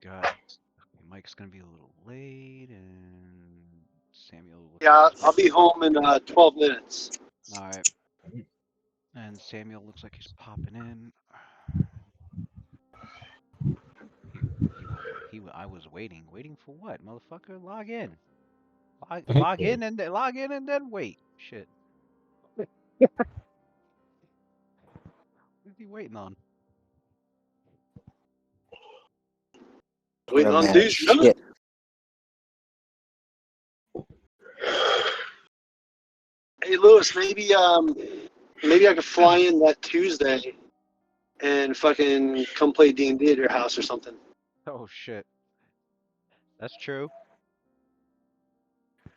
God, Mike's gonna be a little late, and Samuel looks Yeah, like I'll be home in 12 minutes. all right, and Samuel looks like he's popping in. He, I was waiting for what, motherfucker? Log in and then wait. Shit, what is he waiting on? Waiting on Man, dudes. shit. Hey, Lewis, maybe I could fly in that Tuesday and fucking come play D&D at your house or something. Oh shit, that's true.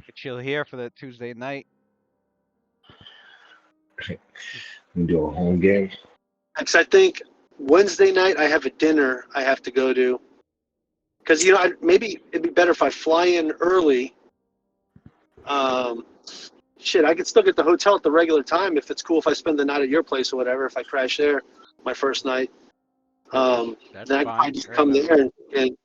Could chill here for that Tuesday night. Do a home game. Because I think Wednesday night I have a dinner I have to go to. Because, maybe it'd be better if I fly in early. Shit, I could still get the hotel at the regular time if it's cool if I spend the night at your place or whatever, if I crash there my first night. That's Then I fine. just Very come valid. there and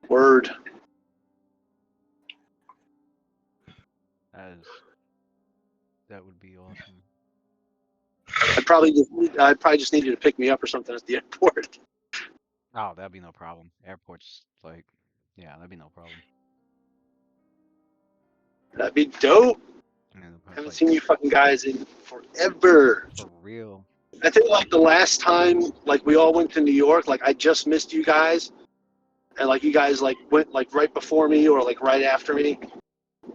word. That would be awesome. I probably just need you to pick me up or something at the airport. Oh, that'd be no problem. Airport's like, yeah, that'd be no problem. That'd be dope. And then I haven't like, seen you fucking guys in forever. for real. I think like the last time like we all went to New York, like I just missed you guys. And like you guys like went like right before me or like right after me.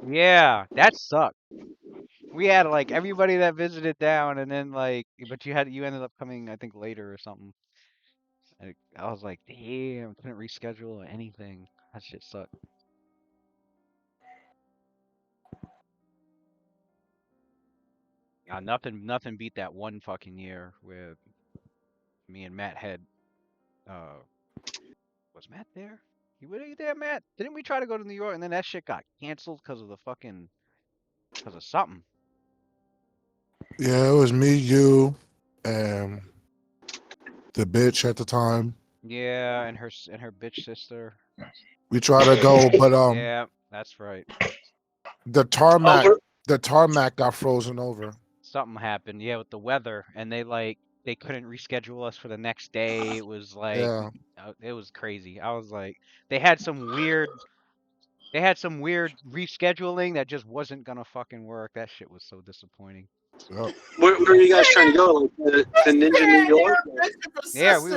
Yeah, that sucked. We had like everybody that visited down, and then like, but you ended up coming, I think, later or something. I was like, damn, couldn't reschedule or anything. That shit sucked. Nothing beat that one fucking year where me and Matt had, uh, was Matt there? Were you there, Matt? Didn't we try to go to New York and then that shit got canceled because of because of something? Yeah, it was me, you, and the bitch at the time. Yeah, and her bitch sister. We tried to go, but Yeah, that's right. the tarmac Over. the tarmac got frozen over. Something happened, yeah, with the weather, and they couldn't reschedule us for the next day. It was like Yeah. it was crazy. I was like, they had some weird they had some weird rescheduling that just wasn't gonna fucking work. That shit was so disappointing. Yep. Where are you guys trying to go? Like to Ninja New York? Yeah, we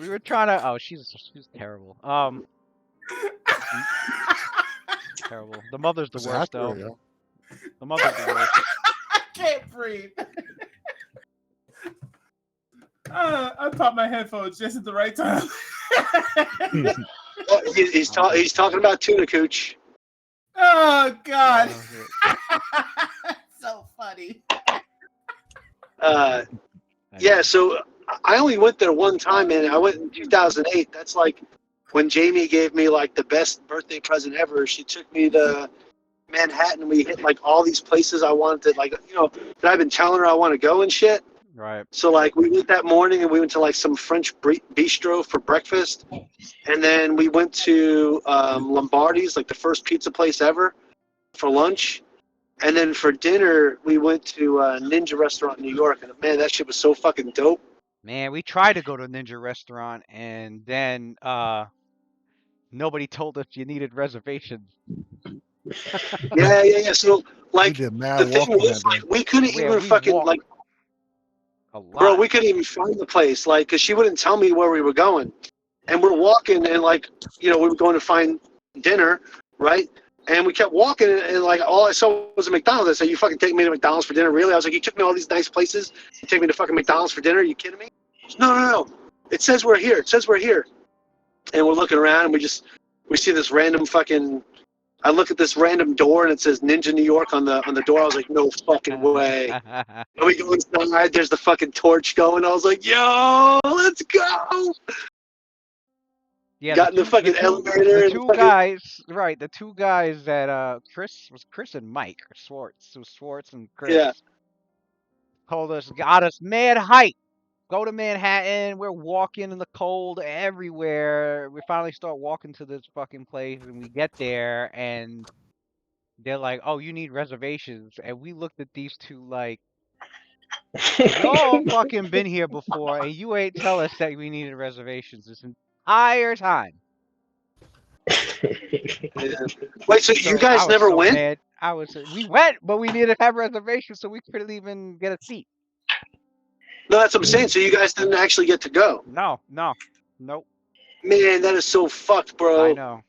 were trying to oh, she's terrible. Terrible. The mother's the It's worst though. accurate, yeah. The mother's the worst. I can't breathe. I popped my headphones just at the right time. He's talking about tuna cooch. Oh God. Oh, So funny. Yeah, so I only went there one time, and I went in 2008. That's like when Jamie gave me like the best birthday present ever. She took me to Manhattan. We hit like all these places I wanted to, like, that I've been telling her I want to go and shit. right. So like we went that morning and we went to like some French bistro for breakfast, and then we went to Lombardi's, like the first pizza place ever, for lunch. And then for dinner, we went to a Ninja restaurant in New York, and man, that shit was so fucking dope. Man, we tried to go to a Ninja restaurant and then nobody told us you needed reservations. Yeah. So We like did the mad thing walking was, that day. like, we couldn't Where even we fucking walked like, a bro, lot. we couldn't even find the place, like, because she wouldn't tell me where we were going, and we're walking, and like, we were going to find dinner, right? And we kept walking, and like all I saw was a McDonald's. I said, "You fucking take me to McDonald's for dinner, really?" I was like, "You took me all these nice places, you take me to fucking McDonald's for dinner? Are you kidding me?" No. It says we're here. It says we're here. And we're looking around, and we see this random fucking. I look at this random door, and it says Ninja New York on the door. I was like, "No fucking way!" And we go inside. There's the fucking torch going. I was like, "Yo, let's go!" Yeah, got in the fucking the elevator and two fucking guys, right? The two guys that Chris and Mike or Schwartz. It was Schwartz and Chris. yeah. Told us, got us mad hype. Go to Manhattan. We're walking in the cold everywhere. We finally start walking to this fucking place, and we get there, and they're like, "Oh, you need reservations." And we looked at these two like, "Y'all fucking been here before, and you ain't tell us that we needed reservations this entire time." Yeah. Wait, so you I guys was never so went? mad. We went, but we needed to have reservations, so we couldn't even get a seat. No, that's what I'm saying. So you guys didn't actually get to go. No, no, nope. Man, that is so fucked, I bro. know.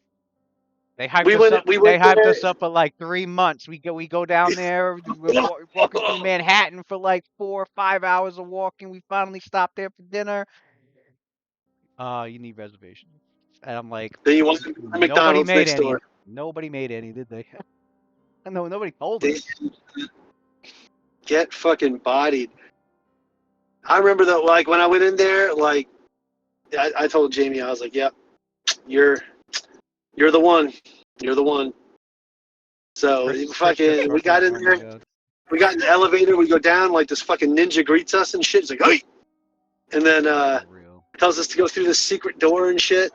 They hyped We us went. up. We They went hyped there. us up for like 3 months. We go down there. We're walking through Manhattan for like 4 or 5 hours of walking. We finally stopped there for dinner. You need reservations. And I'm like, Then you went to nobody McDonald's made next any. door. Nobody made any, did they? No, nobody told They us. get fucking bodied. I remember that, like when I went in there, like I told Jamie, I was like, "Yep, you're the one. You're the one." So Chris just fucking, we got fucking. in Oh my there. god. We got in the elevator. We go down. Like this fucking ninja greets us and shit. He's like, "Hey!" And then For real. tells us to go through this secret door and shit.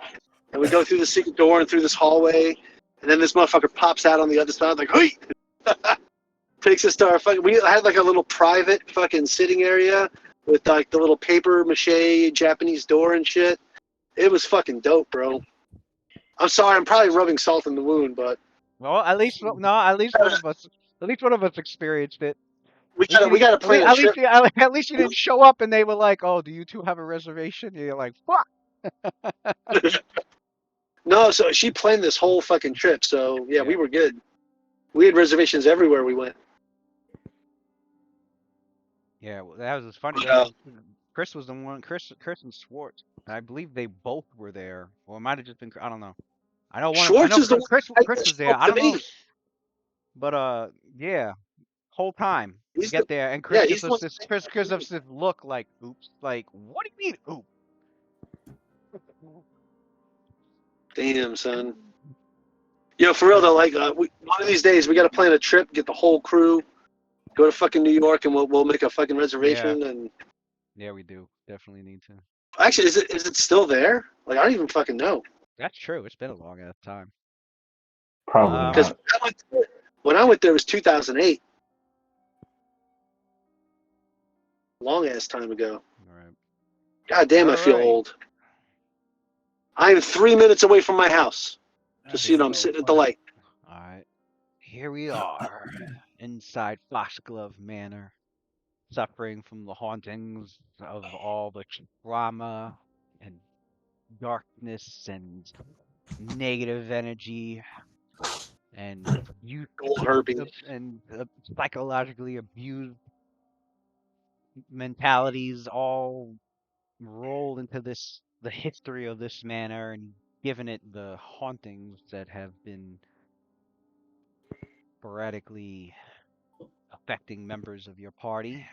And we go through the secret door and through this hallway. And then this motherfucker pops out on the other side, like, "Hey!" Takes us to our fucking. We had like a little private fucking sitting area with like the little paper mache Japanese door and shit. It was fucking dope, bro. I'm sorry, I'm probably rubbing salt in the wound, but Well, at least no. At least one of us. At least one of us experienced it. we gotta plan a trip. At least you didn't show up and they were like, "Oh, do you two have a reservation?" And you're like, "Fuck." No, so she planned this whole fucking trip, so yeah, we Yeah. were good. We had reservations everywhere we went. Yeah, well, that was funny. Uh, Chris was the one. Chris and Schwartz. I believe they both were there, or it might have just been. I don't know. I know one of. I Schwartz know is the one Chris that was there. spoke I to don't know, me. but yeah, whole time we He's the get there, and yeah, he's the one. Chris gives us this look like, "Oops," like, "What do you mean, oops?" Damn, son. Yo, for real though, like one of these days we got to plan a trip, get the whole crew, go to fucking New York, and we'll make a fucking Yeah, reservation. And yeah, we do definitely need to. actually, is it still there? Like I don't even fucking know. That's true. It's been a long ass time. Probably Because Um, not. when I went there, it was 2008. Long ass time ago. all right, God damn, I all feel right, old. I am 3 minutes away from my house. That Just so you is know, I'm so sitting at the funny. light. all right. Here we are inside Foxglove Manor, suffering from the hauntings of all the trauma and darkness and negative energy and Old herpes. psychologically abused mentalities all rolled into the history of this manor and given it the hauntings that have been sporadically affecting members of your party.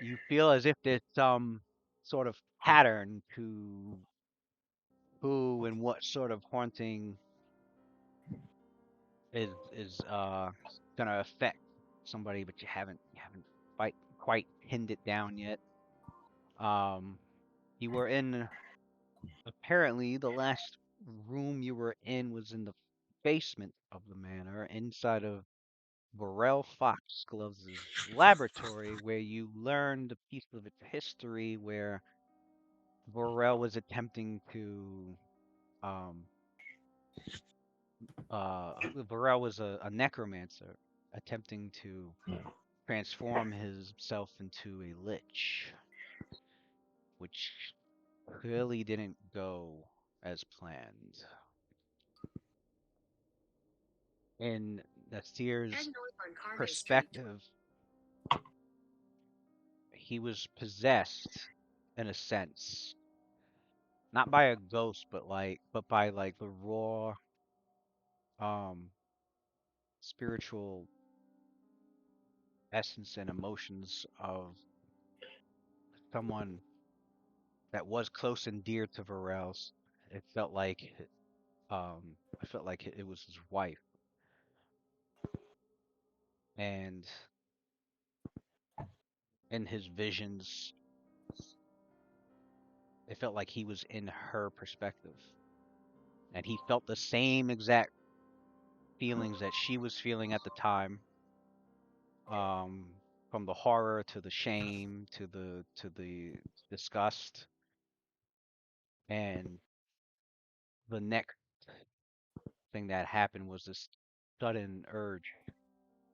You feel as if there's some sort of pattern to who and what sort of haunting is gonna affect somebody, but you haven't quite pinned it down yet. Um, you were in apparently the last room you were in was in the basement of the manor, inside of Burrell Foxglove's laboratory, where you learned a piece of its history, where Burrell was attempting to um Burrell was a necromancer attempting to transform himself into a lich, which clearly didn't go as planned. In Nasir's perspective, he was possessed in a sense, not by a ghost, but by like the raw um spiritual essence and emotions of someone that was close and dear to Varel's. It felt like I felt like it was his wife, and in his visions, it felt like he was in her perspective, and he felt the same exact feelings that she was feeling at the time, um, from the horror to the shame to the disgust, and the next thing that happened was this sudden urge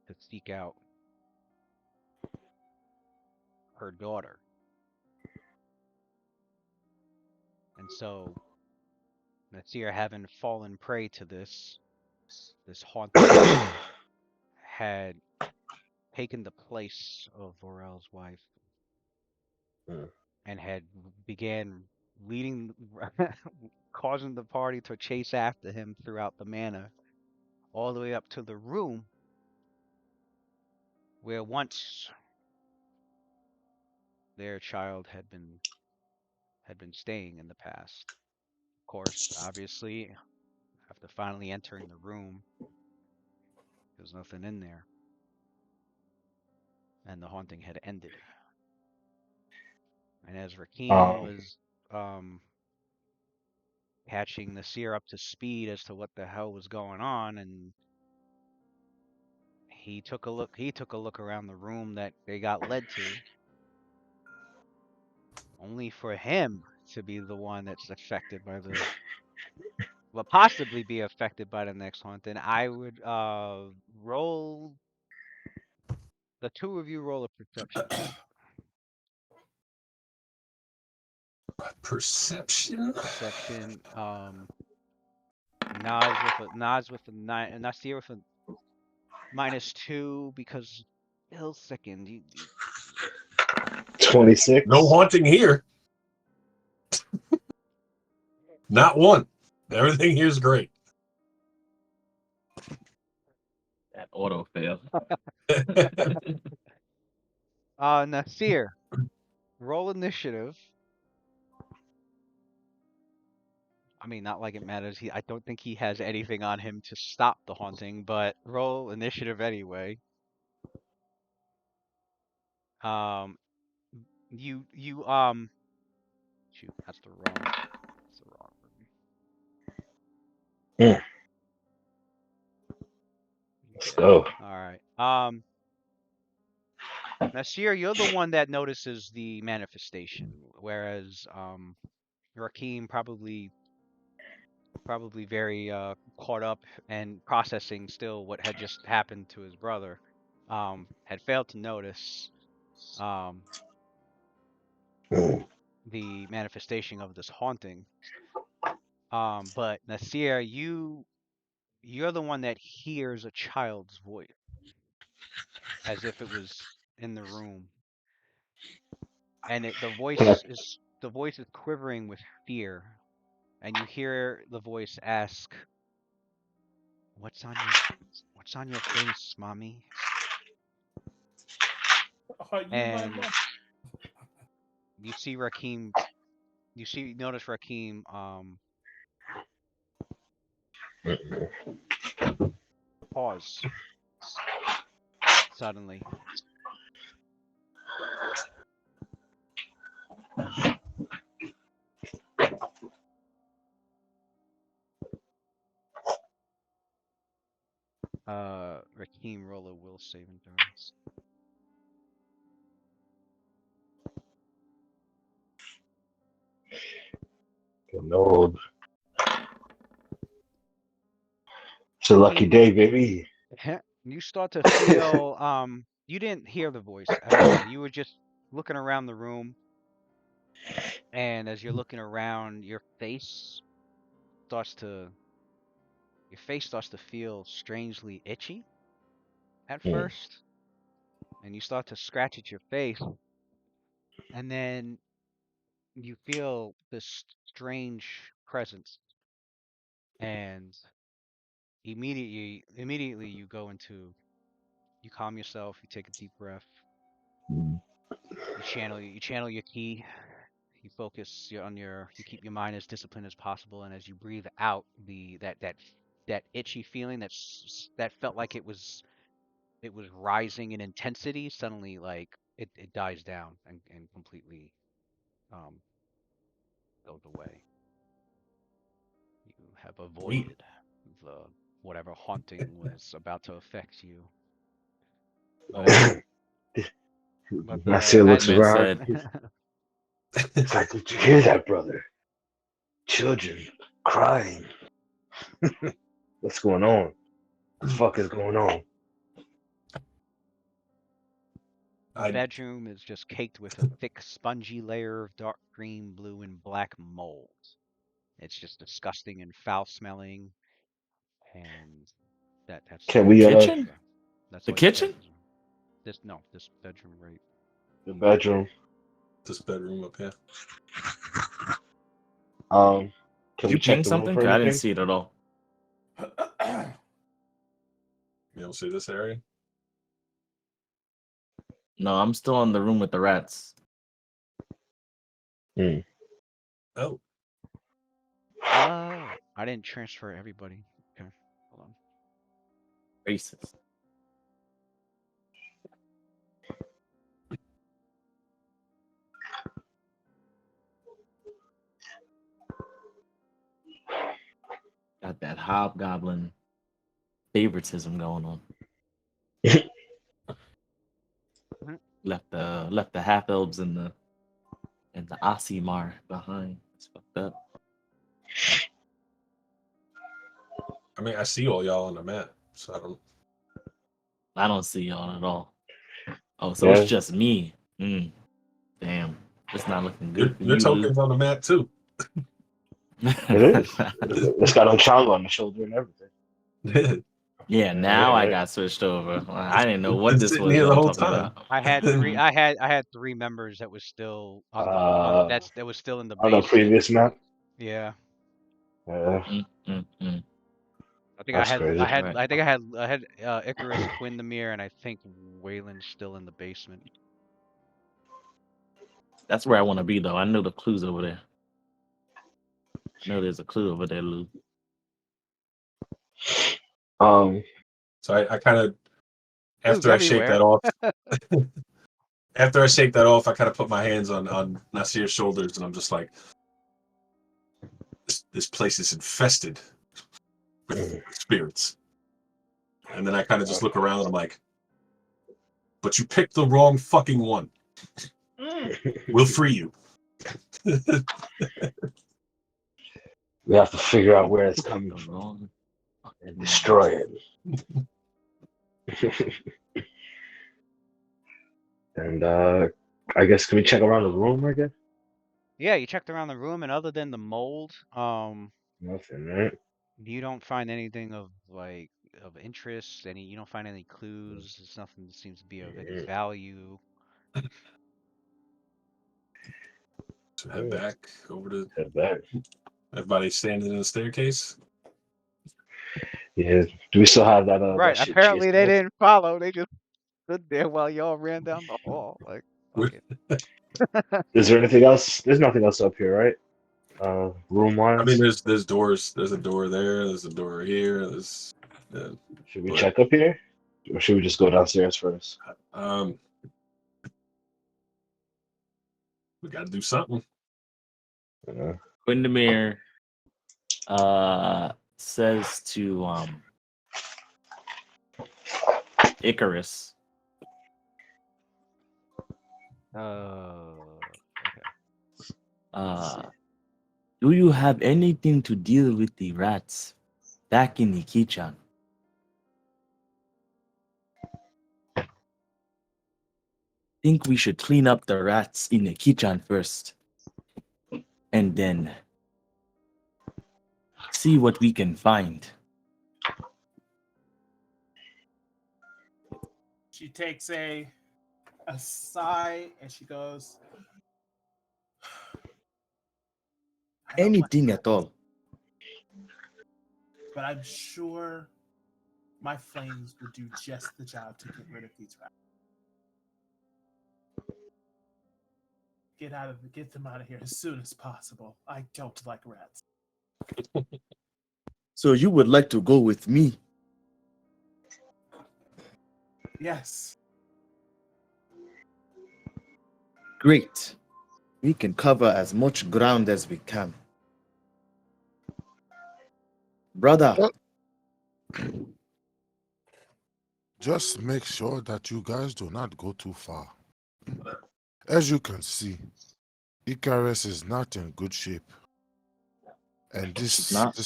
to seek out her daughter. And so Nasir, having fallen prey to this haunting, had taken the place of Vorel's wife Mm. and had began leading, causing the party to chase after him throughout the manor, all the way up to the room where once their child had been staying in the past. Of course, obviously, after finally entering the room, there's nothing in there, and the haunting had ended. And as Rakim Um, was catching Nasir up to speed as to what the hell was going on, and he took a look around the room that they got led to, only for him to be the one that's affected by the well, possibly be affected by the next haunting. I would roll the two of you roll a perception check. Perception. Perception. Nas with a nine, and Nasir with a -2 because Bill's second. You 26. No haunting here. Not one. Everything here is great. That auto fail. Nasir, roll initiative. I mean, not like it matters. I don't think he has anything on him to stop the haunting, but roll initiative anyway. Um, you shoot, that's the wrong room. Mm, let's go. All right. Nasir, you're the one that notices the manifestation, whereas Rakim probably very caught up and processing still what had just happened to his brother, had failed to notice um Mm, the manifestation of this haunting. But Nasir, you're the one that hears a child's voice as if it was in the room, and can I, the voice is quivering with fear, and you hear the voice ask, what's on your face, mommy?" Are you my And mom? you see Rakim, notice Rakim mm, pause suddenly. Rakim, roll a will saving throw. no, it's a lucky Rakim, day, baby. you start to feel you didn't hear the voice at all. You were just looking around the room, and as you're looking around, starts to your face starts to feel strangely itchy at Mm, first, and you start to scratch at your face, and then you feel this strange presence, and immediately you calm yourself, you take a deep breath, mm, you channel your ki, you focus on you keep your mind as disciplined as possible, and as you breathe out that itchy feeling that felt like it was rising in intensity, suddenly like it dies down and completely um goes away. You have Sweet. avoided the whatever haunting was about to affect you. But Nasir That looks man around. said, It's like, did you hear that, brother? Children crying. What's going on? What the fuck is going on? the bedroom is just caked with a thick, spongy layer of dark green, blue, and black mold. It's just disgusting and foul smelling, and that's Can the we kitchen? that's The all you get. kitchen? This bedroom right. the bedroom? This bedroom up here. Can Did we you check ping the room something? for 'Cause I didn't anything? see it at all. You don't see this area? No, I'm still in the room with the rats. Oh, Oh, I didn't transfer everybody. Okay, hold on. Racist. Got that hobgoblin favoritism going on. Left the half elves and the Asimar behind. It's fucked up. I mean, I see all y'all on the map, so I don't see y'all at all. Oh, so Yeah. it's just me. Damn, it's not looking Your, good for your you, Lou. token's on the map too. It is. It's got Ochanga on the shoulder and everything. Yeah, now I right. got switched over. I didn't know It's what been this sitting was here the y'all whole talking time. about. I had three. Mhm. I had three members that was still that was still in the On the basement. previous map. Yeah, Yeah, I think that's crazy. Right. I had Icarus, Quinn the Mirror, and I think Waylon's still in the basement. That's where I want to be, though. I know the clues over there. I know there's a clue over there, Lou. Um, So I kind of Clues after I shake everywhere. that off. After I shake that off, I kind of put my hands on Nasir's shoulders, and I'm just like, this place is infested with spirits. And then I kind of just look around, and I'm like, but you picked the wrong fucking one. We'll free you. we have to figure out where it's coming from and destroy it. And I guess can we check around the room? I guess Yeah, you checked around the room, and other than the mold, nothing, right? you don't find anything of interest. You don't find any clues. There's nothing that seems to be of any value. So head back over to Head back. everybody standing in the staircase. Yeah. Do we still have that Right. that shit chase Apparently they us? didn't follow. They just stood there while y'all ran down the hall. Like, fuck it. Is there anything else? There's nothing else up here, right? Room I mean, wise. there's doors. There's a door there. There's a door here. Should we but- check up here, or should we just go downstairs first? We got to do something. Quindamir says to Icarus, Okay. do you have anything to deal with the rats back in the kitchen? Think we should clean up the rats in the kitchen first, and then see what we can find. She takes a sigh and she goes, I don't like Anything at all. but I'm sure my flames will do just the job to get rid of these rats. get them out of here as soon as possible. I don't like rats. So you would like to go with me? Yes. Great. We can cover as much ground as we can. Brother, Just make sure that you guys do not go too far. As you can see, Icarus is not in good shape. And she's not.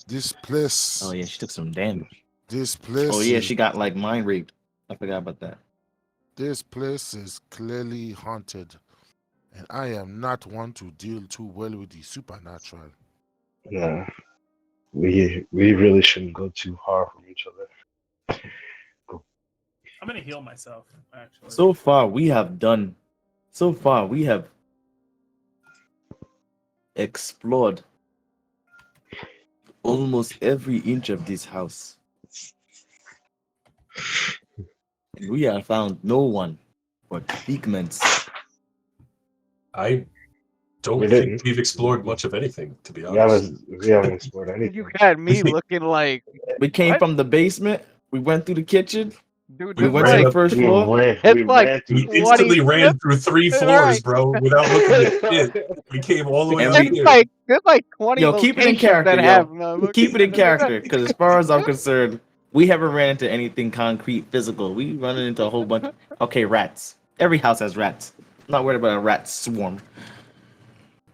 this place, Oh yeah, she took some damage. this place Oh yeah, is she got like mind raped. I forgot about that. this place is clearly haunted. And I am not one to deal too well with the supernatural. Yeah, we really shouldn't go too far from each other. I'm gonna heal myself, actually. So far we have explored almost every inch of this house. And we have found no one but pigments. I don't We think didn't. we've explored much of anything, to be We honest. haven't explored You anything. had me looking like, We came what? from the basement, we went through the kitchen, Dude, We we this is went to ran the like, up. first floor. it's We like ran through We the 20, instantly kitchen. ran through 3 right. floors, bro, without looking at shit. We came all the way up It's And here. like, there's like 20 yo, keep it in locations character, that have yo. no Keep it in location. character, because as far as I'm concerned, we haven't ran into anything concrete, physical. We running into a whole bunch. Okay, rats. Every house has rats. I'm not worried about a rat swarm.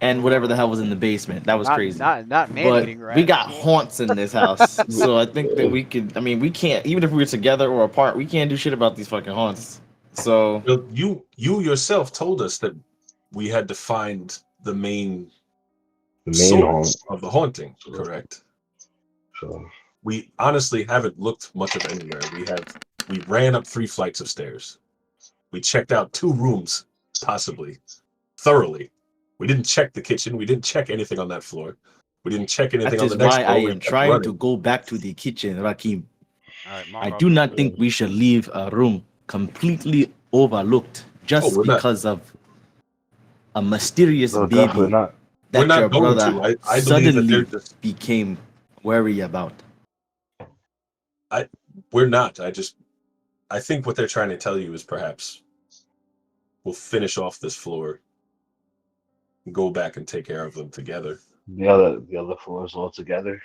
And whatever the hell was in the basement. That was Not, crazy. not But man-eating we rats. got haunts in this house. So I think that we could, I mean, we can't, even if we were together or apart, we can't do shit about these fucking haunts. So, Well, you yourself told us that we had to find the main The main haunt. source of the haunting, correct? So We honestly haven't looked much of anywhere. We ran up 3 flights of stairs. We checked out 2 rooms, possibly, thoroughly. We didn't check the kitchen. We didn't check anything on that floor. We didn't check anything that on the is next why I floor. We am kept trying to running. go back to the kitchen, Rakim. All right, I mark off do the not floor. think we should leave a room completely overlooked just we're not. because of a mysterious no, definitely baby not. We're that your not going brother to. I believe that they're suddenly just. became wary about. We're not. I think what they're trying to tell you is perhaps we'll finish off this floor, go back and take care of them together. The other floors all together.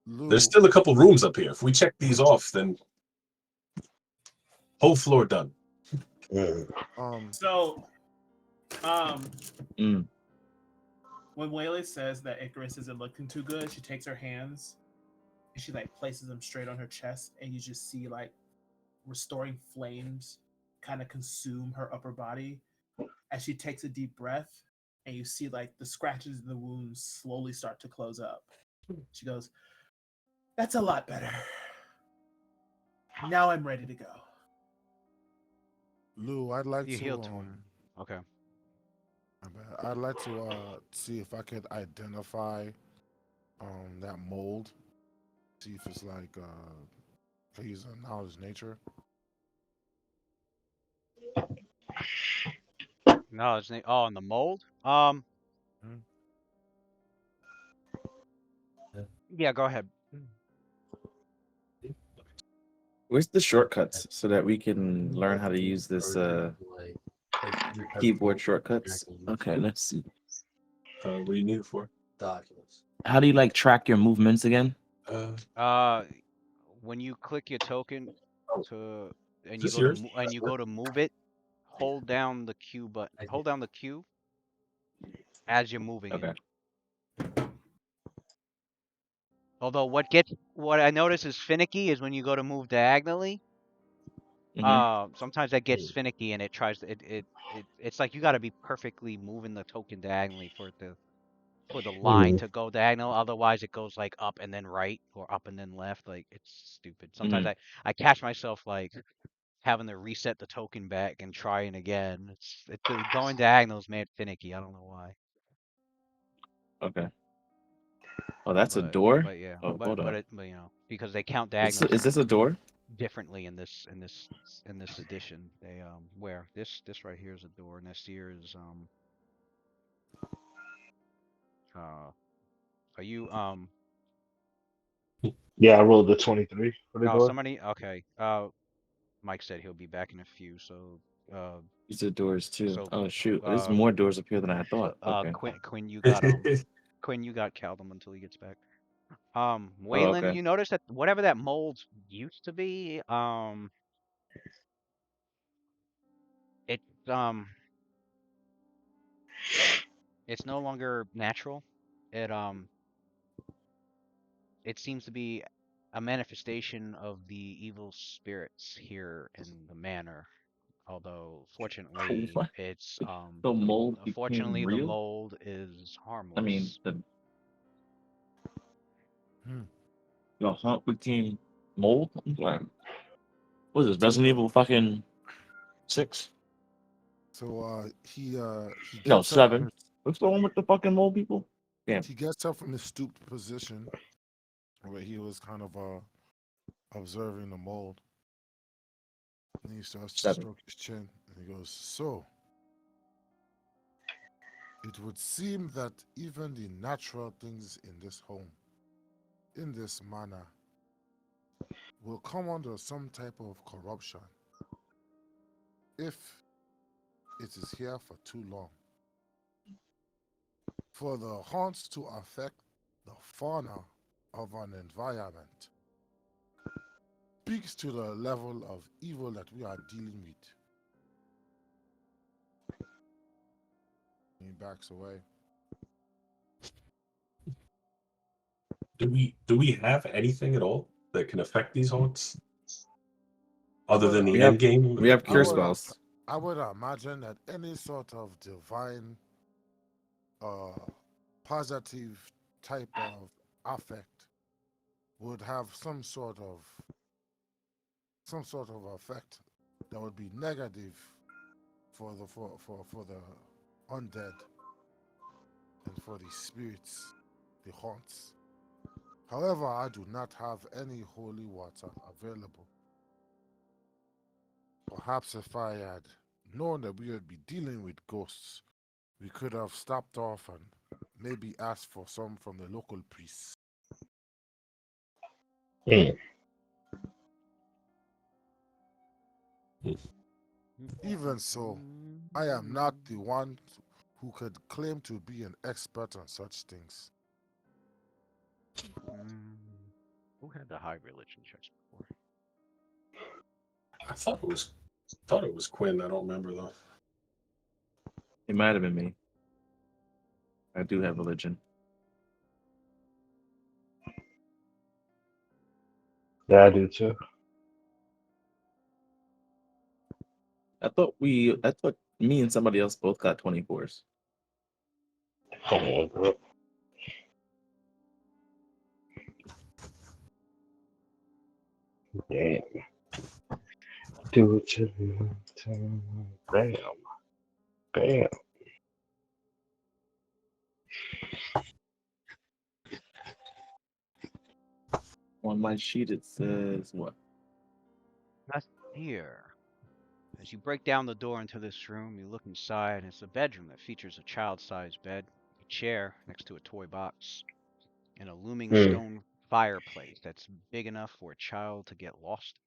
Lou, There's still a couple rooms up here. If we check these off, then whole floor done. So, Mm. when Waylay says that Icarus isn't looking too good, she takes her hands and she like places them straight on her chest, and you just see like restoring flames kind of consume her upper body as she takes a deep breath, and you see like the scratches and the wounds slowly start to close up. She goes, "That's a lot better. Now I'm ready to go." Lou, I'd like You to healed 20. Okay. I'd like to see if I could identify that mold. See if it's like he's a knowledge nature. No, it's oh, and the mold. Yeah, go ahead. Where's the shortcuts so that we can learn how to use this keyboard shortcuts? Okay, let's see. What do you need it for? Documents. How do you like track your movements again? When you click your token to and you This go to yours? and you go to move it, hold down the Q button. Hold down the Q as you're moving it. Okay. Although what I notice is finicky is when you go to move diagonally. Sometimes that gets finicky and it tries to it's like you got to be perfectly moving the token diagonally for the line to go diagonal. Otherwise, it goes like up and then right or up and then left. Like it's stupid. Sometimes I catch myself like having to reset the token back and trying again. It's going diagonal is made finicky. I don't know why. Okay. Oh, that's a door? But yeah, Oh, hold on. but you know because they count diagonals. Is this a door? differently in this edition. They where this right here is a door. Next year is are you Yeah, I rolled the 23 for the oh door. somebody okay Mike said he'll be back in a few, so uh These are doors too. so Oh shoot, there's uh more doors up here than I thought. Okay. Quinn it. Quinn you got Caldum until he gets back. Oh, Waylon, okay. you notice that whatever that mold used to be, it's it's no longer natural. It it seems to be a manifestation of the evil spirits here in the manor. Although fortunately What? it's The mold became fortunately the real? mold is I mean, harmless. Hmm. the haunt became mold? Like, what is this, Resident Evil fucking 6? So he No, gets up from 7. What's wrong with the fucking mold people? Damn. his stooped position where he was kind of observing the mold. And he starts to 7. stroke his chin and he goes, "So it would seem that even the natural things in this home, in this manner, will come under some type of corruption if it is here for too long. For the haunts to affect the fauna of an environment speaks to the level of evil that we are dealing with." He backs away. Do we have anything at all that can affect these haunts I other would, than We the have end game? we have I cure would, spells. I would imagine that any sort of divine, uh, positive type of affect would have some sort of effect that would be negative for the undead and for the spirits, the haunts. However, I do not have any holy water available. Perhaps if I had known that we would be dealing with ghosts, we could have stopped off and maybe asked for some from the local priests. Mm. Even so, I am not the one who could claim to be an expert on such things. Mm, who had the high religion checks before? I thought it was Quinn. I don't remember though. It might have been me. I do have religion. Yeah, I do too. I thought me and somebody else both got 24s. Come on, bro. Damn. Do it to me. Bam. Bam. On my sheet it says what? That's here. As you break down the door into this room, you look inside. It's a bedroom that features a child-sized bed, a chair next to a toy box, and a looming Hmm. stone fireplace that's big enough for a child to get lost.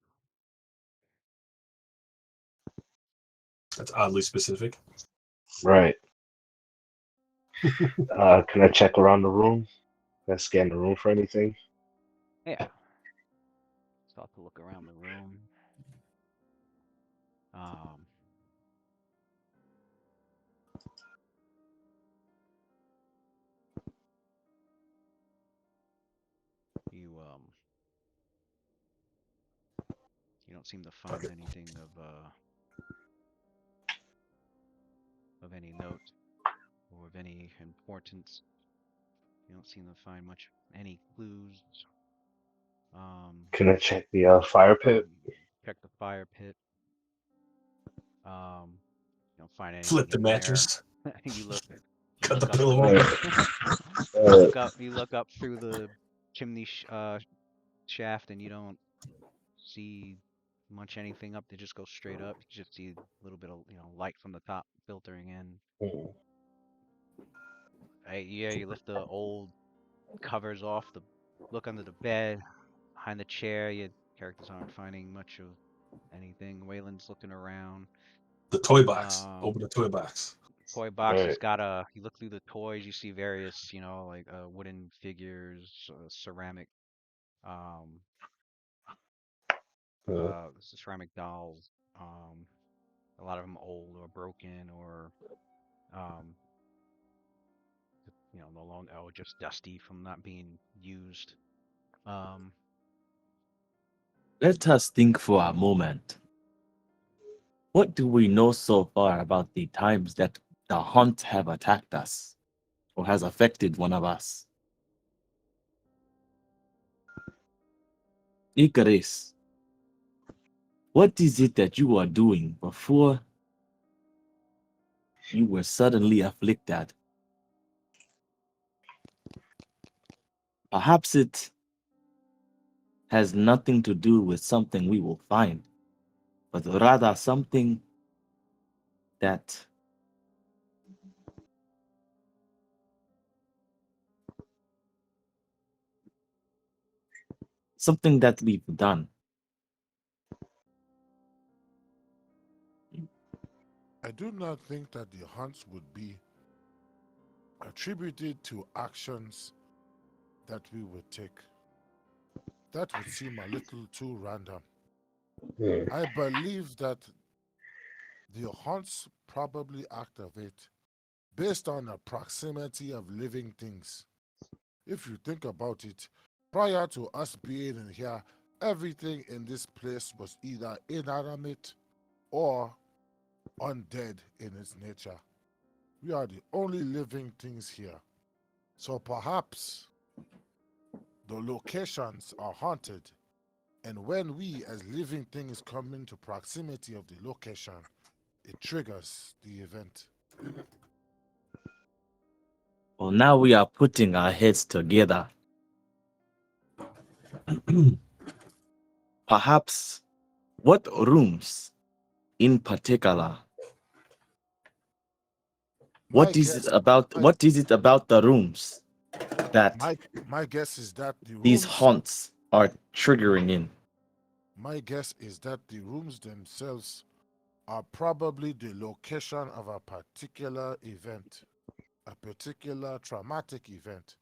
That's oddly specific. Right. Can I check around the room? Can I scan the room for anything? Yeah. Start to look around the room. Um, you you don't seem to find anything of any note or of any importance. You don't seem to find much any clues. Can I check the fire pit? You check the fire pit. Um, you don't find Flip anything the in there. mattress. you look you Cut the look up pillow Uh, open. uh, you look up through the chimney shaft and you don't see much anything up. They just go straight up. You just see a little bit of light from the top filtering in. Yeah, you lift the old covers off. Look under the bed, behind the chair. Your characters aren't finding much of anything. Waylon's looking around. The toy box. Open the toy box. Toy box. Right. It's got you look through the toys. You see various, like wooden figures, ceramic, ceramic dolls. A lot of them old or broken or um, no longer, or just dusty from not being used. Let us think for a moment. What do we know so far about the times that the hunt have attacked us or has affected one of us? Icarus, what is it that you are doing before you were suddenly afflicted? Perhaps it has nothing to do with something we will find, but rather something that we've done. I do not think that the hunts would be attributed to actions that we would take. That would seem a little too random. I believe that the hunts probably activate based on the proximity of living things. If you think about it, prior to us being in here, everything in this place was either inanimate or undead in its nature. We are the only living things here. So perhaps the locations are haunted, and when we as living things come into proximity of the location, it triggers the event. Well, now we are putting our heads together. Perhaps what rooms in particular? What is it about the rooms that my guess is that these haunts are triggering in? My guess is that the rooms themselves are probably the location of a particular event, a particular traumatic event,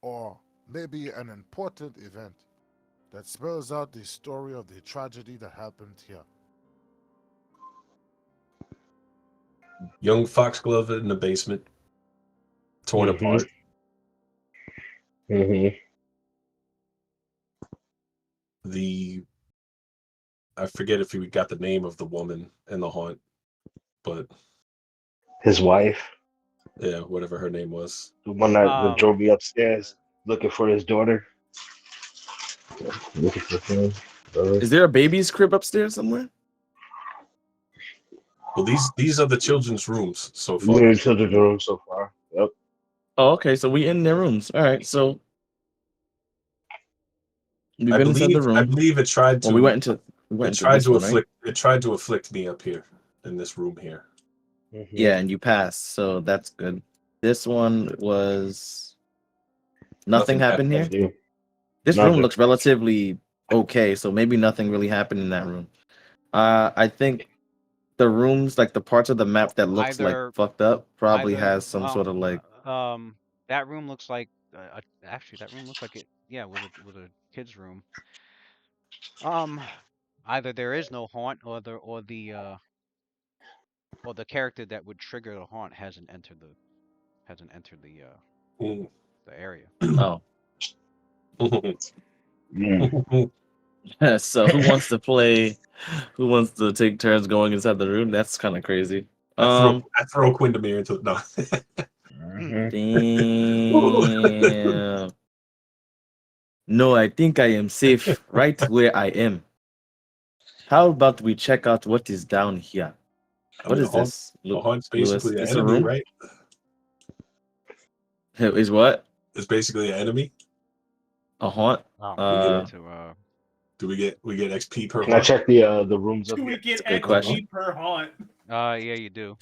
or maybe an important event that spells out the story of the tragedy that happened here. Young foxglove in the basement, torn apart. I forget if we got the name of the woman in the haunt, but his wife. Yeah, whatever her name was. The one that drove me upstairs looking for his daughter. Looking for him. Is there a baby's crib upstairs somewhere? Well, these are the children's rooms so far. We're in children's room so far. Yep. Oh, okay. So we in their rooms. All right. So we've been inside the room. I believe it tried to. Well, we went into this one, right? It tried to afflict me up here in this room here. Mm-hmm. Yeah, and you passed, so that's good. This one was nothing happened here. This room looks relatively okay, so maybe nothing really happened in that room. I think the rooms, like the parts of the map that looks like fucked up, probably has some sort of like. That room looks like actually that room looks like it. Yeah, was a kid's room. Either there is no haunt, or the character that would trigger the haunt hasn't entered the area. Oh. So who wants to play? Who wants to take turns going inside the room? That's kind of crazy. I throw Quindamere into no. Damn. No, I think I am safe right where I am. How about we check out what is down here? What is this? A haunt's basically an it's enemy, a room, right? Is what? It's basically an enemy. A haunt. Do we get XP per Can I haunt? check the rooms up Do we here? get That's a good XP question. per haunt? Yeah, you do.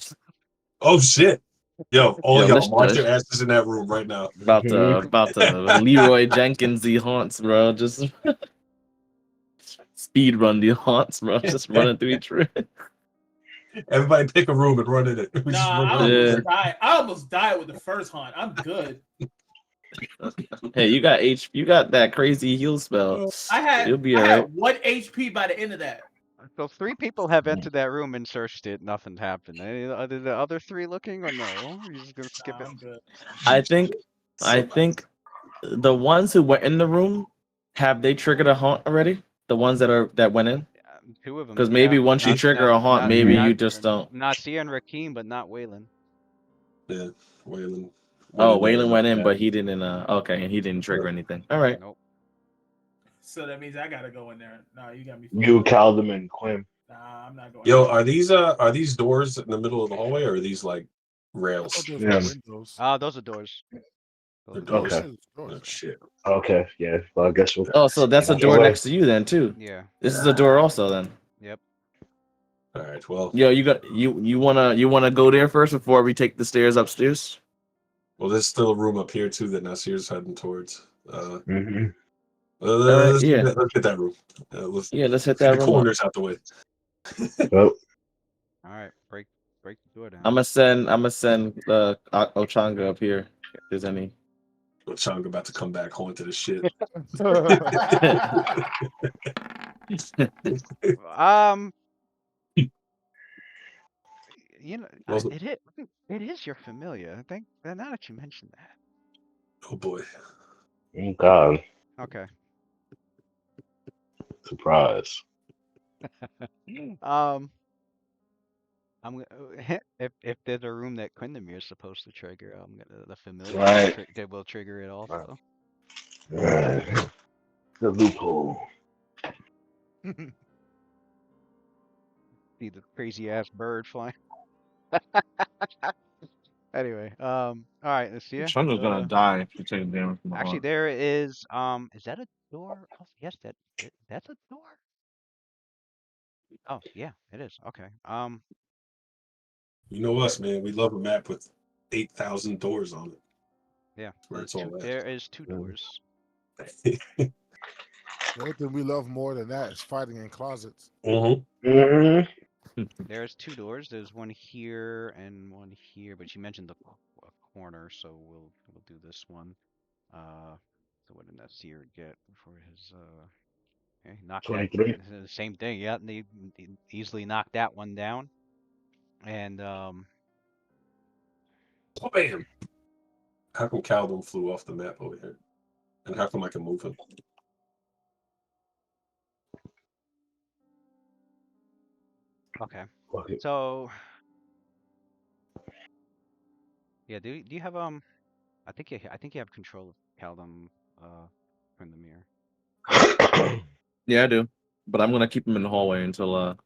Oh shit! Yo, all Yo, y'all, let's march your asses in that room right now. about to Leroy Jenkins the haunts, bro. Just speed run the haunts, bro. Just running through each room. Everybody pick a room and run in it. We just Nah, run I around. Yeah. almost died. I almost died with the first haunt. I'm good. Hey, you got that crazy heal spell. I You'll be alright. had 1 HP by the end of that. So 3 people have entered that room and searched it. Nothing happened. Are the other 3 looking or no? You're just gonna skip Nah, it? I'm good. I think the ones who went in the room, have they triggered a haunt already? The ones that went in? 2 of them. Because maybe once you trigger a haunt, maybe you just don't. Nasia and Rakim, but not Waylon. Yeah, Waylon. Oh, there Waylon went in, like but he didn't. Okay, and he didn't trigger anything. All right. Nope. So that means I gotta go in there. Nah, you got me. You, Caldum, and Quim. Nah, I'm not going. Yo, there. are these doors in the middle of the hallway, or are these like Oh, rails? those Yeah. are windows. Those are doors. They're Those are doors. Okay. Oh shit. Okay, yeah. Well, I guess we'll. Oh, so that's a Get door away. next to you then too. Yeah. This is a door also then. Yep. All right. Well, Yo, you wanna go there first before we take the stairs upstairs? there's still a room up here too that Nasir's heading towards. Mhm. Alright, yeah. Let's get that room. Let's Let's hit get that the room. corners out the way. Well, All right. Break the door down. I'm gonna send Ochanga up here if there's any. Chang about to come back haunted as shit. You know, Well, it is your familiar. I think now that you mention that. oh boy. oh God, Okay. surprise. I'm gonna if there's a room that Quindamir is supposed to trigger, the familiar Right. they will trigger it also. Alright. The loophole. See the crazy ass bird flying. Anyway, all right, let's see. Ochanga's gonna die if you take damage from the Actually, haunt. there is that a door? Oh, yes, that's a door. Oh, yeah, it is. Okay. You know us, man. We love a map with 8,000 doors on it. Yeah, Where it's all there is 2 doors. at. The only thing we love more than that is fighting in closets. There's 2 doors. There's one here and one here, but you mentioned the corner, so we'll do this one. So what did that seer get for his okay, knock that 23. same thing. Yeah, they easily knocked that one down. And Oh, bam! How come Caldum flew off the map over here? And how come I can move him? okay. Okay. So yeah, do you have I think you have control of Caldum from the mirror. Yeah, I do. But I'm gonna keep him in the hallway until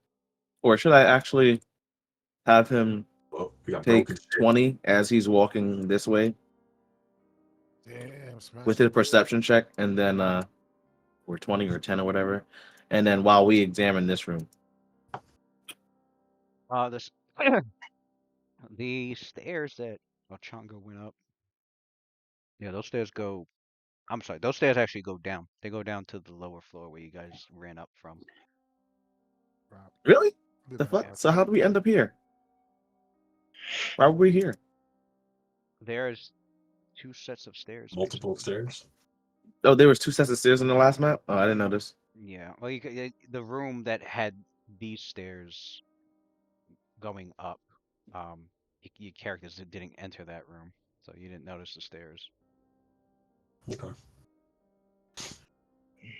or should I actually have him Oh, we got take broken shit. 20 as he's walking this way Damn, smash. with his perception check, and then or 20 or 10 or whatever, and then while we examine this room. This the stairs that Ochanga went up. Yeah, those stairs go. I'm sorry, those stairs actually go down. They go down to the lower floor where you guys ran up from. Really? Did The that fuck? Yeah. So how do we end up here? Why were we here? There's 2 sets of stairs. Multiple basically. stairs. Oh, there was 2 sets of stairs in the last map. Oh, I didn't know this. Yeah. Well, the room that had these stairs going up, your characters didn't enter that room, so you didn't notice the stairs. Okay.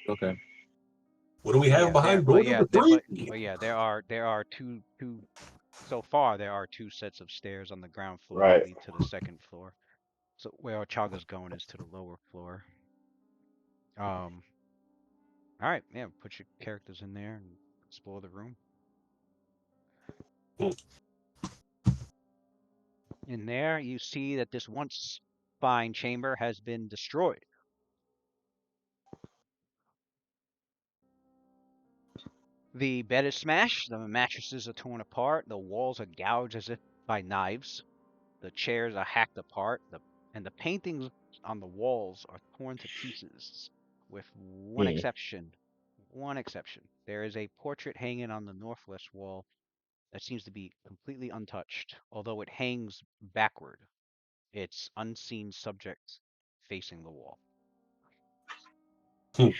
Okay. What do we have behind door number 3? But yeah, there are two. So far, there are 2 sets of stairs on the ground floor that Right. lead to the second floor. So where Ochaga's going is to the lower floor. All right, yeah, put your characters in there and explore the room. In there, you see that this once fine chamber has been destroyed. The bed is smashed, the mattresses are torn apart, the walls are gouged as if by knives, the chairs are hacked apart, and the paintings on the walls are torn to pieces, with one Mm. exception. One exception. There is a portrait hanging on the northwest wall that seems to be completely untouched, although it hangs backward, its unseen subject facing the wall. All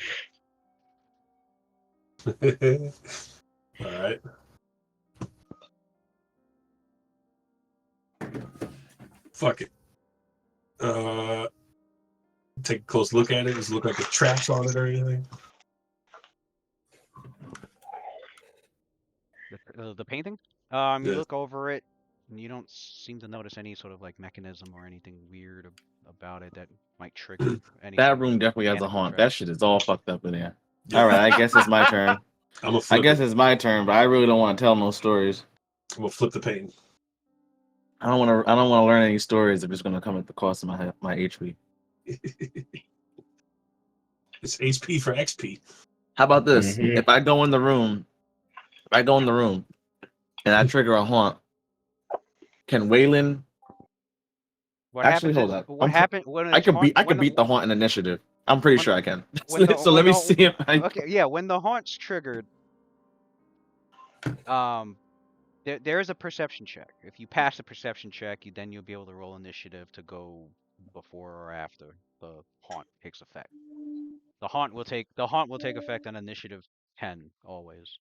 right. Fuck it. Take a close look at it. Does it look like it traps on it or anything? The painting? You Yeah. look over it, and you don't seem to notice any sort of like mechanism or anything weird about it that might trigger any That sort of room definitely has a mechanical haunt. trap. That shit is all fucked up in there. Yeah. All right, I guess it's my turn. I'm gonna I flip guess it. it's my turn, but I really don't want to tell no stories. I'm gonna flip the painting. I don't want to. I don't want to learn any stories if it's going to come at the cost of my HP. It's HP for XP. How about this? Mhm. If I go in the room, and I trigger a haunt, can Waylon What actually happens hold is up? what happened when I it's could beat. haunt I could beat the haunt in initiative. I'm pretty sure I can. when the So when let me the see if I. okay, yeah, when the haunt's triggered, um there is a perception check. If you pass the perception check, you'll be able to roll initiative to go before or after the haunt takes effect. The haunt will take effect on initiative 10 always.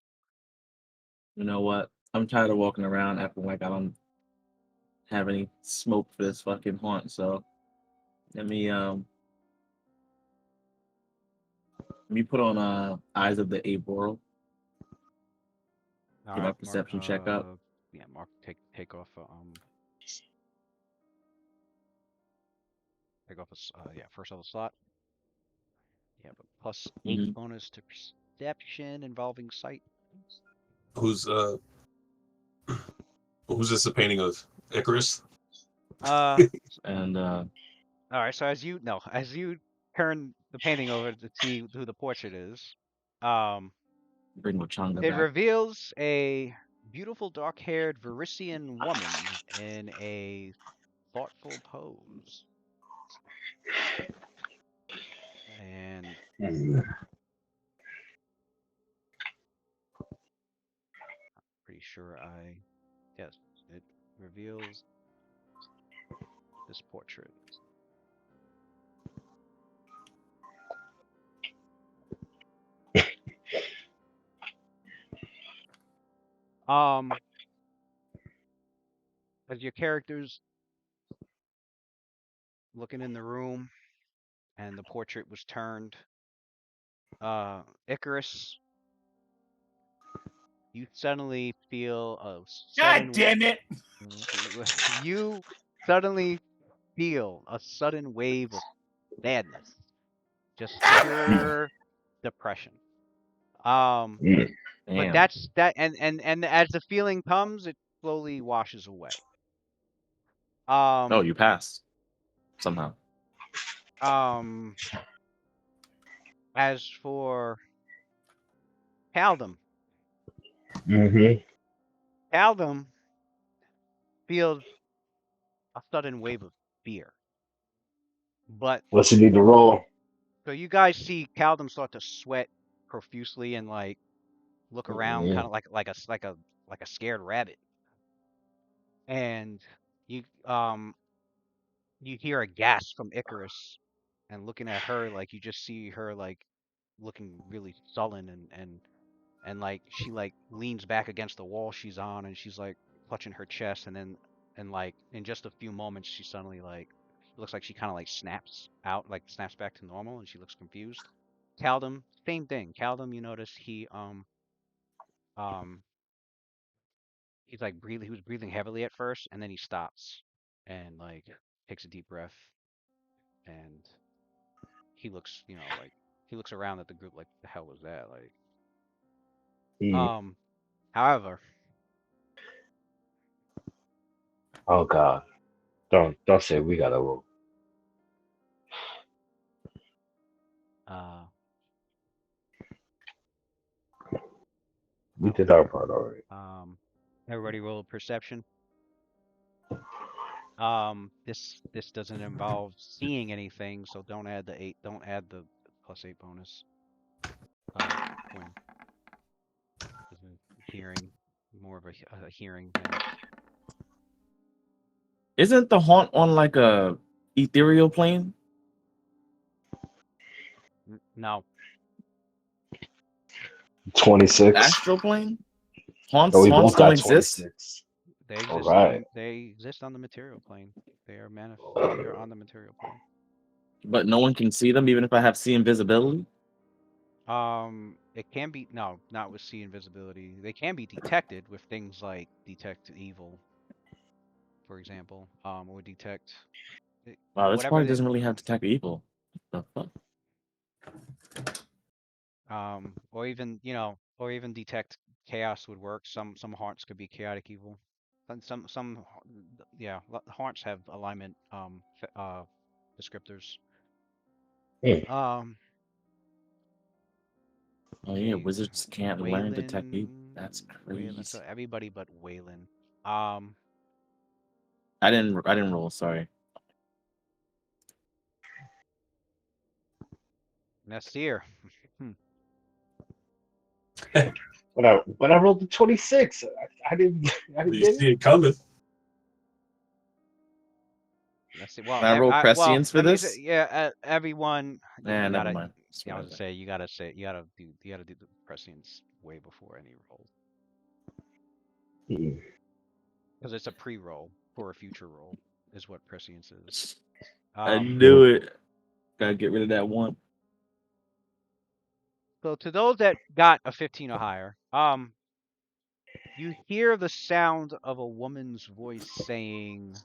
You know what? I'm tired of walking around acting like I don't have any smoke for this fucking haunt. So let me put on Eyes of the Amoral. All Get my right, Mark. perception check up. Yeah, Mark, take off yeah, first level slot. Yeah, but +8 Mm-hmm. bonus to perception involving sight. Who's this a painting of? Icarus? And All right. So as you turn the painting over to see who the portrait is, um, bring Wachanga it back. reveals a beautiful dark-haired Varisian woman in a thoughtful pose, and Mm. pretty sure yes, it reveals this portrait. Um, as your characters looking in the room and the portrait was turned, Icarus, you suddenly feel a God sudden damn it! you suddenly feel a sudden wave of sadness, just pure depression. Mm. But Damn. that's that, and as the feeling comes, it slowly washes away. Oh, Um, you passed somehow. um, as for Caldum, Mhm. Caldum feels a sudden wave of fear. But What's he need to roll? so you guys see Caldum start to sweat profusely and like look around, kind Mm. of like a scared rabbit. And you um you hear a gasp from Icarus, and looking at her, like you just see her like looking really sullen and like she like leans back against the wall she's on, and she's like clutching her chest, and then and like in just a few moments she suddenly like looks like she kind of like snaps back to normal, and she looks confused. Caldum, same thing. Caldum, you notice um he's like breathing. He was breathing heavily at first, and then he stops and like takes a deep breath, and he looks, like he looks around at the group like, the hell was that? Like, Mm. um, however, Oh God! Don't say we gotta roll. uh, We did our part already. Everybody roll perception. This doesn't involve seeing anything, so don't add the 8. Don't add the +8 bonus. Quinn. Hearing, more of a hearing thing. Isn't the haunt on like a ethereal plane? No. 26. Astral plane? Haunts No, we haunts both don't got exist. 26. They exist Alright. they exist on the material plane. They are they're on the material plane. But no one can see them even if I have see invisibility? It can be not with see invisibility. They can be detected with things like detect evil, for example, or detect Wow, this whatever party doesn't really have detect evil. What the fuck? or even or even detect chaos would work. Some haunts could be chaotic evil. And some haunts have alignment descriptors. Um Oh yeah, okay, wizards can't learn detect evil. That's Waylon, so crazy. everybody but Waylon. Um I didn't roll, sorry. Nasir. When I rolled the 26, I didn't You get see it. it coming. Let's see. Well, Can I roll prescience for let me this? say, yeah, everyone. Nah, You never gotta. mind. I was gonna say you gotta do the prescience way before any roll because it's a pre-roll for a future roll is what prescience is. I knew it. Gotta get rid of that one. So to those that got a 15 or higher, you hear the sound of a woman's voice saying,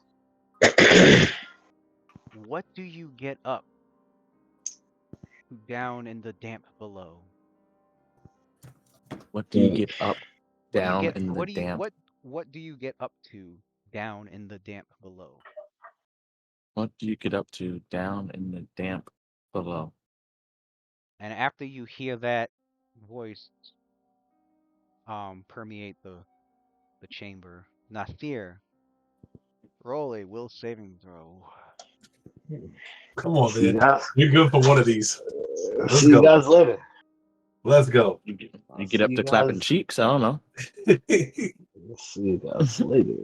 "What do you get up to down in the damp below? What do you get up, What do you down get? in the What do you damp? what do you get up to down in the damp below?" What do you get up to down in the damp below? And after you hear that voice permeate the chamber, Nasir, roll a will saving throw. Come on, See you man. guys. You're good for one of these. Let's See you go. guys later. Let's go. You get See up you to clapping guys. cheeks? I don't know. See you guys later.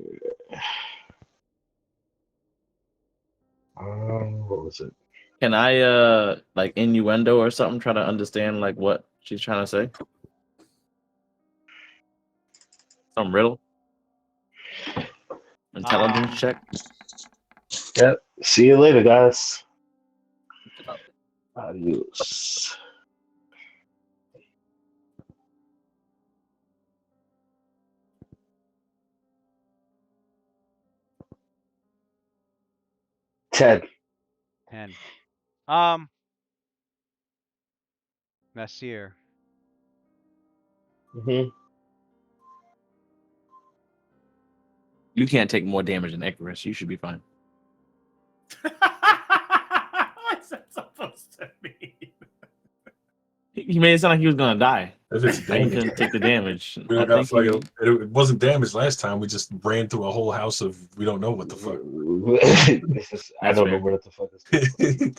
What was it? Can I like innuendo or something try to understand like what she's trying to say? Some riddle? Intelligence check? Yep. See you later, guys. Adios. Ted. 10. Nasir, Mm-hmm. You can't take more damage than Icarus. You should be fine. What's that supposed to mean? He made it sound like he was gonna die. If it's Like he damage, couldn't take the damage. we I don't got think fucking. you. It wasn't damaged last time. We just ran through a whole house of we don't know what the fuck. I That's don't know fair. where the fuck is.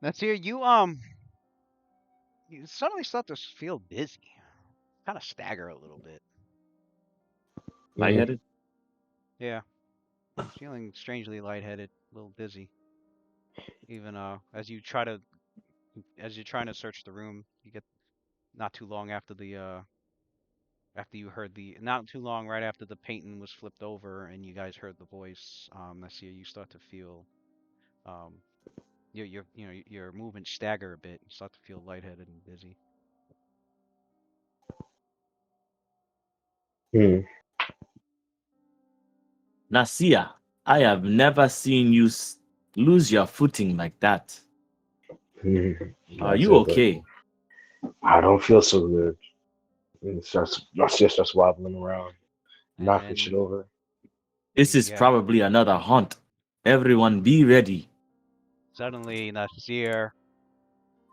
Nasir, you suddenly start to feel dizzy, kind of stagger a little bit. Lightheaded? Yeah, feeling strangely lightheaded, a little dizzy. Even as you're trying to search the room, you get not too long after after you heard not too long right after the painting was flipped over and you guys heard the voice, Nasir, you start to feel um your movements stagger a bit. You start to feel lightheaded and dizzy. Nasia, I have never seen you lose your footing like that. Are you okay? I don't feel so good. My sister starts wobbling around, knocking And shit over. This is yeah, probably another haunt. Everyone be ready. suddenly Nasir,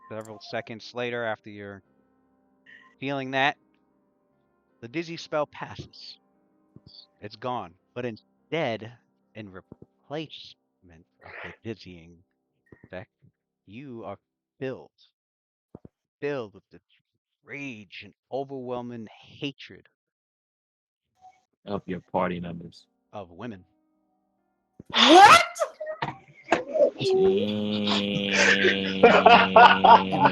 several seconds later after you're feeling that, The dizzy spell passes. It's gone. But instead, in replacement of the dizzying effect, you are filled, filled with the rage and overwhelming hatred Of your party members. of women. What?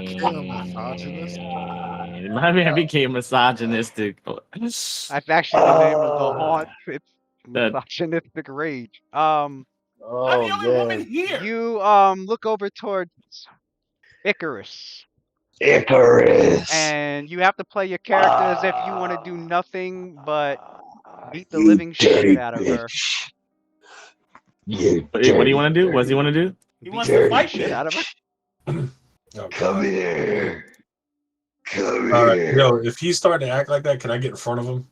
misogynist? My man became misogynistic. That's actually the name of the haunt. It's That misogynistic rage. I'm Oh the only woman man, here. You look over towards Icarus, Icarus. and you have to play your character as if you want to do nothing but beat the You living shit dirty out of her. bitch. You what do you dirty, want to do? What does he want to do? He Beat wants the to living fight shit me. out of her. Oh, Come God. here. Come All right, here. yo, if he's starting to act like that, can I get in front of him?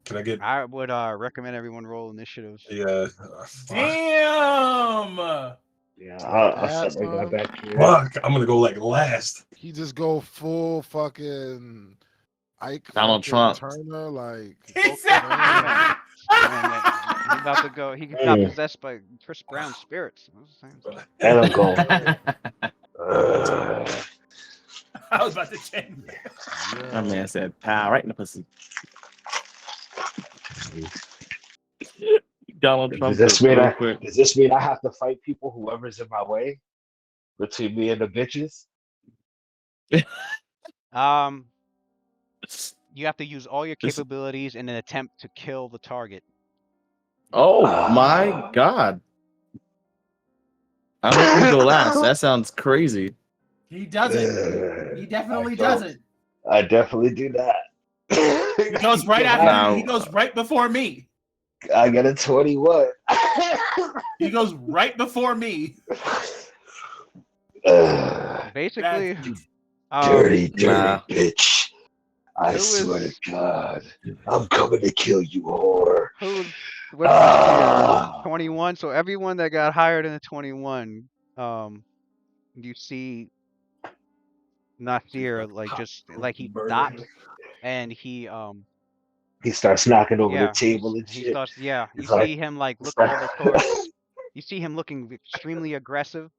Can I get? I would recommend everyone roll initiative. Yeah. Damn. Yeah, I'll Ass, set my guy man. back here. Fuck! I'm gonna go like last. He just go full fucking Ike Donald fucking Trump. Turner, like He said- Man, he about to go. He got possessed by Chris Brown's spirits. I was saying. And I'm going. I was about to change. My man said, "Pow, right in the pussy." Donald Trump Does real quick. this mean I have to fight people, whoever's in my way, between me and the bitches? You have to use all your capabilities in an attempt to kill the target. Oh my God! I hope you go last. That sounds crazy. He doesn't. He definitely doesn't. I definitely do that. He goes right after me. He goes right before me. I got a 21. He goes right before me. Basically, Dirty Nah. bitch. I Who swear is- to God, I'm coming to kill you, whore. what's the tier? 21. So everyone that got higher than a 21, you see Nasir like he stops and he starts knocking over the yeah table and he shit. starts you It's like- see him like look over towards you see him looking extremely aggressive,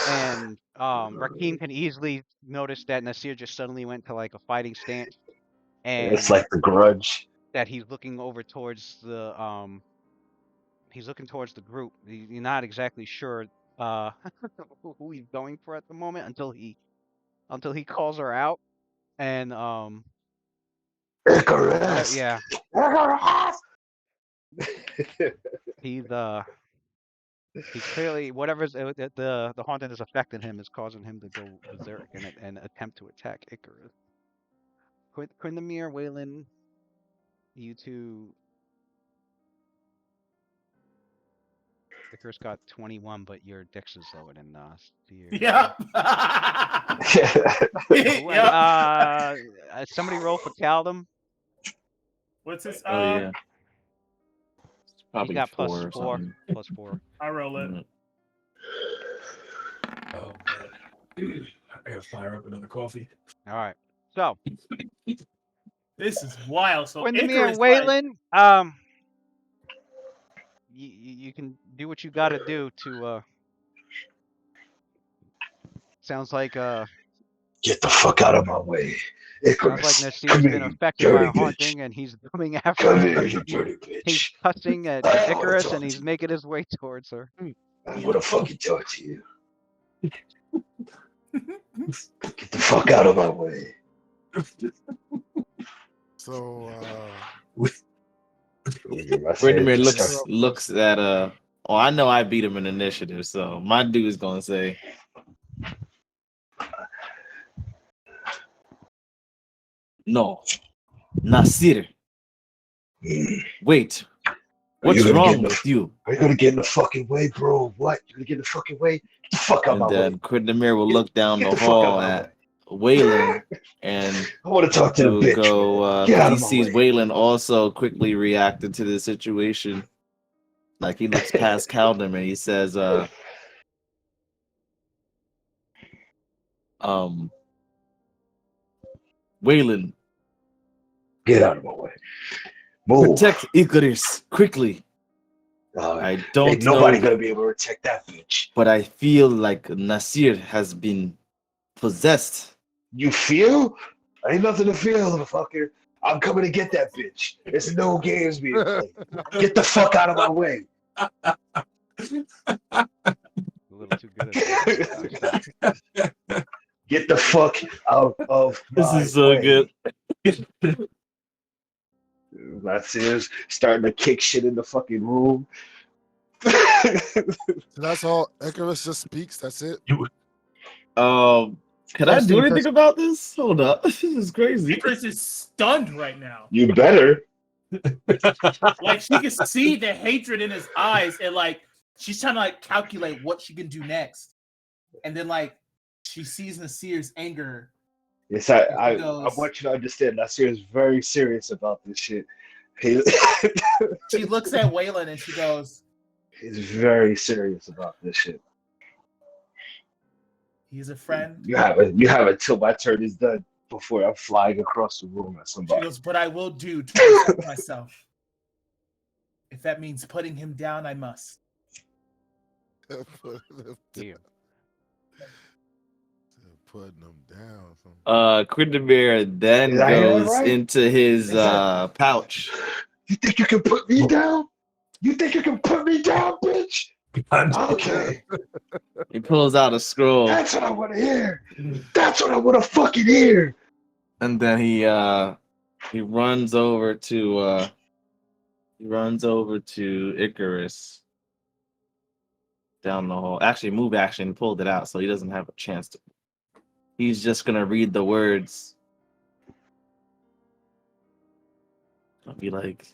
and Raheem can easily notice that Nasir just suddenly went to like a fighting stance, and It's like the Grudge. that he's looking towards the group. You're not exactly sure who he's going for at the moment until he calls her out, and Icarus. yeah, Icarus. he's clearly whatever's the haunting is affecting him is causing him to go berserk and attempt to attack Icarus. Quindamir, Waylon, you two. Icarus got 21, but your dex is lower than Steer. Yep. Somebody roll for Caldum. What's his? Oh yeah. It's He probably got 4 plus or 4. something. Plus 4. I roll it. Mm. Oh man. I gotta fire up another coffee. All right. So This is wild. So Quindamir Icarus, and Waylon, you can do what you got to do to. Sounds like Get the fuck out of my way. Icarus. sounds like Nasir's Come been here, you affected by dirty a bitch. haunting, and he's coming after Come her. here, you dirty He's bitch. cussing at I wanna Icarus, talk and to he's you. making his way towards her. I want to fucking talk to you. Get the fuck out of my way. so. Vladimir looks at Oh, I know I beat him in initiative, so my dude is gonna say, "No, Nasir. Wait, what's wrong with you?" Are you gonna get in the fucking way, bro? What? You gonna get in the fucking way? Get the fuck out And of my way. then Quindamir will look down Get the the fuck out hall of my at Waylon, and I want to talk to he the will bitch. go Get out he of my sees way. Waylon also quickly reacted to the situation. Like he looks past Caldum and he says, Waylon, Get out of my way. Move. Protect Icarus quickly. I don't Ain't nobody know, gonna be able to protect that bitch. but I feel like Nasir has been possessed. You feel? Ain't nothing to feel, motherfucker. I'm coming to get that bitch. It's no games being played. Get the fuck out of my way. A little too good at that. Get the fuck out of my This is so way. good. That's it. Starting to kick shit in the fucking room. So that's all. Icarus just speaks. That's it. Can I do anything about this? Hold up. This is crazy. Icarus is stunned right now. You better. Like she can see the hatred in his eyes, and like she's trying to like calculate what she can do next. And then like she sees Nasir's anger. Yes, I want you to understand. Nasir is very serious about this shit. She looks at Waylon and she goes, He's very serious about this shit. he's a friend. You have until my turn is done before I'm flying across the room at She somebody. goes, but I will do to protect myself. If that means putting him down, I must. Yeah. Putting them down. Quindamere then Did I hear that goes right? into his Is that- pouch. You think you can put me down? You think you can put me down, bitch? Okay, He pulls out a scroll, that's what I want to hear. That's what I want to fucking hear. and then he runs over to Icarus down the hall. Actually, move action pulled it out, so he doesn't have a chance to. He's just gonna read the words. I'll be like,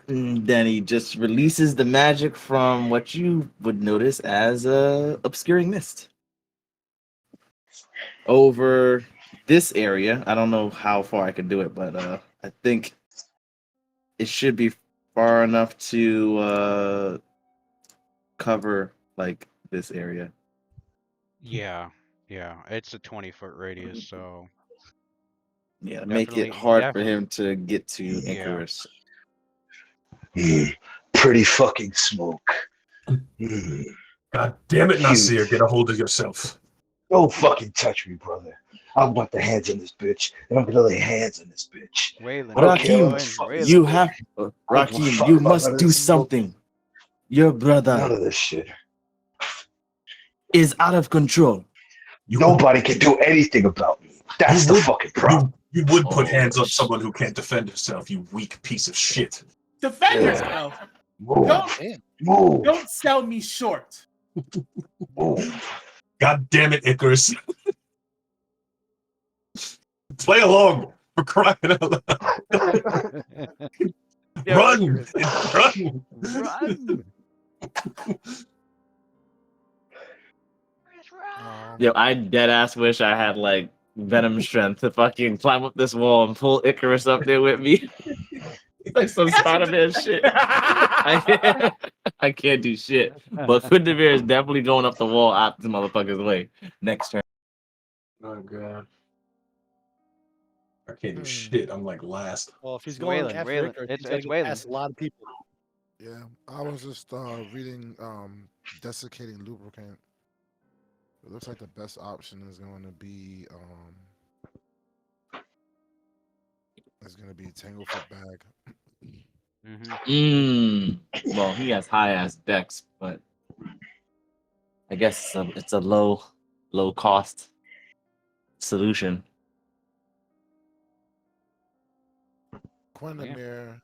and then he just releases the magic from what you would notice as a obscuring mist over this area. I don't know how far I could do it, but I think it should be far enough to cover like this area. Yeah. It's a 20-foot radius, so Yeah, make it Definitely- hard def- for him to get to Yeah. Icarus. Pretty fucking smoke. Mm. God damn it, Nasir, Huge. get a hold of yourself. Don't fucking touch me, brother. I want the hands on this bitch, and I'm gonna lay hands on this bitch. Waylon, I don't care Rakim, what the fuck is You it. have Rakim, you must do something. Your None brother of this shit. is out of control. Nobody can do anything about me. That's the fucking problem. You would put Oh, hands on shit. someone who can't defend himself, you weak piece of shit. Defend Yeah. yourself. Move. Don't, Move. don't sell me short. Move. God damn it, Icarus. Play along, for crying out loud. Yeah, Run! Icarus. Run! Run! Yo, I dead ass wish I had like venom strength to fucking climb up this wall and pull Icarus up there with me. Like some Spider-Man shit. I can't do shit. But Quindamere is definitely going up the wall out this motherfucker's way. Next turn. Oh, God. I can't do shit. I'm like last. Well, if he's going Waylon, after Waylon. Icarus, It's he's gotta get Waylon. past a lot of people. Yeah, I was just reading desiccating lubricant. It looks like the best option is going to be Tanglefoot Bag. Well, he has high ass dex, but I guess it's a low cost solution. Quindamere,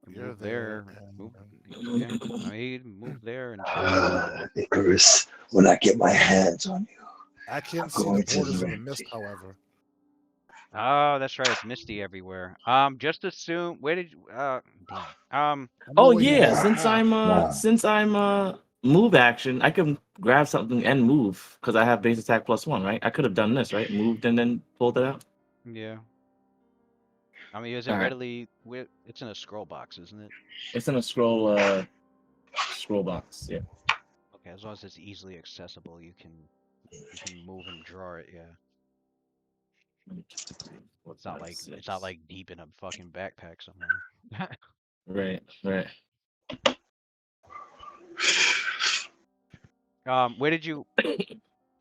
you're Move there. there. And, Move. Yeah. I mean, move there and Icarus, when I get my hands on you, I can't I'm see the going to borders of the rent mist, you. however. Oh, that's right. It's misty everywhere. Just assume. Where did you? Damn. I know Oh where you yeah, are. since I'm move action, I can grab something and move because I have base attack +1, right? I could have done this, right? Moved and then pulled it out. Yeah. I mean, is it All right. readily? It's in a scroll box, isn't it? It's in a scroll box. Yeah. Okay, as long as it's easily accessible, you can You can move and draw it. Yeah. What's It's not like deep in a fucking backpack somewhere. Right, right. Where did you?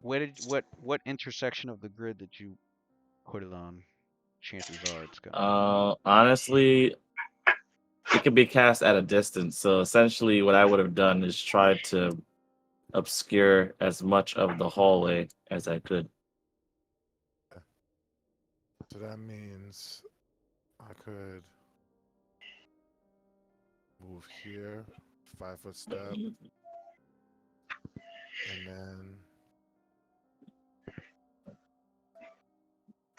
What intersection of the grid did you put it on? Chances are it's gonna. Honestly, it could be cast at a distance. So essentially, what I would have done is tried to obscure as much of the hallway as I could. So that means I could move here, 5-foot step, and then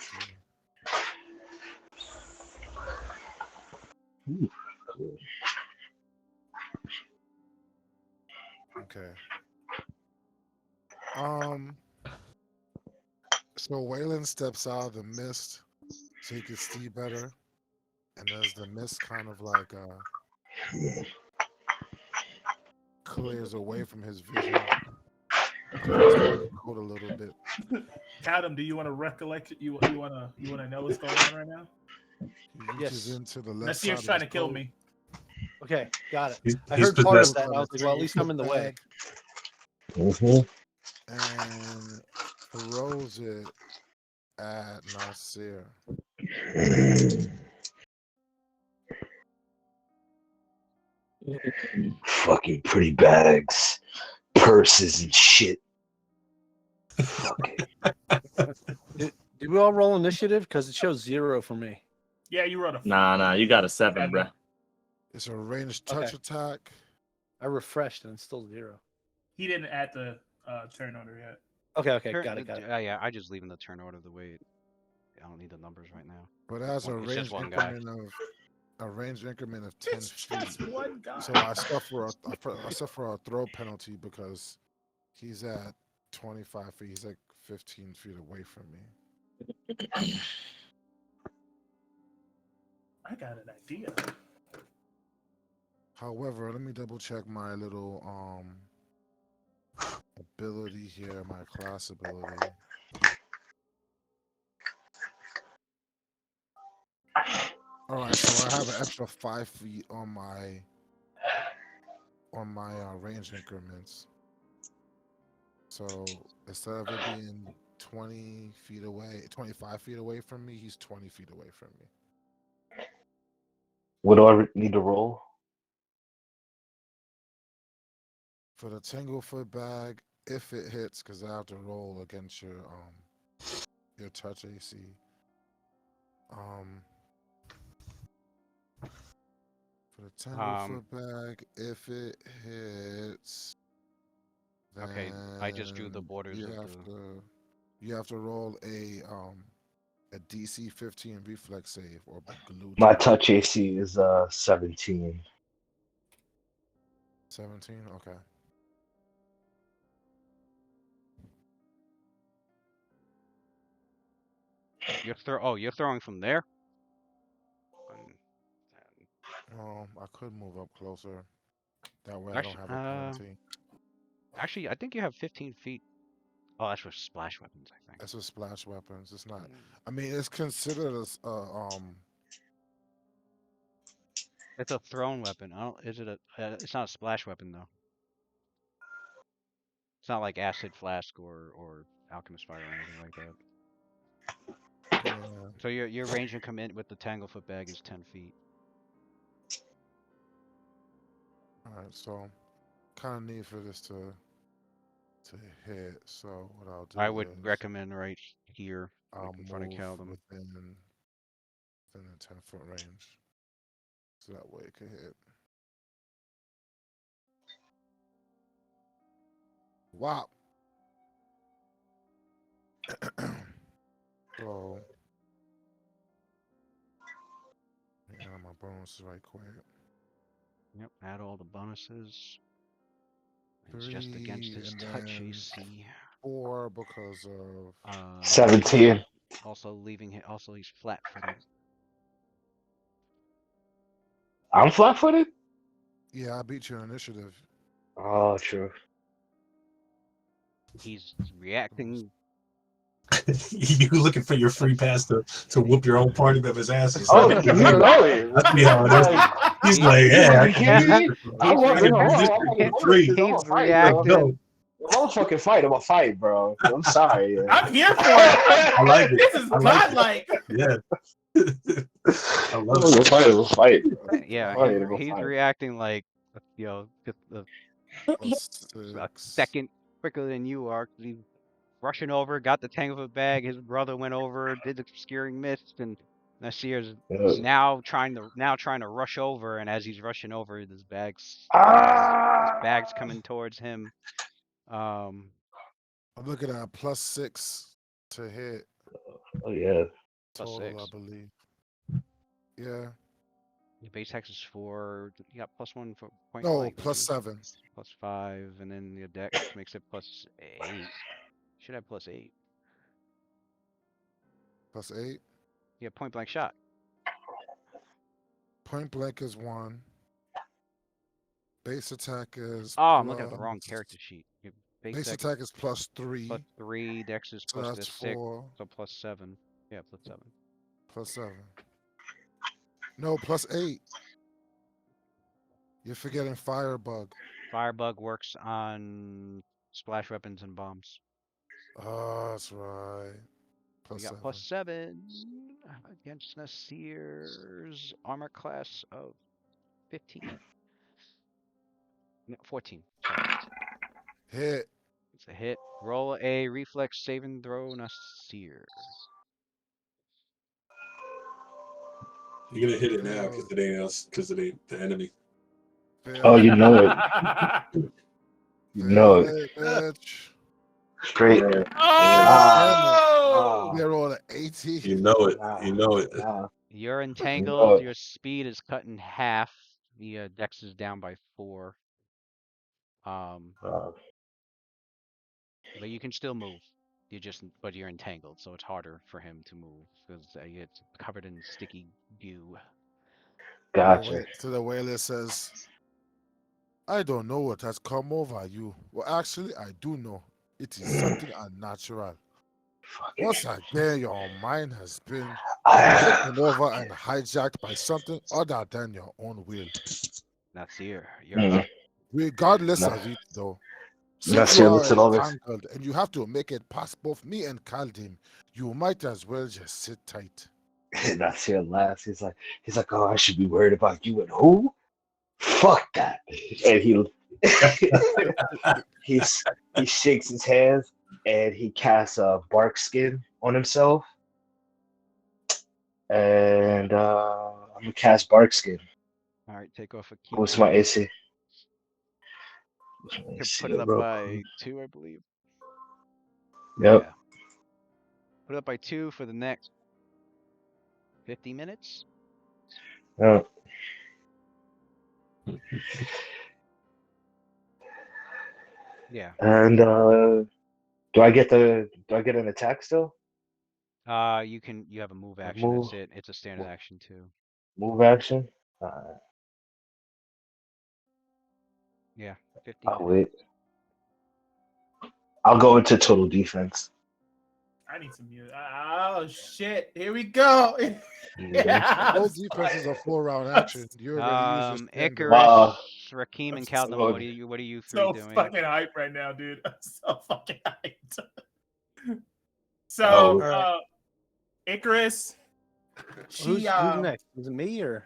see. Ooh, cool. Okay. So Waylon steps out of the mist so he can see better, and as the mist kind of like clears away from his vision, clears the coat a little bit. Adam, do you want to recollect? You want to know what's going on right now? He reaches Yes. into the left Nasir's side trying of to his kill coat, me. Okay, got it. He's, I he's heard part of possessed. that. And I was like, well, at least I'm in the way. Mhm. and throws it at Nasir. Fucking pretty bags, purses and shit. Fucking. Did we all roll initiative? Because it shows 0 for me. Yeah, you wrote a. Nah, you got a 7, Seven. bruh. It's a ranged touch Okay. attack. I refreshed and it's still 0. He didn't add the turn order yet. Okay, Turn- got it. Yeah, I just leaving the turn order the way. I don't need the numbers right now. But as a It's just ranged one guy. increment of 10 It's feet. just one guy. So I suffer a throw penalty because he's at 25 feet. He's like 15 feet away from me. I got an idea. However, let me double check my little ability here, my class ability. All right, so I have an extra 5 feet on my range increments. So instead of it being 20 feet away, 25 feet away from me, he's 20 feet away from me. What do I need to roll? For the Tanglefoot bag, if it hits, because I have to roll against your touch AC. For the Tanglefoot bag, if it hits, Okay, I just drew the then borders you of have the. to you have to roll a DC 15 reflex save or glue. My check. touch AC is 17. 17. Okay. You're throwing from there. I could move up closer. That way I don't Actually, have a penalty. actually, I think you have 15 feet. Oh, that's for splash weapons, I think. That's with splash weapons. It's not. I mean, it's considered as It's a thrown weapon. I don't. Is it a? It's not a splash weapon though. It's not like acid flask or alchemist fire or anything like that. Yeah. So your range and commit with the tanglefoot bag is 10 feet. All right. So, kind of need for this to hit. So what I'll do I would is recommend right here, I'll like in front of move Caldum. within the 10-foot range, so that way it can hit. Wow. So, add my bonuses right quick. Yep, add all the bonuses. It's 3 just against his and touch then AC. 4 because of 17. Also leaving him. Also, he's flat-footed. I'm flat-footed. yeah, I beat you in initiative. Oh, true. He's reacting. You looking for your free pass to whoop your own party member's asses. Oh, I you know it. I see how it is. Like, He's like, yeah, I you can kidding use me? this. I He's want I this. can use this I'm for gonna free. I'm he's gonna fight, bro. Let's go. reacting. I'm gonna fucking fight. I'm gonna fight, bro. I'm sorry. Yeah. I'm here for it. I like it. This is I like it. godlike. Yeah. I I'm love gonna it. fight. I'm gonna fight. Bro. Yeah, Fight, I'm gonna he's fight. reacting like just a +6. second quicker than you are. 'Cause he's rushing over, got the tank of a bag. His brother went over, did the obscuring mist, and Nasir's Yeah. now trying to rush over. And as he's rushing over, his bag's Ah! coming towards him. I'm looking at +6 to hit Oh yeah. Plus total, I 6. believe. Yeah. Your base hex is 4. You got +1 for point No, blank. don't you? +7. +5, and then your dex makes it +8. Should have +8. +8. Yeah, point blank shot. Point blank is 1. Base attack is Oh, I'm looking at the wrong character sheet. Your base Base dex attack is +3. +3, dex is So that's +6, 4. so +7. Yeah, +7. +7. No, +8. You're forgetting Firebug. Firebug works on splash weapons and bombs. Oh, that's right. We got +7. +7 against Nasir's armor class of 15. No, 14. Sorry. Hit. It's a hit. Roll a reflex saving throw, Nasir. You're gonna hit it now Fail. because it ain't us, because it ain't the enemy. Oh, Fail. you know it. You know Fail it. it, bitch. Straight. Oh! They rolled an 18. You know it. Nah, You know it. nah. You're You know entangled. it. Your speed is cut in half. The dex is down by 4. Um, but you can still move. But you're entangled, so it's harder for him to move because it's covered in sticky goo. Gotcha. So the whaler says, I don't know what has come over you. Well, actually, I do know. It is something unnatural. Fucking. Once again, your mind has been Ah, taken over and hijacked by something other than your own will. Nasir, you're mm, up. Regardless No. of it, though, since you Nasir are looks at all this. entangled and you have to make it past both me and Kaldim, you might as well just sit tight. Nasir laughs. He's like, oh, I should be worried about you and who? Fuck that. And he shakes his hands and he casts a bark skin on himself. And I'm gonna cast bark skin. All right, take off a key What's my point. AC? You can put it up by 2, I believe. Yep. Yeah. Put it up by 2 for the next 50 minutes. Yep. Yeah. And do I get an attack still? You have a move action. Move. That's it. It's a standard action too. Move action? Yeah. 50 I'll minutes. wait. I'll go into total defense. I need some music. Oh shit! Here we go. All defense is a 4-round action. You already used your standard. Icarus, Wow. Rakim, and I'm Kaldom, so- what are you 3 So doing? fucking hyped right now, dude. I'm so fucking hyped. Oh. So, Icarus, Who's she next? Is it me or?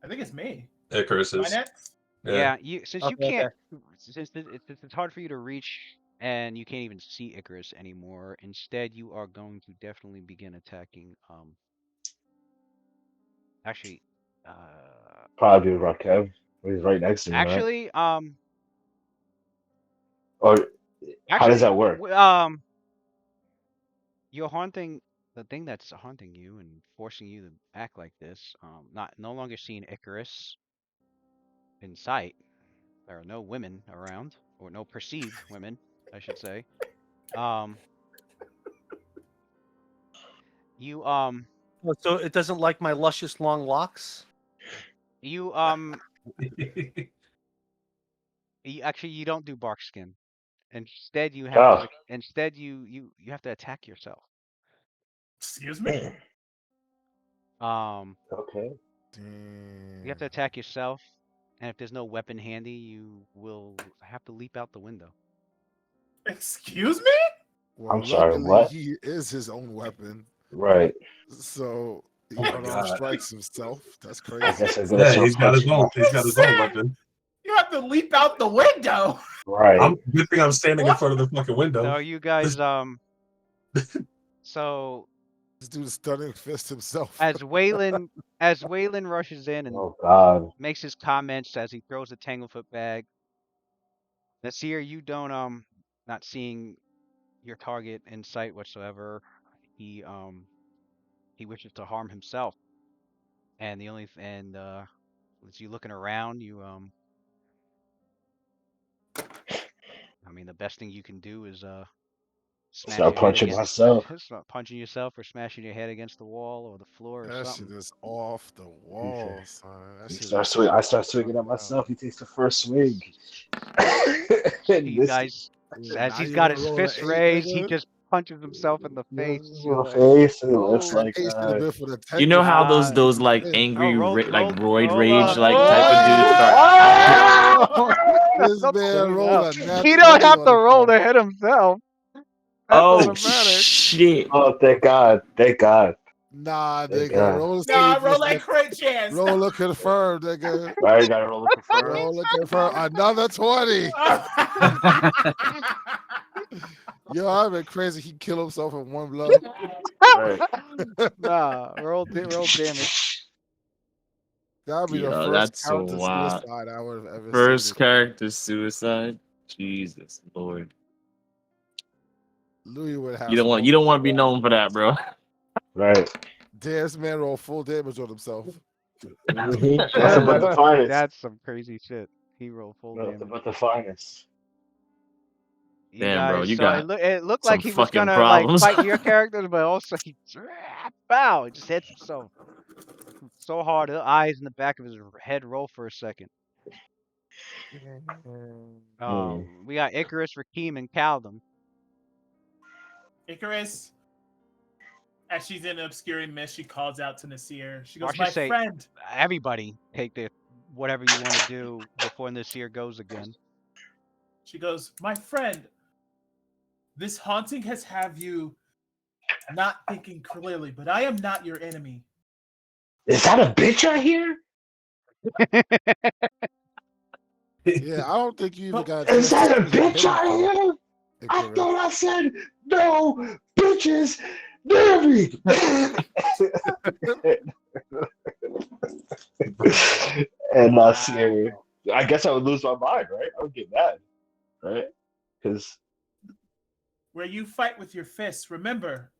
I think it's me. Icarus Am I is. next? Yeah, since you Okay, can't, since it's hard for you to reach and you can't even see Icarus anymore. Instead, you are going to definitely begin attacking. Actually, Probably Rakev. He's right next to me, right? actually, Or how does that work? You're haunting the thing that's haunting you and forcing you to act like this. No longer seeing Icarus in sight. There are no women around, or no perceived women, I should say. You Oh, so it doesn't like my luscious long locks? you actually you don't do bark skin. Instead, you have Oh. to. Instead, you have to attack yourself. Excuse me. Okay. You have to attack yourself, and if there's no weapon handy, you will have to leap out the window. Excuse me. Well, I'm sorry, luckily what? he is his own weapon, Right. so he Oh my unarmed God. strikes himself. That's I crazy. guess I'm gonna Yeah, start he's got his punching own. my. He's got his own weapon. You have to leap out the window. Right. Good thing I'm standing in What? front of the fucking window. So you guys, so This dude's stunning fist himself. as Waylon rushes in and Oh God. makes his comments as he throws the Tanglefoot bag, Nasir, you don't not seeing your target in sight whatsoever. He wishes to harm himself, and as you looking around, I mean, the best thing you can do is smash Start your head punching against myself. punching yourself or smashing your head against the wall or the floor or That shit something. is off the wall, son. That shit I is start swinging at myself. He takes the first swing. And You this guys, Yeah, as now he's you got wanna his roll an fist 8, raised, he nigga? just punches himself in the face. in You're the like, face, and it looks oh, That like 8 should have been for the You know how Tanglefoot. those like Shit. oh, angry like roll, roid roll, rage like type of dudes oh, start. oh, This don't man do rolled that. a nat He don't 20 have on to roll himself. to hit himself. That's Oh automatic. shit! oh, thank God, thank God, Nah, thank nigga, God. roll to see Nah, if roll this that crit chance. roll a confirm, nigga. Right, you gotta roll a confirm. Roll a confirm. Another 20. Yo, I've been crazy. He killed himself in one blow. Right. Nah, roll damage. That would be the Yo, first that's so character wild. suicide I would have ever First seen. character suicide. Jesus Lord. Louis would have You don't some want to be known for that, bro. Right. This man roll full damage on himself. Nothing but the finest. That's some crazy shit. He rolled full Nothing damage. but the finest. You Damn, bro, guys, you so got it looked some like he was fucking gonna like problems. fight your characters, but also he bow, he just hits himself so hard, the eyes in the back of his head roll for a second. We got Icarus, Rakim, and Caldum. Icarus, as she's in an obscuring mist, she calls out to Nasir. She Or I goes, should "My say, friend." everybody take whatever you want to do before this year goes again. She goes, "My friend, this haunting has have you not thinking clearly, but I am not your enemy." Is that a bitch I hear? Yeah, I don't think you even But got a Is chance to that a see him bitch hit I himself, hear? I Icarus. thought I said no bitches near me. And Nasir, I guess I would lose my mind, right? I would get mad, right? Because where you fight with your fists, remember,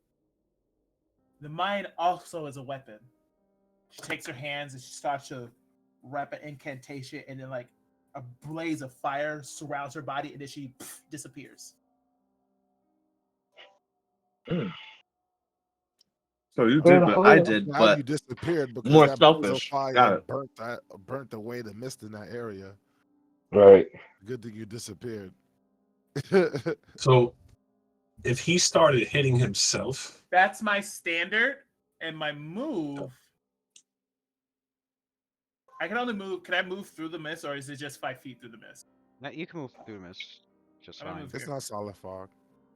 the mind also is a weapon. She takes her hands and she starts to rap an incantation, and then like a blaze of fire surrounds her body, and then she disappears. So you did what I did, Now but you disappeared because more that blaze of selfish. fire Got it. burnt away the mist in that area. right. Good thing you disappeared. So if he started hitting himself, That's my standard, and my move. I can only move. Can I move through the mist, or is it just 5 feet through the mist? Now, you can move through the mist just I'm gonna fine. move It's here. not solid fog.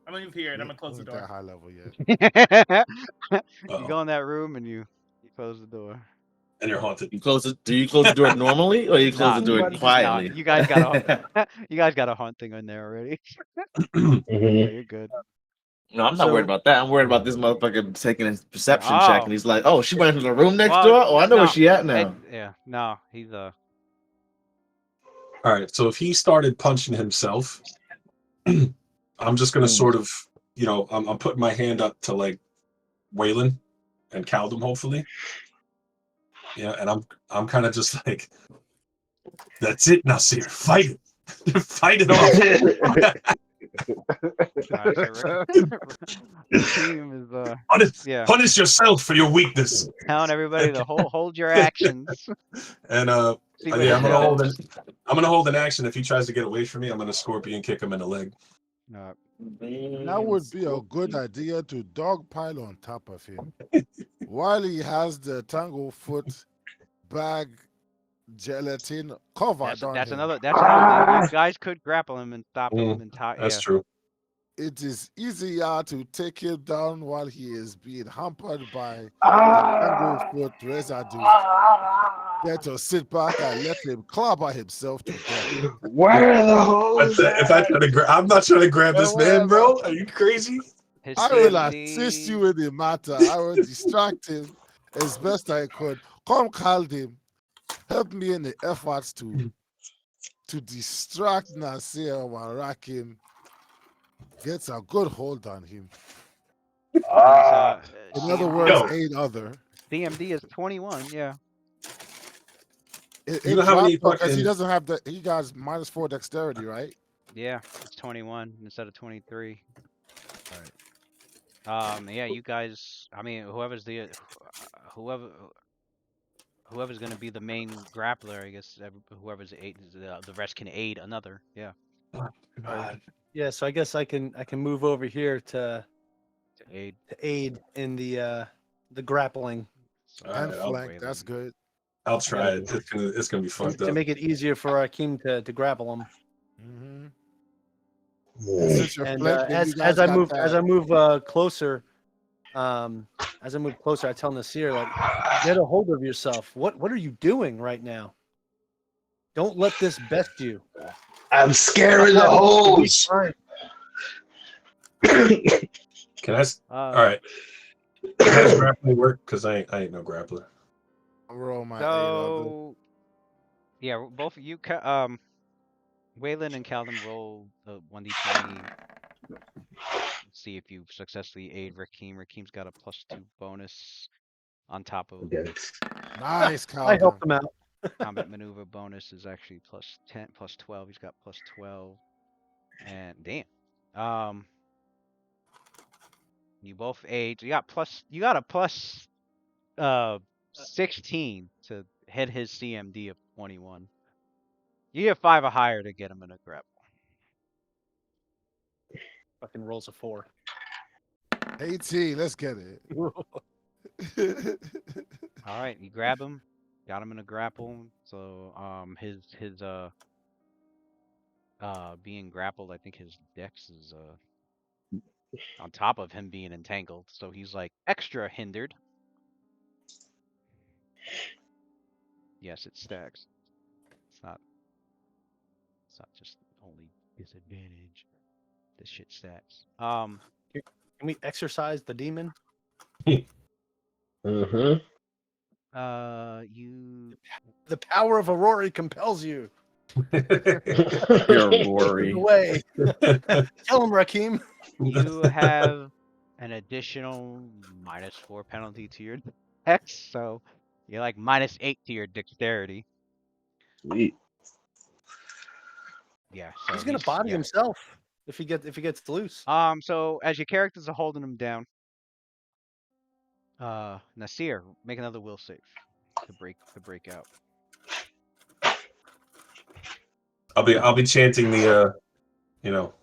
I'm gonna move here, and I'm We gonna close the ain't that door. high level yet. You go in that room and you close the door. and you're haunted. You close it. Do you close the door normally, or you close the door Nah, quietly? you guys got a haunting in there already. Mhm. Yeah, you're good. No, I'm not worried about that. I'm worried about this motherfucker taking his perception check, Oh, and he's like, "Oh, she went into the room next well, door. Oh, I know where no, she at now." no, he's All right. So if he started punching himself, I'm just gonna sort of, I'm putting my hand up to like Waylon and Caldum, hopefully. Yeah, and I'm kind of just like, that's it, Nasir. Fight it. Fight it off. alright. So Rakim is Punish yourself for your weakness. telling everybody to hold your actions. And See what I'm gonna happens. hold an action. If he tries to get away from me, I'm gonna scorpion kick him in the leg. Uh, That would be a good idea to dogpile on top of him while he has the Tanglefoot bag gelatin covered on that's him. another. That's another thing. You guys could grapple him and stop him Mm, entire. that's Yeah. true. It is easier to take him down while he is being hampered by the Tanglefoot residue than to sit back and let him clobber himself to death. Where are the holes If I at? try to, I'm not trying to grab this man, Whatever. bro. Are you crazy? His I will assist CMD. you in the matter. I will distract him as best I could. Come, Kaldim, help me in the efforts to distract Nasir while Rakim gets a good hold on him. Ah, In other words, Yo, aid other. CMD is 21. Yeah. It, you it know how many dropped because he fucking doesn't have the. He got -4 dexterity, right? Yeah. It's 21 instead of 23. Right. Yeah. You guys. I mean, whoever whoever's gonna be the main grappler, I guess. Whoever's aid, the rest can aid another. Yeah. God. Yeah, so I guess I can move over here to To aid. aid in the grappling So All And right, flank. Waylon. That's good. I'll try Yeah. it. It's gonna be fucked to up. make it easier for Akeem to grapple him. Hmm. And since you're And flanking, you as guys I got move that. closer, as I move closer, I tell Nasir, like, get a hold of yourself. What are you doing right now? Don't let this best you. I'm scaring the Having a weak holes. mind. Can I? All Uh. right. How does grappling work? Because I ain't no grappler. Roll my aid other. So yeah, both of you, Waylon and Calvin roll the 1d20. See if you successfully aid Rakeem. Rakeem's got a +2 bonus on top of Nice, I Calden. helped him out. combat maneuver bonus is actually +10, +12. He's got +12. And damn. You both aid. You got a plus 16 to hit his CMD of 21. You get 5 or higher to get him in a grapple. Fucking rolls a 4. 18. Let's get it. All right, you grab him, got him in a grapple. So his being grappled, I think his dex is on top of him being entangled, so he's like extra hindered. Yes, it stacks. It's not just only disadvantage. This shit stacks. Can we exercise the demon? Mm-hmm. You The power of Aurora compels you. You're Rory. Away. Tell him, Rakeem. you have an additional -4 penalty to your dex, so you're like -8 to your dexterity. Sweet. Yeah, so He's gonna body himself if he gets loose. So as your characters are holding him down, Nasir, make another will save to break out. I'll be chanting the you know,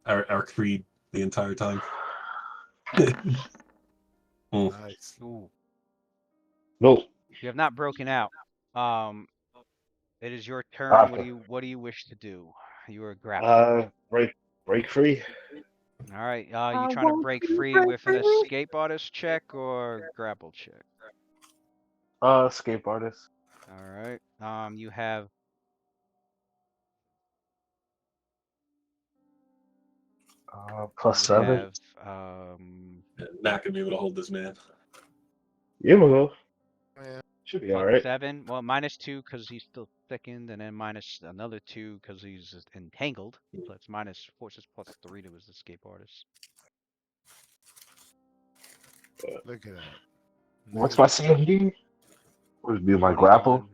our creed the entire time. Nice. Ooh, Nope. you have not broken out. It is your turn. What do you wish to do? You are grappled. Break free. All right. You trying to break free with an escape artist check or grapple check? Escape artist. All right. You have Plus you would 7. have Not gonna be able to hold this man. Yeah, we'll go. Yeah. Should be all right. +7. Well, -2 because he's still thickened, and then minus another 2 because he's entangled. So it's -4, so it's +3 to his escape artist. Look at that. What's Nice. my CMD? Would be my 21. grapple?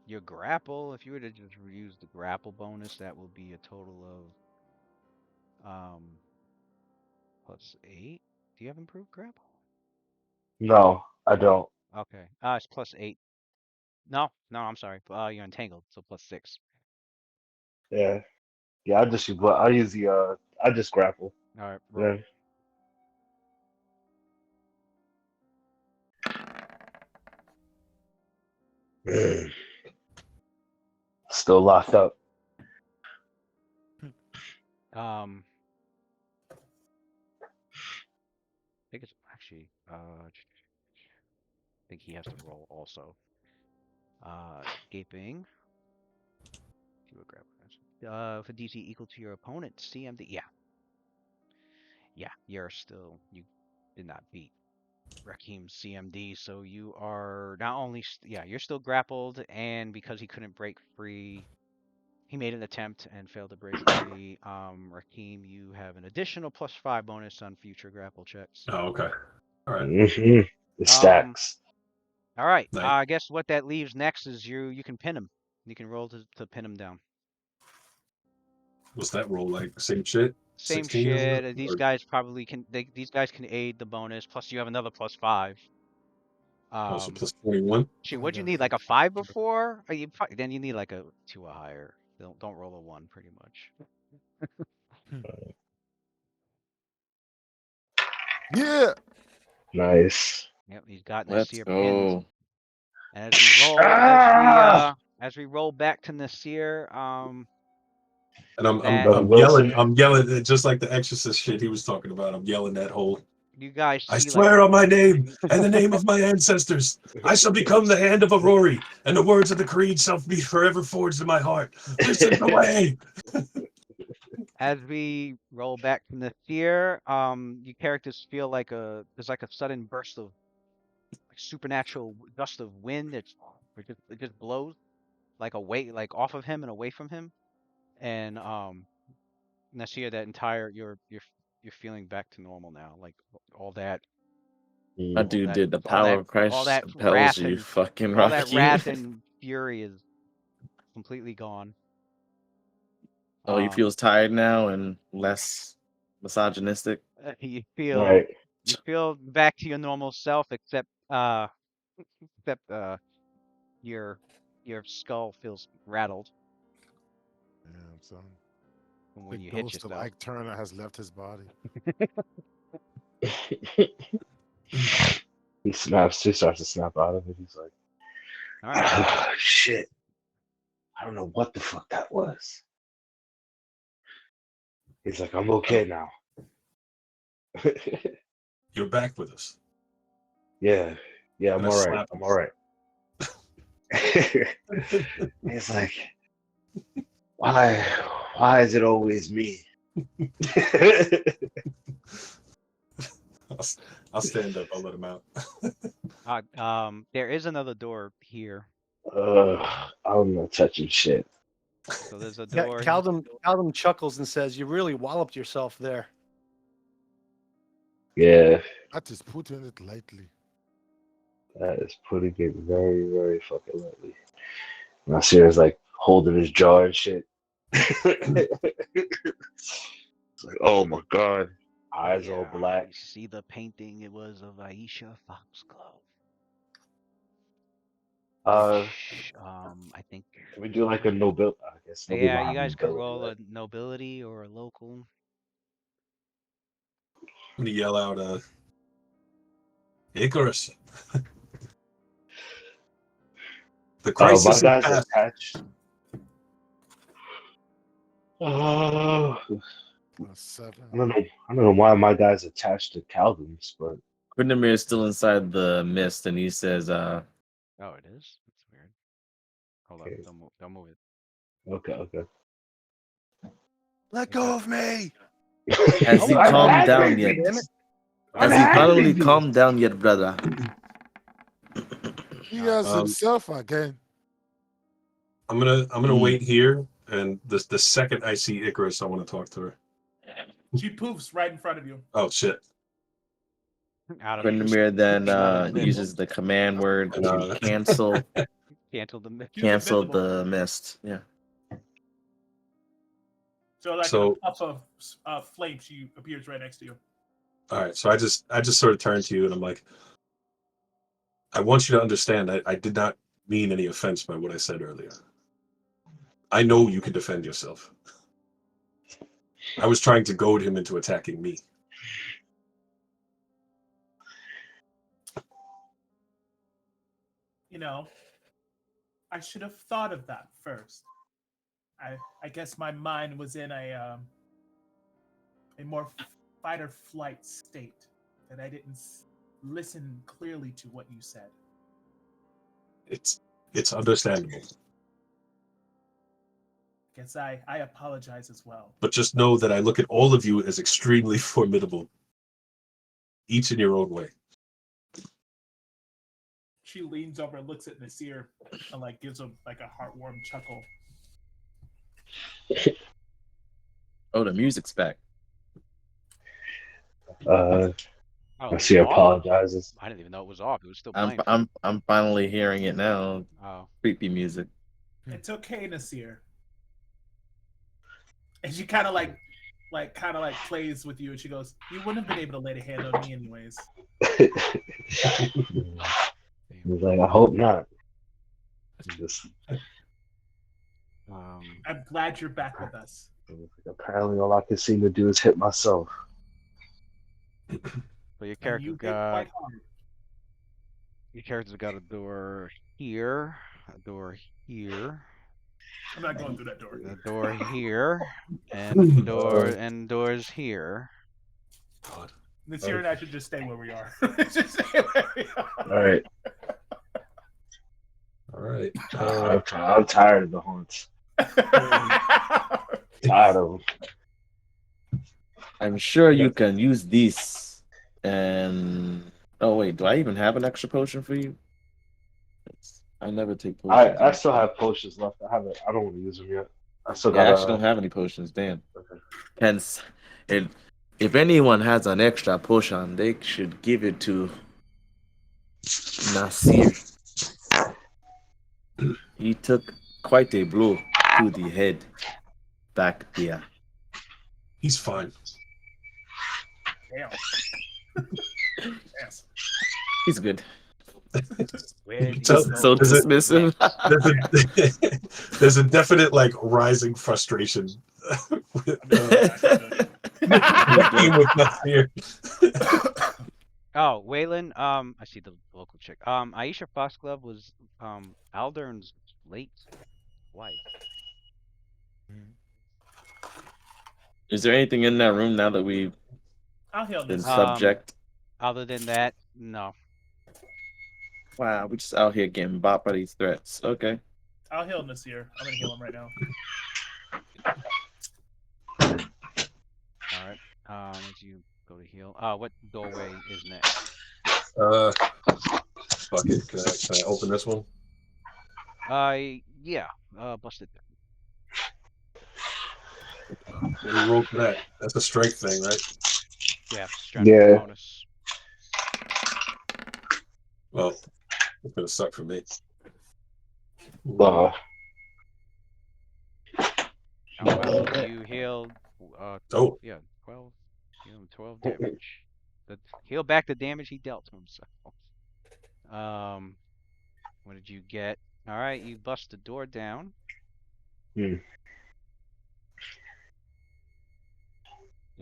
Your grapple, if you were to just use the grapple bonus, that would be a total of +8. Do you have improved grapple? No, I don't. Okay. It's +8. No, I'm sorry. You're entangled, so +6. Yeah. Yeah, I'll use the I'll just grapple. All right, roll. Then. Still locked up. I think it's actually I think he has to roll also. Escaping. See what grab for DC equal to your opponent, CMD. Yeah, you're still you did not beat Rakim's CMD, so you are not only you're still grappled, and because he couldn't break free, he made an attempt and failed to break free. Rakim, you have an additional +5 bonus on future grapple checks. Oh, okay. All right. Mm-hmm. It stacks. All right. Nice. I guess what that leaves next is you can pin him. You can roll to pin him down. What's that roll like? Same shit? Same 16 or whatever? shit. These Or- guys probably can. These guys can aid the bonus. Plus, you have another +5. Oh, so plus 21? Shoot, what'd you need? Like a 5 before? Or then you need like a 2 or higher. Don't roll a 1, pretty much. Yeah. Nice. Yep, he's got Let's Nasir pinned. go. And as we roll, as we roll back to Nasir, And I'm that I'm, I'm Wilson. yelling. I'm yelling just like the Exorcist shit he was talking about. I'm yelling that whole. you guys I see like swear on my name and the name of my ancestors, I shall become the hand of Aurori, and the words of the creed shall be forever forged in my heart. This is the way. as we roll back to Nasir, you characters feel like there's like a sudden burst of like supernatural gust of wind. It just blows like away, like off of him and away from him, and Nasir, that entire you're feeling back to normal now. Like all that My Mm. all dude that did the all power that of all Christ that compels wrath you, and fucking all that Rocky. wrath and fury is completely gone. Oh, he Um, feels tired now and less misogynistic. you Right. feel back to your normal self, except your skull feels rattled Damn, son. from The when you hit ghost of yourself. Ike Turner has left his body. He snaps. He starts to snap out of it. He's like, All right. shit. I don't know what the fuck that was. He's like, I'm okay now. You're back with us. Yeah. Yeah, I'm And I all right. slap I'm him. all right. He's like, why is it always me? I'll stand up. I'll let him out. There is another door here. I'm not touching shit. So there's a Yeah, door. Caldum chuckles and says, "You really walloped yourself there." Yeah, I just put in it lightly. that is putting it very, very fucking lightly. Nasir's like holding his jaw and shit. It's like, oh my god, eyes all black. You see the painting? It was of Aisha Foxglove. I think. Can we do like a nobility? I guess nobody Yeah, will you have guys could nobility, roll right? a nobility or a local. I'm gonna yell out, Icarus. The crisis My is guy's past. attached. Oh, +7. I don't know why my guy's attached to Calvin's, but Quindamir is still inside the mist, and he says, Oh, it is. That's weird. Hold okay. up. Don't move it. Okay. Let go of me. Has he I'm calmed down angry, yet? Damn it. I'm Has he finally angry. calmed down yet, brother? He has Um, himself again. I'm gonna wait here, and the second I see Icarus, I want to talk to her. She poofs right in front of you. Oh shit! Out of Quindamir then Invisible. uses the command word And, to cancel Cancel the mist. She's cancel invisible. the mist. Yeah. So like So- in a puff of flame, she appears right next to you. all right, so I just sort of turn to you, and I'm like, I want you to understand, I did not mean any offense by what I said earlier. I know you can defend yourself. I was trying to goad him into attacking me. You know, I should have thought of that first. I guess my mind was in a more fight or flight state that I didn't listen clearly to what you said. It's understandable. Guess I apologize as well. But just know that I look at all of you as extremely formidable, each in your own way. She leans over and looks at Nasir and like gives him like a heartwarm chuckle. Oh, the music's back. Oh, Nasir it's off? apologizes. I didn't even know it was off. It was still I'm playing. I'm finally hearing it now. Oh. Creepy music. It's okay, Nasir. And she kind of like plays with you, and she goes, "You wouldn't have been able to lay a hand on me, anyways." He's like, I hope not. Just, I'm glad you're back with us. apparently, all I can seem to do is hit myself. So your And character you hit got quite hard. your character's got a door here, a door here, I'm not going through that door. a door here, and doors here. God. Nasir and I should just stay where we are. Just stay where we are. All right. All right. I'm tired of the haunts. Tired of them. I'm sure you can use this. And oh wait, do I even have an extra potion for you? I never take potions. I still have potions left. I don't want to use them yet. I still Yeah, I got. actually don't have any potions. Damn. Okay. Hence, if anyone has an extra potion, they should give it to Nasir. He took quite a blow to the head back there. He's fine. Damn. Yes. He's good. Where do you So- go? So Is it- dismissive. There's a definite like rising frustration with Nasir. Oh, Waylon, I see the local chick. Aisha Foxglove was Aldern's late wife. Is there anything in that room now that we've I'll heal been Nasir. subject? Other than that, no. Wow, we just out here getting bopped by these threats. Okay. I'll heal Nasir. I'm gonna heal him right now. All right. As you go to heal. What doorway is next? Fuck it. Can I open this one? Yeah. Busted. What do you roll for that? That's a strength thing, right? Yeah. Strength Yeah. bonus. Well, it's gonna suck for me. Uh, Oh, well, you healed. Oh, Yeah, 12. Heal him 12 damage. Heal back the damage he dealt to himself. What did you get? All right, you bust the door down.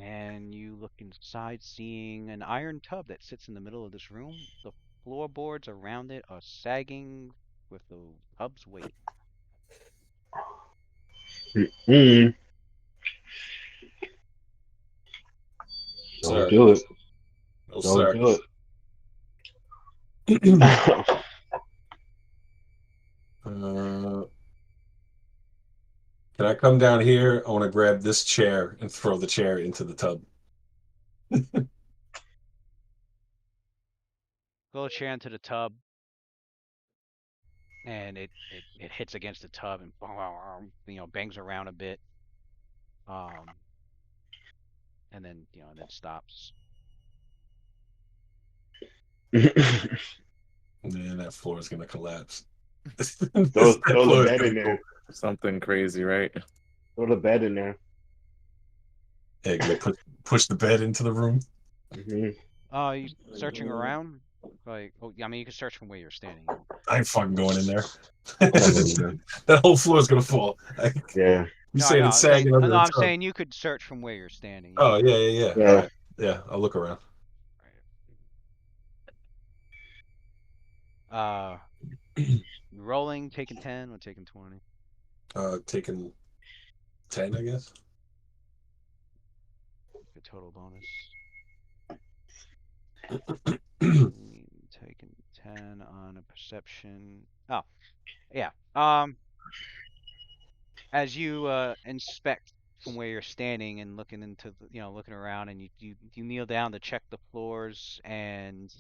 And you look inside, seeing an iron tub that sits in the middle of this room. The floorboards around it are sagging with the tub's weight. Don't sir. do it. No, Don't sir. do it. Can I come down here? I want to grab this chair and throw the chair into the tub. Throw a chair into the tub, and it hits against the tub and bangs around a bit. And then and then stops. Man, that floor is gonna collapse. Throw That the floor is bed gonna in there. Something crazy, right? Throw the bed in there. Hey, gonna push the bed into the room. Mhm. You searching around? Like, oh, I mean, you can search from where you're standing. I ain't fucking going in there. Come on, man. That whole floor is gonna fall. Yeah. You No, saying no, it's I'm saying sagging under no, the I'm tub? saying you could search from where you're standing. Oh Yeah. yeah, yeah, yeah. All Yeah. right. Yeah, I'll look around. Uh, rolling, taking 10 or taking 20. Taking 10, I guess. The total bonus. Taking 10 on a perception. Oh, yeah. As you inspect from where you're standing and looking into the, looking around, and you kneel down to check the floors, and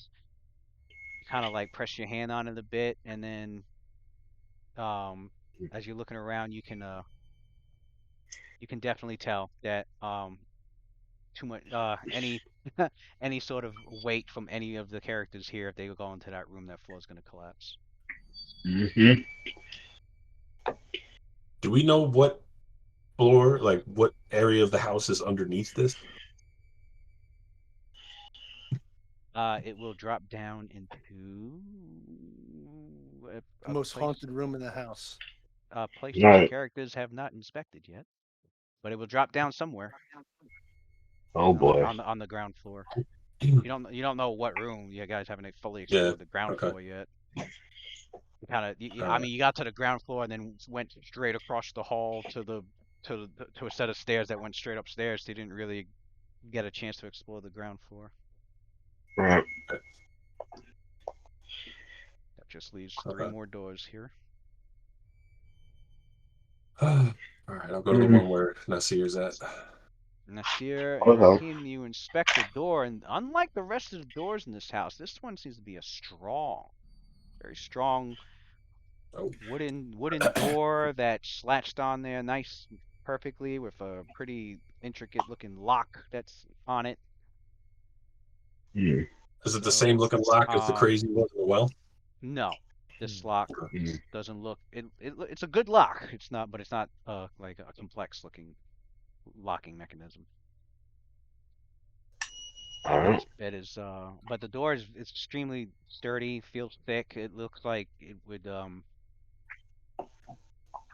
kind of like press your hand on it a bit, and then um as you're looking around, you can definitely tell that too much any any sort of weight from any of the characters here, if they go into that room, that floor is going to collapse. Mm-hmm. Do we know what floor, like what area of the house is underneath this? It will drop down into The most haunted room in the house. a place that the Right. characters have not inspected yet, but it will drop down somewhere Oh boy. on the ground floor. You don't know what room. You guys haven't fully Yeah. explored the ground Okay. floor yet. You kind of, I Uh, mean, you got to the ground floor and then went straight across the hall to a set of stairs that went straight upstairs. So you didn't really get a chance to explore the ground floor. Right. That just leaves 3 okay. more doors here. All right. I'll go to the Mhm. one where Nasir's at. Nasir and Okay. Joaquin, you inspect the door, and unlike the rest of the doors in this house, this one seems to be a very strong Oh. wooden door that's latched on there nice perfectly, with a pretty intricate looking lock that's on it. Mm. Is it the same So, looking lock as the crazy one in the well? no, this lock Mm. doesn't look it's a good lock. It's not like a complex looking locking mechanism. All right. But the door is extremely sturdy, feels thick. It looks like it would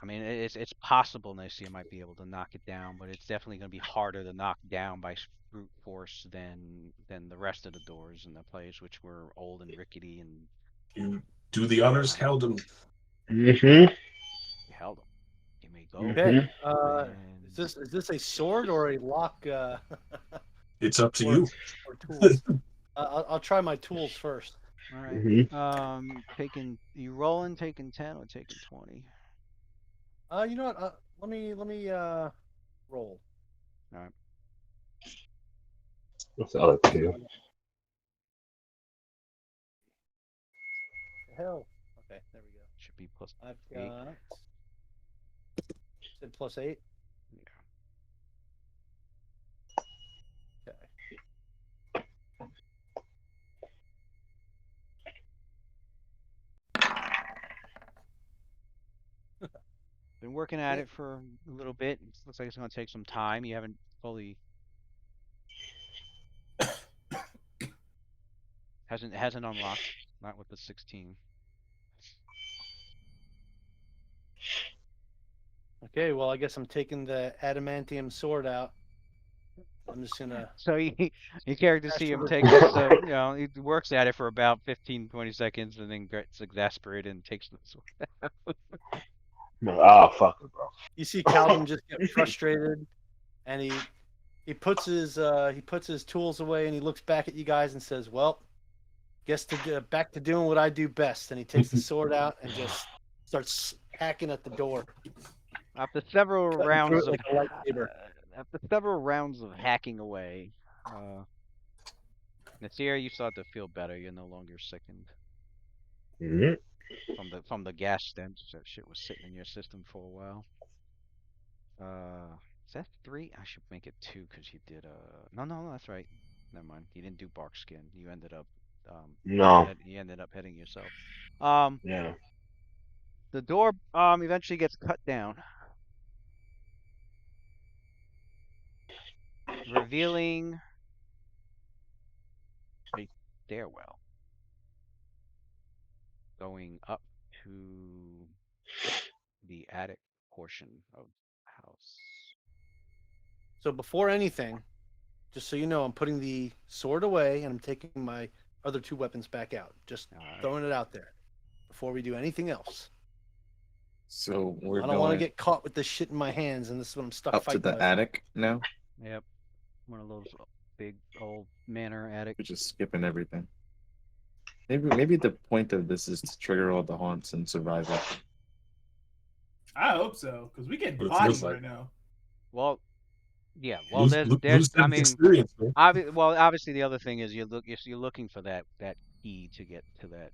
I mean, it's possible Nicaea might be able to knock it down, but it's definitely going to be harder to knock down by brute force than the rest of the doors in the place, which were old and rickety, and You do the honors, held him. Mm-hmm. you held them. You may go Okay. Mm-hmm. and Is this a sword or a lock? It's up to or, you. or tools? I'll try my tools first. all right. Mm-hmm. You rolling, taking 10 or taking 20. You know what? Let me roll. All right, What's the other two? Hell. Okay, there we go. should be plus I've 8. got said +8. Yeah. Okay. Been working at it for a little bit. It looks like it's going to take some time. You haven't fully hasn't unlocked, not with the 16. Okay, well, I guess I'm taking the adamantium sword out. I'm just gonna. So you character see him take Actually- this, he works at it for about 15, 20 seconds and then gets exasperated and takes the sword. Oh fuck, bro. You see Caldum just get frustrated, and he puts his tools away, and he looks back at you guys and says, "Well, guess back to doing what I do best." And he takes the sword out and just starts hacking at the door. After several Cutting through rounds it of like a lightsaber. hacking away, Nasir, you start to feel better. You're no longer sickened Mm-hmm. from the gas stench. That shit was sitting in your system for a while. Is that 3? I should make it 2 because you did no, that's right. Never mind. You didn't do bark skin. You ended up No. you ended up hitting yourself. Um, Yeah. the door eventually gets cut down, revealing a stairwell going up to the attic portion of the house. So before anything, just so you know, I'm putting the sword away and I'm taking my other 2 weapons back out. Just Alright. throwing it out there before we do anything else. So we're I don't want to going get caught with this shit in my hands, and this is what I'm stuck up to fighting the with. attic now. Yep. One of those big old manor attic. We're just skipping everything. Maybe the point of this is to trigger all the haunts and survival. I hope so, because we get What it bodied feels like. right now. Well, yeah. Well, there's. I mean, experience, man. obviously, the other thing is you're looking for that key to get to that.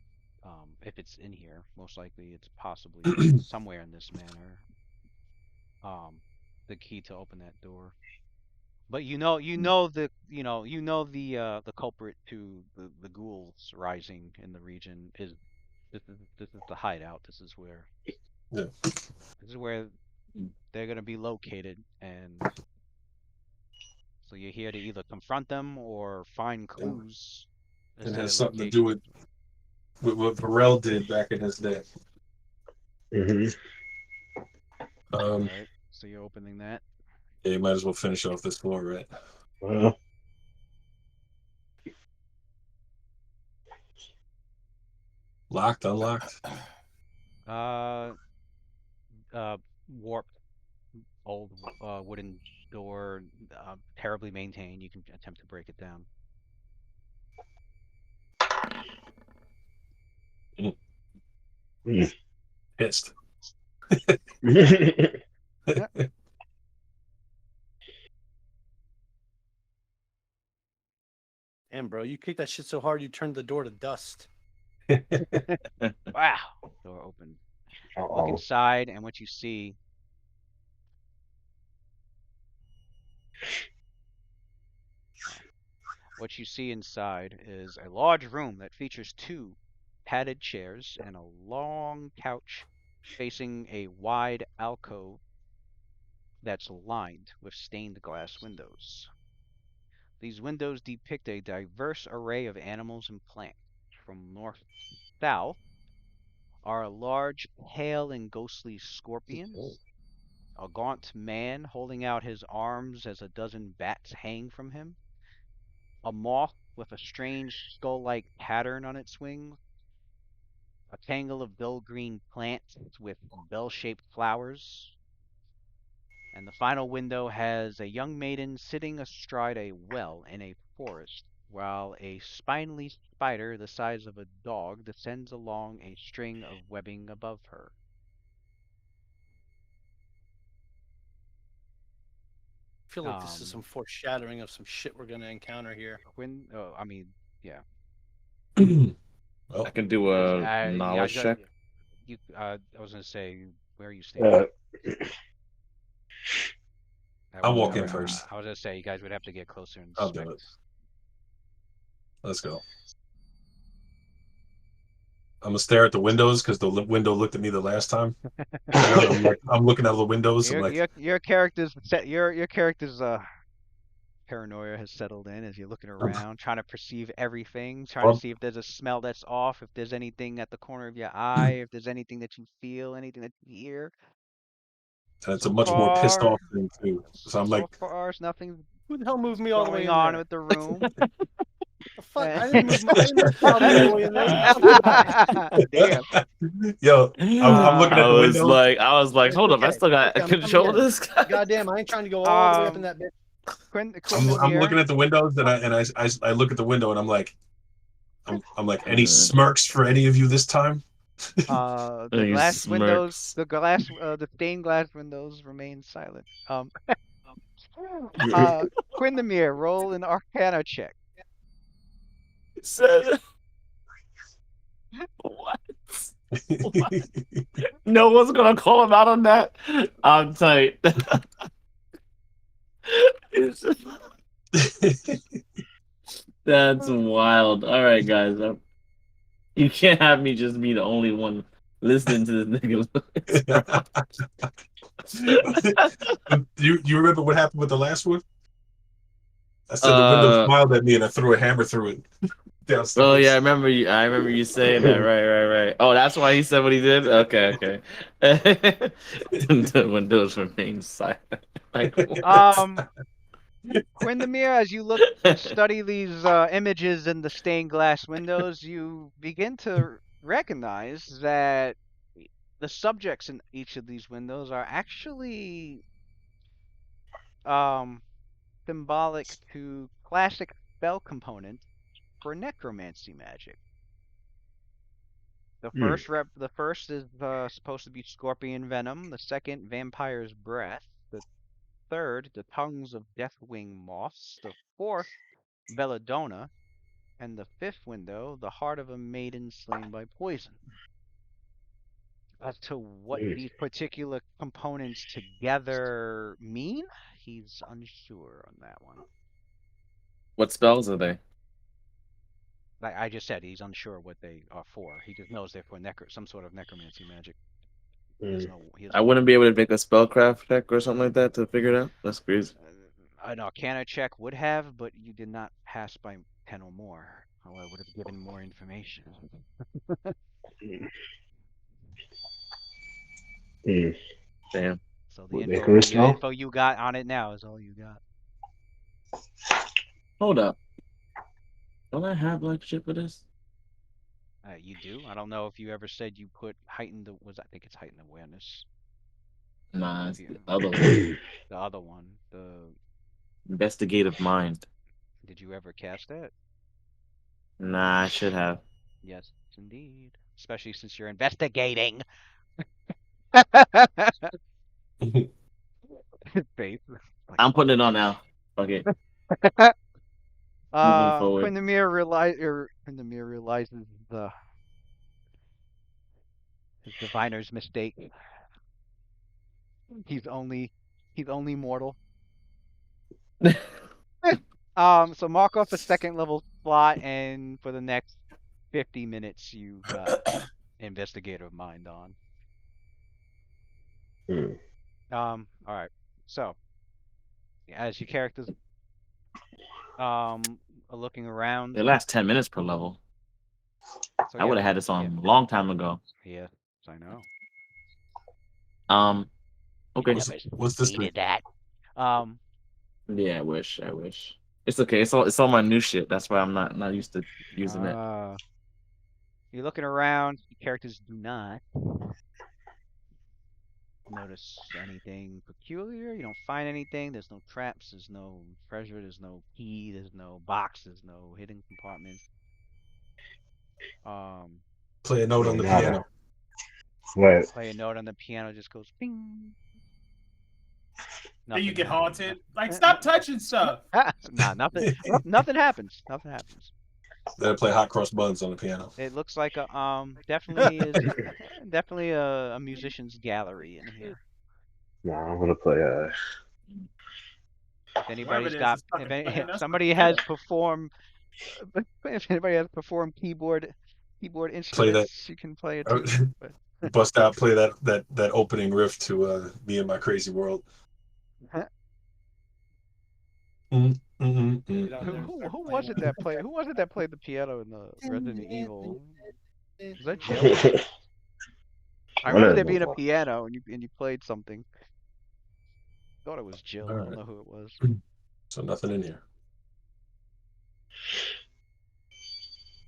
If it's in here, most likely it's possibly somewhere in this manor. The key to open that door. But you know the culprit to the ghouls rising in the region is this is the hideout. Yeah. This is where they're gonna be located, and so you're here to either confront them or find clues as It to their has something to do location. with what Varel did back in his day. All right, so you're opening that. Yeah, you might as well finish off this floor, right? Well, Locked, unlocked. Uh, warped old wooden door, terribly maintained. You can attempt to break it down. Pissed. Damn, bro, you kicked that shit so hard you turned the door to dust. Wow, door open. Look inside, and what you see. What you see inside is a large room that features 2 padded chairs and a long couch facing a wide alcove that's lined with stained glass windows. These windows depict a diverse array of animals and plants. From north to south are a large, pale, and ghostly scorpions, a gaunt man holding out his arms as a dozen bats hang from him, a moth with a strange skull-like pattern on its wings, a tangle of dull green plants with bell-shaped flowers, and the final window has a young maiden sitting astride a well in a forest, while a spindly spider the size of a dog descends along a string of webbing above her. I feel like this is some foreshadowing of some shit we're gonna encounter here. I mean, yeah. I can do a knowledge check. I was gonna say, where are you standing? I'll walk in first. I was gonna say you guys would have to get closer and I'll do it. Let's go. I'm gonna stare at the windows because the window looked at me the last time. I'm looking out the windows. Your character's paranoia has settled in as you're looking around, trying to perceive everything, trying to see if there's a smell that's off, if there's anything at the corner of your eye, if there's anything that you feel, anything that you hear. And it's a much more pissed off thing too. So I'm like, so far, nothing. Who the hell moved me all the way going in on there? with the room. The fuck? I didn't move my way in there. Damn. Yo, I'm looking at the window. I was like, hold up, I still got control of this guy. Goddamn, I ain't trying to go all the way up in that bitch. I'm looking at the windows and I look at the window and I'm like, any smirks for any of you this time? The glass windows, the stained glass windows remain silent. Quindamir, roll an Arcana check. It said, what? No one's gonna call him out on that. I'm tight. That's wild. All right, guys. You can't have me just be the only one listening to this nigga. You remember what happened with the last one? I said the window smiled at me and I threw a hammer through it. downstairs. Oh yeah, I remember you. I remember you saying that. Right. Oh, that's why he said what he did. Okay. The windows remain silent. Like what? Quindamir, as you look study these images in the stained glass windows, you begin to recognize that the subjects in each of these windows are actually um, symbolic to classic spell components for necromancy magic. The first is supposed to be scorpion venom. The second, vampire's breath. The third, the tongues of deathwing moths. The fourth, belladonna. And the fifth window, the heart of a maiden slain by poison. As to what these particular components together mean, he's unsure on that one. What spells are they? Like I just said, he's unsure what they are for. He just knows they're for some sort of necromancy magic. I wouldn't be able to make a spellcraft check or something like that to figure it out. That's crazy. An Arcana check would have, but you did not pass by 10 or more. Or I would have given more information. Damn. So the info you got on it now is all you got. Hold up. Don't I have like shit for this? You do? I don't know if you ever said you put heightened. I think it's heightened awareness. Nah, it's the other one. The other one. The investigative mind. Did you ever cast that? Nah, I should have. Yes, indeed. Especially since you're investigating. Faith. I'm putting it on now. Okay. Moving forward. Quindamir realizes his diviner's mistake. He's only mortal. So mark off a second level slot, and for the next 50 minutes, you got investigative mind on. All right. So, as your characters are looking around, It lasts 10 minutes per level. So, I would have had this on a long time ago. Yeah, I know. Okay. What's this? That. Yeah, I wish. It's okay. It's all my new shit. That's why I'm not used to using it. You're looking around. Your characters do not notice anything peculiar. You don't find anything. There's no traps. There's no treasure. There's no key. There's no box. There's no hidden compartment. Play a note on the piano. What? Play a note on the piano. Just goes ping. Then you get haunted. Like, stop touching stuff. Nah, nothing. Nothing happens. Nothing happens. Then I play hot cross buns on the piano. It looks like a definitely a musician's gallery in here. No, I'm gonna play If anybody's got, if somebody has performed, if anybody has performed keyboard instruments, you can play it too. Bust out, play that opening riff to Me and My Crazy World. Who was it that played? Who was it that played the piano in the Resident Evil? Was that Jill? I remember there being a piano and you played something. Thought it was Jill. I don't know who it was. So nothing in here.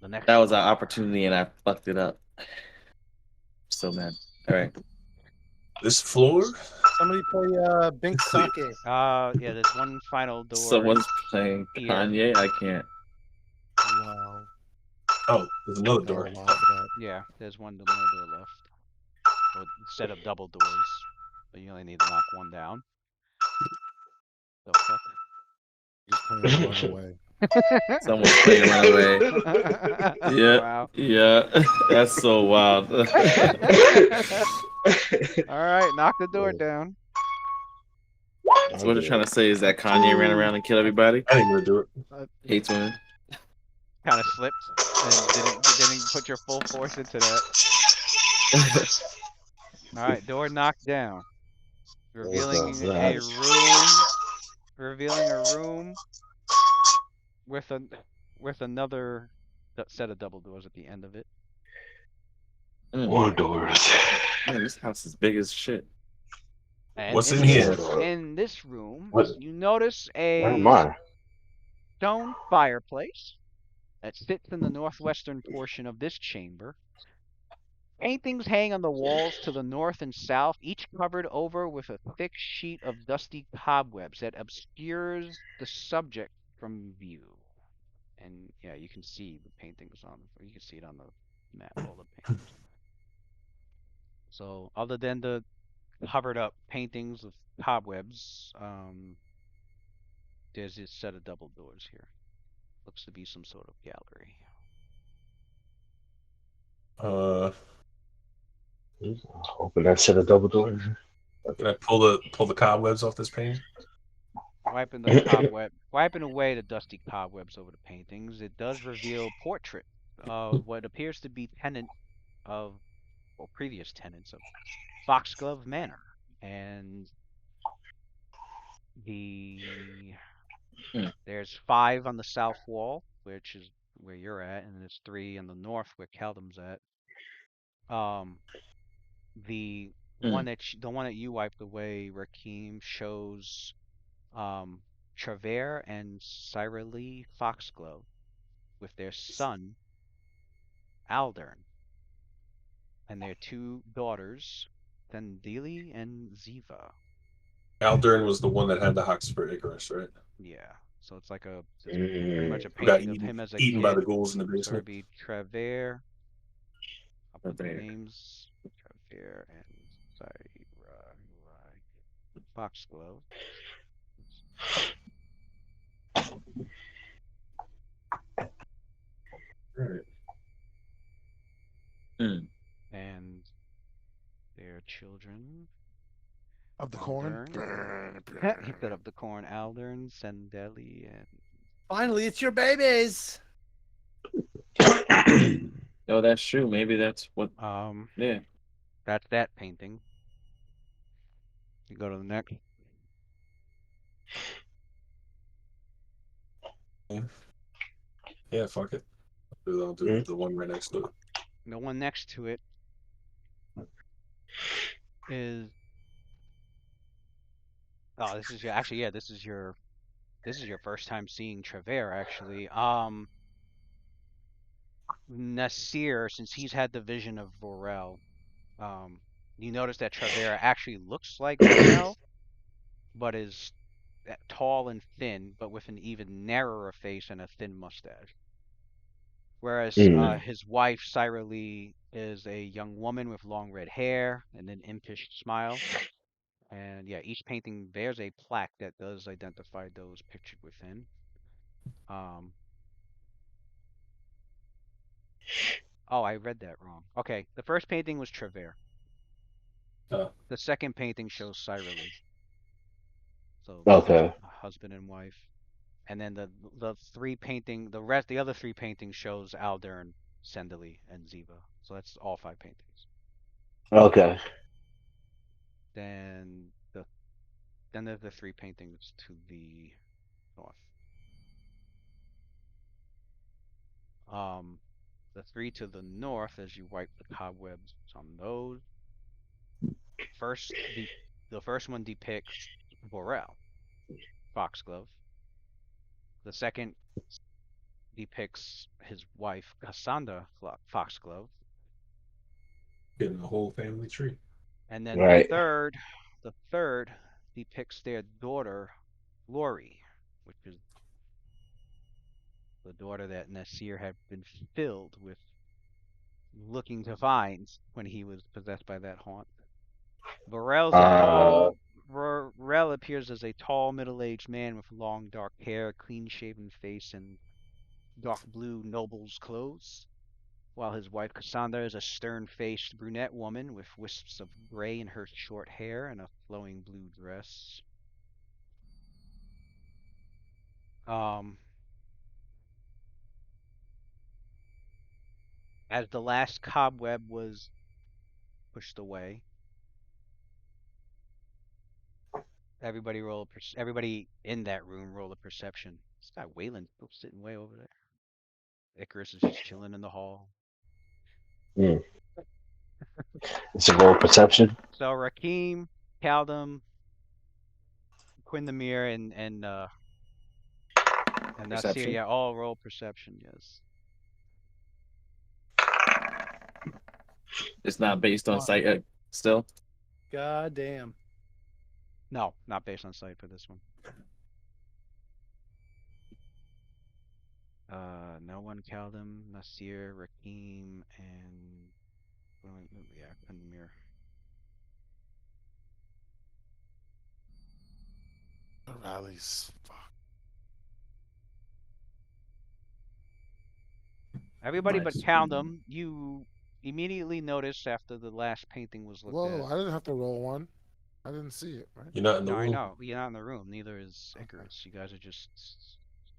That was an opportunity and I fucked it up. So mad. All right. This floor? Somebody play Bink Sake. Yeah, there's one final door. Someone's playing Kanye. I can't. Wow. Oh, there's another door. Yeah, there's one door left. So instead of double doors, but you only need to knock one down. The fuck? Just playing Runaway. Someone's playing Runaway. Yeah. Wow. Yeah. That's so wild. All right, knock the door down. So what they're trying to say is that Kanye ran around and killed everybody? I didn't even do it. Hates women. Kind of slipped and didn't put your full force into that. All right, door knocked down, revealing a room with another set of double doors at the end of it. More doors. Man, this house is big as shit. And What's in here? in this room, What? you notice Where am a I? stone fireplace that sits in the northwestern portion of this chamber. Paintings hang on the walls to the north and south, each covered over with a thick sheet of dusty cobwebs that obscures the subject from view. And yeah, you can see the paintings on, or you can see it on the map, all the paintings. So other than the covered up paintings of cobwebs, there's this set of double doors here. Looks to be some sort of gallery. Uh, Open that set of double doors. can I pull the cobwebs off this painting? Wiping away the dusty cobwebs over the paintings, it does reveal portrait of what appears to be tenant of, or previous tenants of Foxglove Manor. And the Hmm. there's 5 on the south wall, which is where you're at, and there's 3 on the north where Caldum's at. Um, the Hmm. the one that you wiped away, Rakeem, shows Travere and Cyralee Foxglove with their son Aldern and their 2 daughters, Thendili and Ziva. Aldern was the one that had the hox for Icarus, right? Yeah, so it's like it's pretty much a Who got painting of him as a eaten by kid. the ghouls in the So it'd basement. be Travere. I'll put the Travere. names. Travere and Cyra Foxglove. Right. Hmm. And their children. Of the corn. Aldern. He set up the corn. Aldern, Sendeli, and Finally, it's your babies. Oh, that's true. Maybe that's what. Yeah. that's that painting. You go to the next. Yeah, fuck it. I'll do the one right next to it. The one next to it is this is this is your first time seeing Travere actually. Nasir, since he's had the vision of Vorel, um, you notice that Travera actually looks like Vorel, but is tall and thin, but with an even narrower face and a thin mustache. Whereas his wife, Syra Lee, is a young woman with long red hair and an impish smile. And yeah, each painting bears a plaque that does identify those pictured within. Um, oh, I read that wrong. Okay, the first painting was Travere. The second painting shows Syra Lee. So Okay. husband and wife. And then the other 3 paintings shows Aldern, Sendeli, and Ziva. So that's all 5 paintings. Okay. Then there's the 3 paintings to the north. The 3 to the north, as you wipe the cobwebs on those. The first one depicts Borel, Foxglove. The second depicts his wife Cassandra Foxglove. Getting the whole family tree. And then Right. the third depicts their daughter, Lori, which is the daughter that Nasir had been filled with looking to find when he was possessed by that haunt. Varel appears as a tall, middle-aged man with long, dark hair, clean-shaven face, and dark blue noble's clothes, while his wife Cassandra is a stern-faced brunette woman with wisps of gray in her short hair and a flowing blue dress. As the last cobweb was pushed away, everybody in that room roll a perception. This guy Waylon's still sitting way over there. Icarus is just chilling in the hall. It's a roll perception. So Rakim, Kaldum, Quindamir, and Nasir, Perception. yeah, all roll perception. Yes. It's not based on sight still. God damn. No, not based on sight for this one. No one, Kaldum, Nasir, Rakim, and yeah, Quindamir. Rallies. Fuck. Everybody but Nice. Kaldum, you immediately noticed after the last painting was looked Whoa, at. I didn't have to roll one. I didn't see it, right? You're not in the No, I room. know. You're not in the room. Neither is Okay. Icarus. You guys are just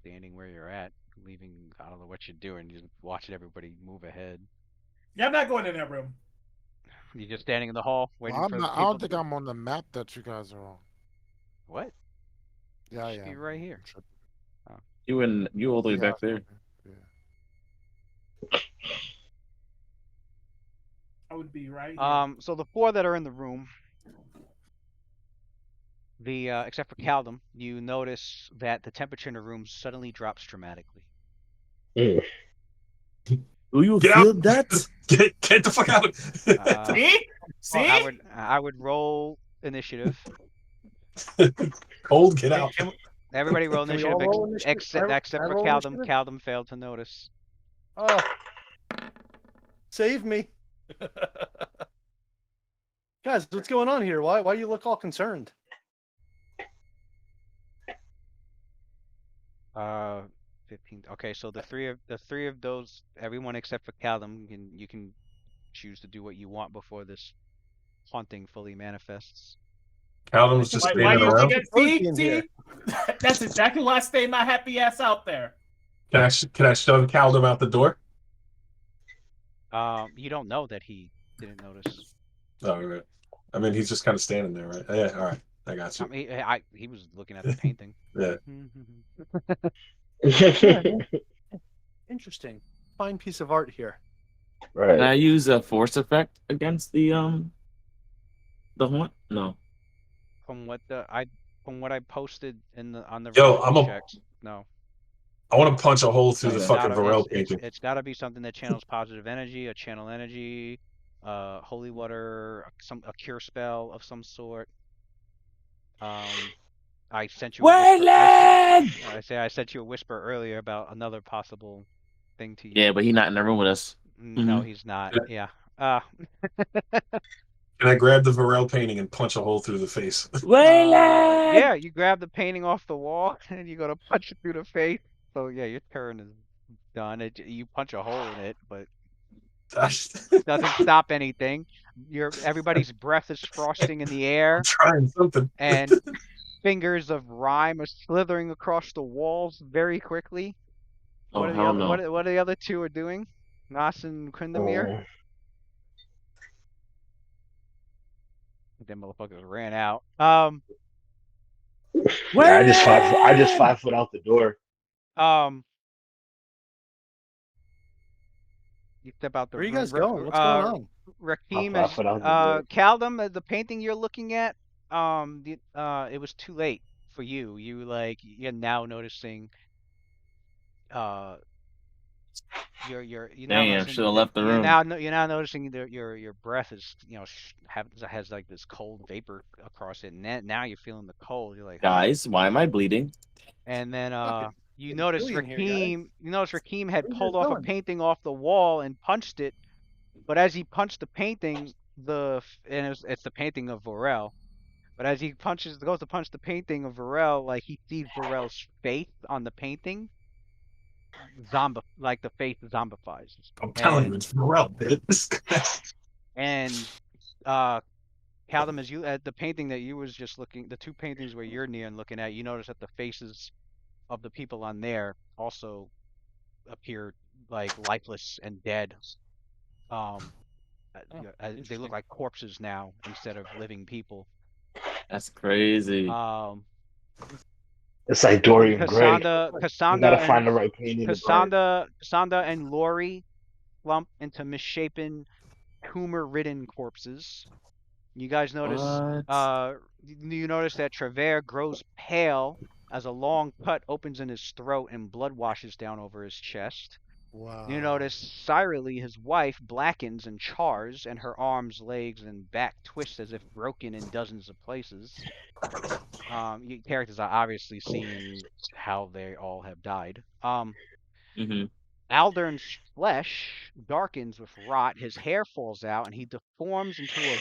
standing where you're at, leaving. I don't know what you're doing. You're just watching everybody move ahead. Yeah, I'm not going in that room. You're just standing in the hall waiting Well, I'm for not, I people. don't think I'm on the map that you guys are on. What? Yeah, I Should be am. right here. You all the way Yeah, back there. Yeah. I would be right here. So the four that are in the room, except for Kaldum, you notice that the temperature in the room suddenly drops dramatically. Mm. Do you Get feel out! that? Get the fuck out! See? See? I would roll initiative. Cold, get out. Everybody roll Can we initiative all roll initiative? except I for roll Kaldum. initiative? Kaldum failed to notice. Oh, save me. Guys, what's going on here? Why do you look all concerned? 15. Okay, so the three of those, everyone except for Kaldum, you can choose to do what you want before this haunting fully manifests. Callum's just Why standing do you around. think Protein here. see? That's exactly why I stay my happy ass out there. Can I shove Callum out the door? You don't know that he didn't notice. Oh, right. I mean, he's just kind of standing there, right? Yeah, all right. I got you. He was looking at the painting. Yeah. Interesting. Fine piece of art here. Right. Can I use a force effect against the haunt? No. From what I posted on the Yo, reality checks, no. I want to punch a hole through the Okay. fucking Varel painting. It's got to be something that channels positive energy, a channel energy, holy water, a cure spell of some sort. I sent you a whisper. I sent you a whisper earlier about another possible thing to use. Yeah, but he's not in the room with us. No, he's not. Yeah. Can I grab the Varel painting and punch a hole through the face? Yeah, you grab the painting off the wall and you go to punch it through the face. So yeah, your turn is done. You punch a hole in it, but doesn't stop anything. Everybody's breath is frosting in the air, I'm trying something. and fingers of rime are slithering across the walls very quickly. Oh, What are the hell other no. what are the other two are doing? Nas and Quindamir? Them motherfuckers ran out. Yeah, I just 5 foot out the door. You step out the Where are room. you guys going? What's going on? Rakim, I'll 5 foot out the door. Kaldum, the painting you're looking at, it was too late for you. You're now noticing, you're now Damn, noticing should have left the room. you're now noticing that your breath is has like this cold vapor across it, and now you're feeling the cold. You're like, Guys, why am I bleeding? and then you it's notice chilly in here, Rakim had Where are you pulled guys off a going? painting off the wall and punched it, but as he punched the painting, it's the painting of Varel. But as he goes to punch the painting of Varel, like he sees Varel's face on the painting, like the face zombifies. I'm telling you, it's Varel, dude. And Caldum, as you at the painting that you was just looking, the two paintings where you're near and looking at, you notice that the faces of the people on there also appear like lifeless and dead. They look interesting. like corpses now instead of living people. That's crazy. It's like Dorian Gray. Cassandra, You Cassandra, gotta and find the right painting to burn. Cassandra and Lori slump into misshapen, tumor-ridden corpses. You guys notice, What? you notice that Trevor grows pale as a long cut opens in his throat and blood washes down over his chest. You Wow. notice Cyrily, his wife, blackens and chars, and her arms, legs, and back twist as if broken in dozens of places. You characters are obviously seeing how they all have died. Mm-hmm. Aldern's flesh darkens with rot, his hair falls out, and he deforms into a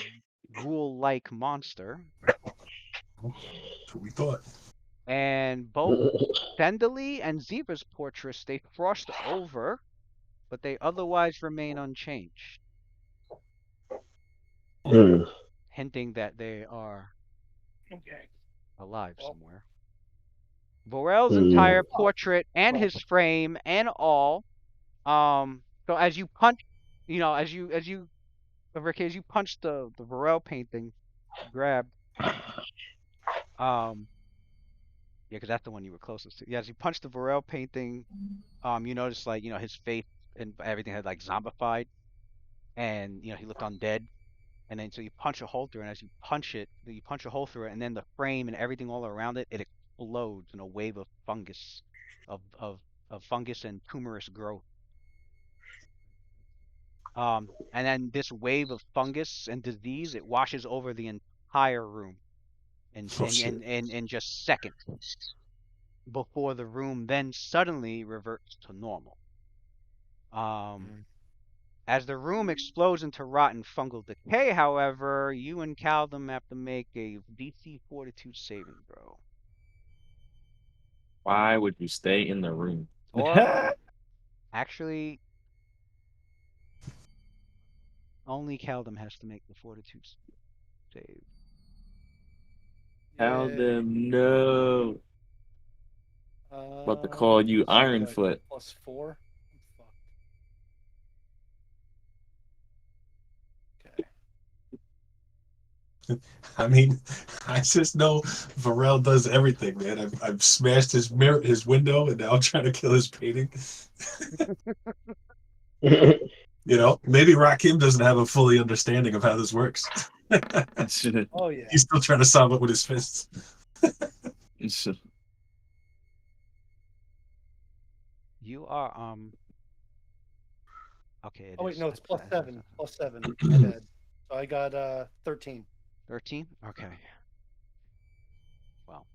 ghoul-like monster. That's what we thought. And both Fendley and Ziva's portraits, they frost over, but they otherwise remain unchanged, Mm. hinting that they are Okay. alive Well. somewhere. Vorel's entire portrait and his frame and all. So as you punch, as you Ricky, as you punch the Vorel painting, grabbed. Yeah, because that's the one you were closest to. Yeah, as you punch the Vorel painting, you notice like his face and everything had like zombified, and he looked undead. And then so you punch a hole through it, and as you punch it, you punch a hole through it, and then the frame and everything all around it, it explodes in a wave of fungus, of fungus and tumorous growth. And then this wave of fungus and disease, it washes over the entire room Oh, shit. in just seconds before the room then suddenly reverts to normal. As the room explodes into rotten fungal decay, however, you and Caldum have to make a DC Fortitude saving throw. Why would you stay in the room? Or, actually, only Caldum has to make the Fortitude save. Tell them no. About to call you Ironfoot. +4. Fuck. Okay. I mean, I just know Varel does everything, man. I've smashed his mirror, his window, and now I'm trying to kill his painting. Maybe Rakim doesn't have a fully understanding of how this works. Oh yeah. He's still trying to solve it with his fists. You are okay. Oh wait, no, it's +7. +7. My My bad. So I got 13. 13. Okay. Well,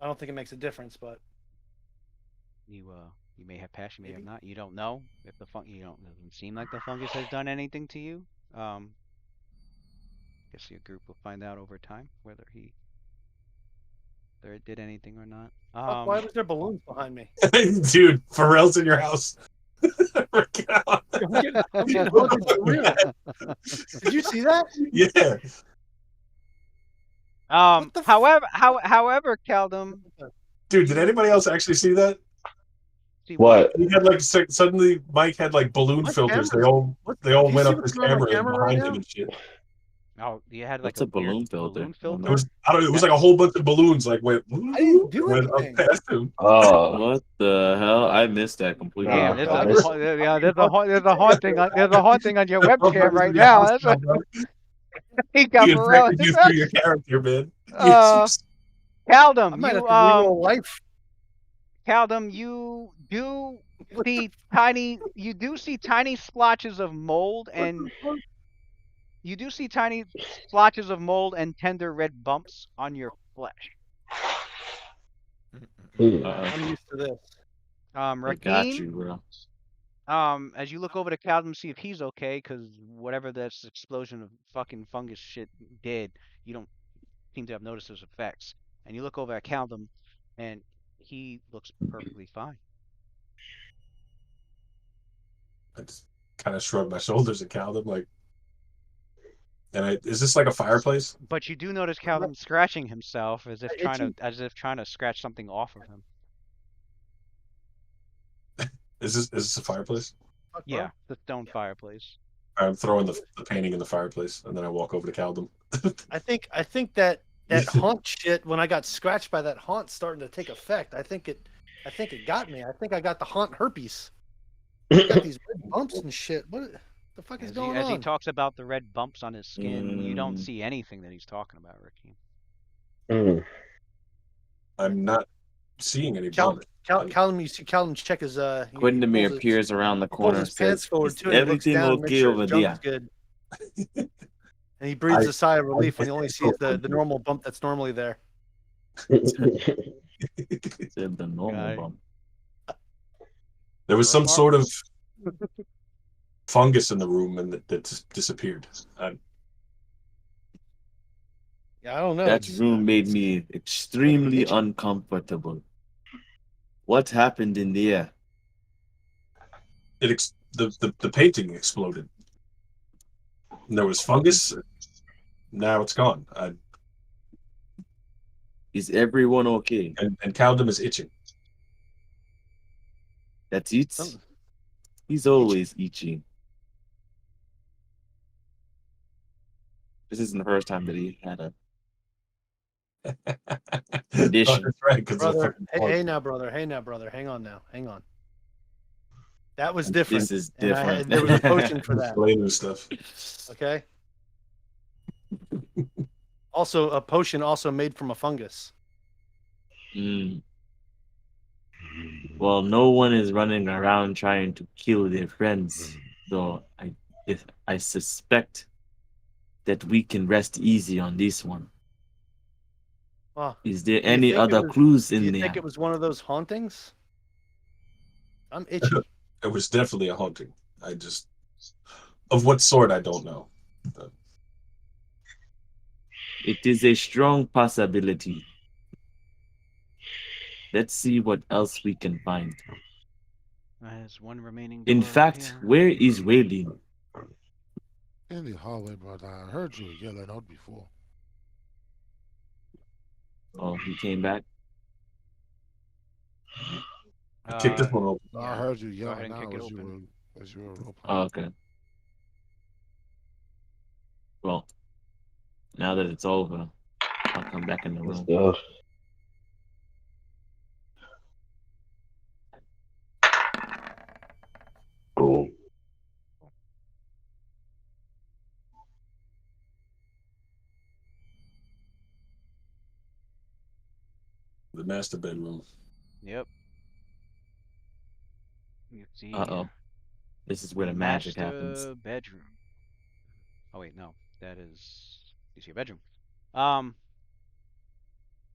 I don't think it makes a difference, but you may have passion, may have not. You don't know if the doesn't seem like the fungus has done anything to you. Guess your group will find out over time whether it did anything or not. fuck, why was there balloons behind me? Dude, Pharrell's in your house. I'm getting haunted for real. Did you see that? Yeah. However, Caldum. Dude, did anybody else actually see that? See What? He had like suddenly Mike had like balloon My filters. camera- They all do you went see up what's his going on my camera and camera right behind now? him and shit. Oh, you had like What's a weird balloon filter? balloon I don't filter. know. It was like a whole bunch of balloons like went didn't do went up anything. past him. Oh, What the hell? I missed that completely. Damn, No, there's a haunting on your webcam right now. That's what he got He Pharrell. infected you through your character, man. Uh, I Caldum, might have you to reroll life. Caldum, you do see tiny splotches of mold and tender red bumps on your flesh. I'm used to this. I got Rakim, you, bro. as you look over to Caldum, see if he's okay, because whatever this explosion of fucking fungus shit did, you don't seem to have noticed those effects. And you look over at Caldum, and he looks perfectly fine. I just kind of shrugged my shoulders at Cal. I'm like, is this like a fireplace? But you do notice Caldum scratching himself as if trying to scratch something off of him. Is this a fireplace? Yeah, the stone fireplace. I'm throwing the painting in the fireplace, and then I walk over to Caldum. I think that that haunt shit, when I got scratched by that haunt starting to take effect, I think it got me. I think I got the haunt herpes. I got these red bumps and shit. What the fuck is going As he on? talks about the red bumps on his skin, you don't Mm. see anything that he's talking about, Ricky. I'm not seeing any Callum, bump. Callum, you see Callum check his Quindamir appears around the he pulls corner and his pants says, forward "Is too, and he looks everything down and makes okay sure over his junk there?" is good. And he breathes a sigh of relief when he only sees the I- normal bump that's normally there. Said the normal Guy. bump. There was Burn some sort of marks? fungus in the room and that disappeared. Yeah, I don't know. That room made me extremely itchy. uncomfortable. What happened in there? The painting exploded. And there was fungus. Now it's gone. Is everyone okay? And Caldum is itching. That's it? Something. He's always itching. This isn't the first time that he had a condition. That's right, 'cause of the Brother, fucking hey now, brother. Hang on now. Hang on. That was different. This is And different. there was a potion for that. later stuff. Okay. Also, a potion also made from a fungus. Mm. Well, no one is running around trying to kill their friends, though I suspect that we can rest easy on this one. Well, Is there do you any think it other was- clues do in you there? think it was one of those hauntings? I'm itchy. It was definitely a haunting. Of what sort, I don't know. But It is a strong possibility. Let's see what else we can find. There's one remaining In door over fact, here. where is Waylene? In the hallway, brother. I heard you yelling out before. Oh, he came back. kick this one open. No, I heard you Go ahead yelling and kick out it as you open. were opening. Oh, okay. Well, now that it's over, I'll come back in the Let's room. go. Boom. The master bedroom. Yep. You see Uh-oh. This is where the magic happens. master bedroom. Oh wait, no, that is you see a bedroom. Um,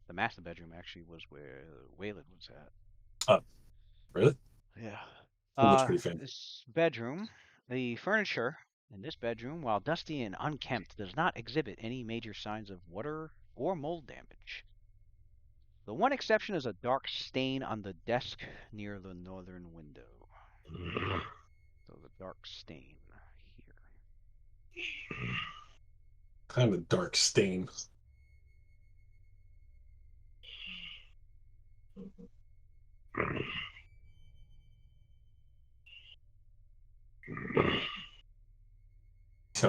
the master bedroom actually was where Waylon was at. Really? Yeah. It looks pretty fancy. This bedroom, the furniture in this bedroom, while dusty and unkempt, does not exhibit any major signs of water or mold damage. The one exception is a dark stain on the desk near the northern window. So the dark stain here. Kind of dark stain.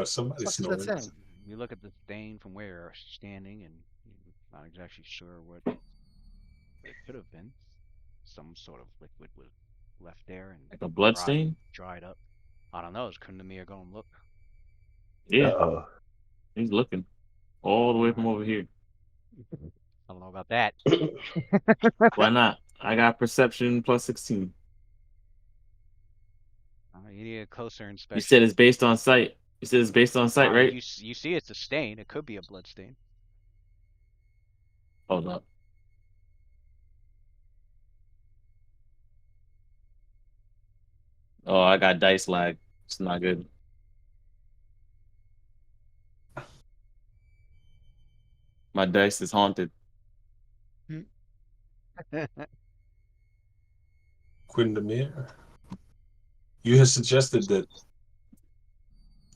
Somebody's What's that snoring. saying? You look at the stain from where you're standing, and you're not exactly sure what it could have been. Some sort of liquid was left there and Like a blood stain? dried up. I don't know. Is Kundamir going to look? Yeah, Uh-oh. he's looking all the way from over here. I don't know about that. Why not? I got perception plus 16. You need a closer inspection. You said it's based on sight. You said it's based on sight, right? You see it's a stain. It could be a blood stain. Hold up. Oh, I got dice lag. It's not good. My dice is haunted. Quindamir. You have suggested that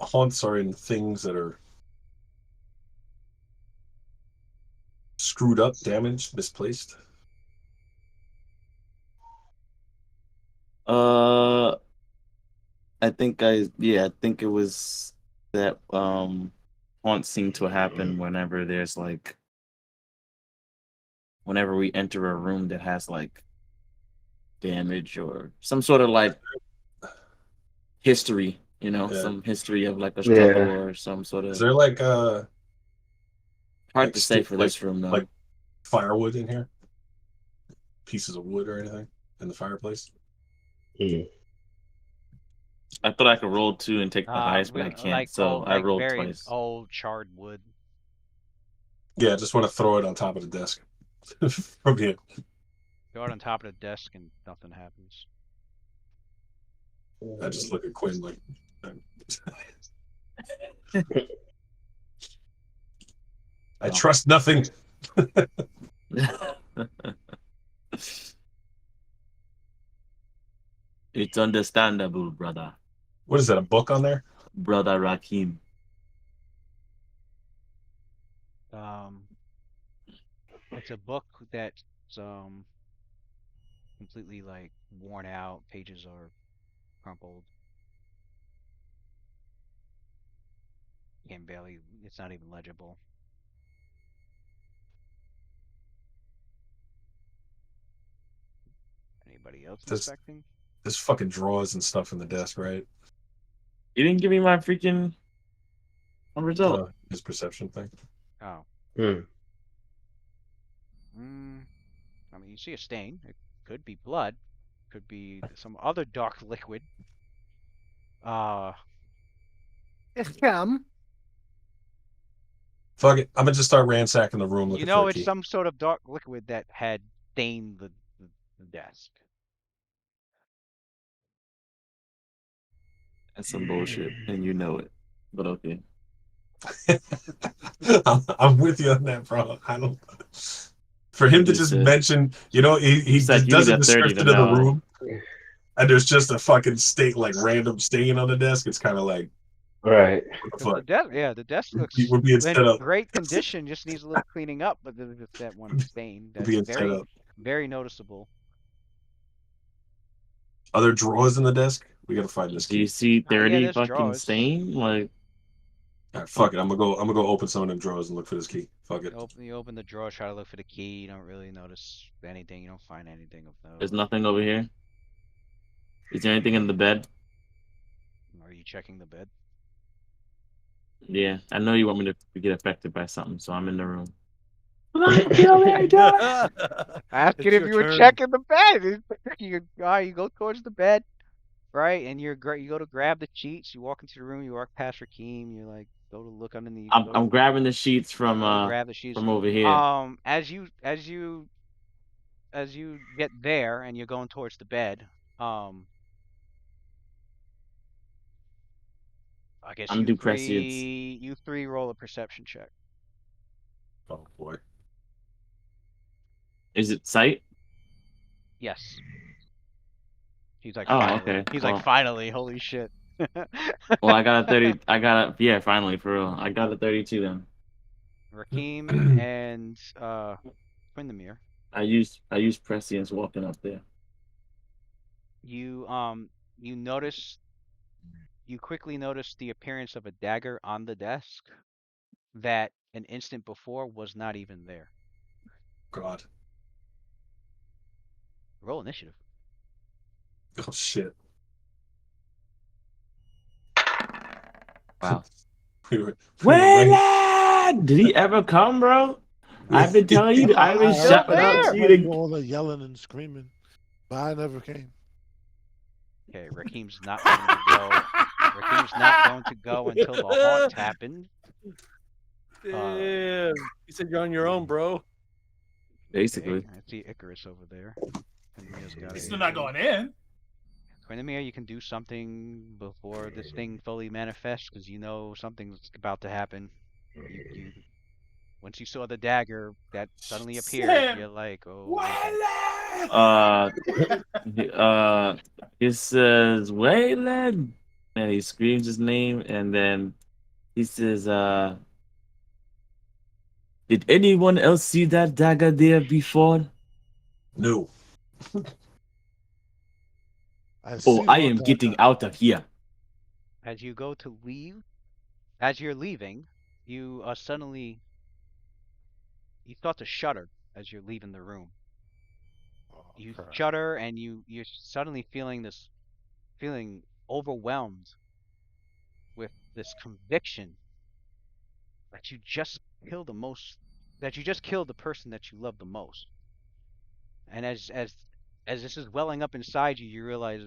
haunts are in things that are screwed up, damaged, misplaced. I think it was that haunts seem to happen whenever there's like whenever we enter a room that has like damage or some sort of like history, you know, Yeah. some history of like a Yeah. struggle or some sort Is of. there like Hard to say for like this room though. like firewood in here? Pieces of wood or anything in the fireplace? I thought I could roll 2 and take the highest, but I can't. Like So old, I like rolled very twice. old charred wood. Yeah, I just want to throw it on top of the desk from here. Go out on top of the desk and nothing happens. I just look at Quinn like. I trust nothing. It's understandable, brother. What is that? A book on there? Brother Rakim. It's a book that's completely like worn out. Pages are crumpled. Can barely. It's not even legible. Anybody else inspecting? There's fucking drawers and stuff in the desk, right? You didn't give me my freaking result. His perception thing. Oh. I mean, you see a stain. It could be blood. Could be some other dark liquid. It's him. Fuck it. I'm gonna just start ransacking the room looking You know, for a it's key. some sort of dark liquid that had stained the desk. That's some bullshit, and you know it. But okay. I'm with you on that, bro. I don't. For him to just mention, you know, he said you does need a a 30 to description of the know. room, and there's just a fucking stain, like random stain on the desk. It's kind of like, right. What the fuck? The desk looks We're being set in up. great condition. Just needs a little cleaning up, but there's just that one stain We're that's being set up. very noticeable. Other drawers in the desk. We gotta find this Do you key. see 30 there's fucking drawers. stain? Like, All right, fuck it. I'm gonna go open some of them drawers and look for this key. Fuck it. You open the drawer, try to look for the key. You don't really notice anything. You don't find anything of note. there's nothing over here. Is there anything in the bed? Are you checking the bed? Yeah, I know you want me to get affected by something, so I'm in the room. Asking if you were checking the bed. You go towards the bed, right? And you go to grab the sheets. You walk into the room. You walk past Rakeem. You like go to look underneath. I'm grabbing the sheets from grab the sheets from over here. As you get there and you're going towards the bed, I guess I'm you due prescience. three roll a perception check. Oh boy. Is it sight? Yes. He's like, Oh, finally. okay. He's Well- like, finally, holy shit. Well, I got a 30. Yeah, finally, for real. I got a 32 then. Rakeem and Quindamir. I used prescience walking up there. You quickly notice the appearance of a dagger on the desk that an instant before was not even there. God. Roll initiative. Oh shit. Wow. we were Waylon! Did he ever come, bro? I've been telling you. I've been shouting out to you. All the yelling and screaming, but I never came. Okay, Rakeem's not going to go. Rakeem's not going to go until the haunt happened. Damn. You said you're on your own, bro. Basically. Okay, I see Icarus over there. He's still not going in. Quindamir, you can do something before this thing fully manifests because you know something's about to happen. You once you saw the dagger that suddenly appeared, you're like, oh. It says Waylon, and he screams his name, and then he says, "Did anyone else see that dagger there before?" No. I am getting out of here. As you go to leave, as you're leaving, you suddenly you start to shudder as you're leaving the room. You Okay. shudder and you're suddenly feeling overwhelmed with this conviction that you just killed the person that you love the most. And as this is welling up inside you, you realize,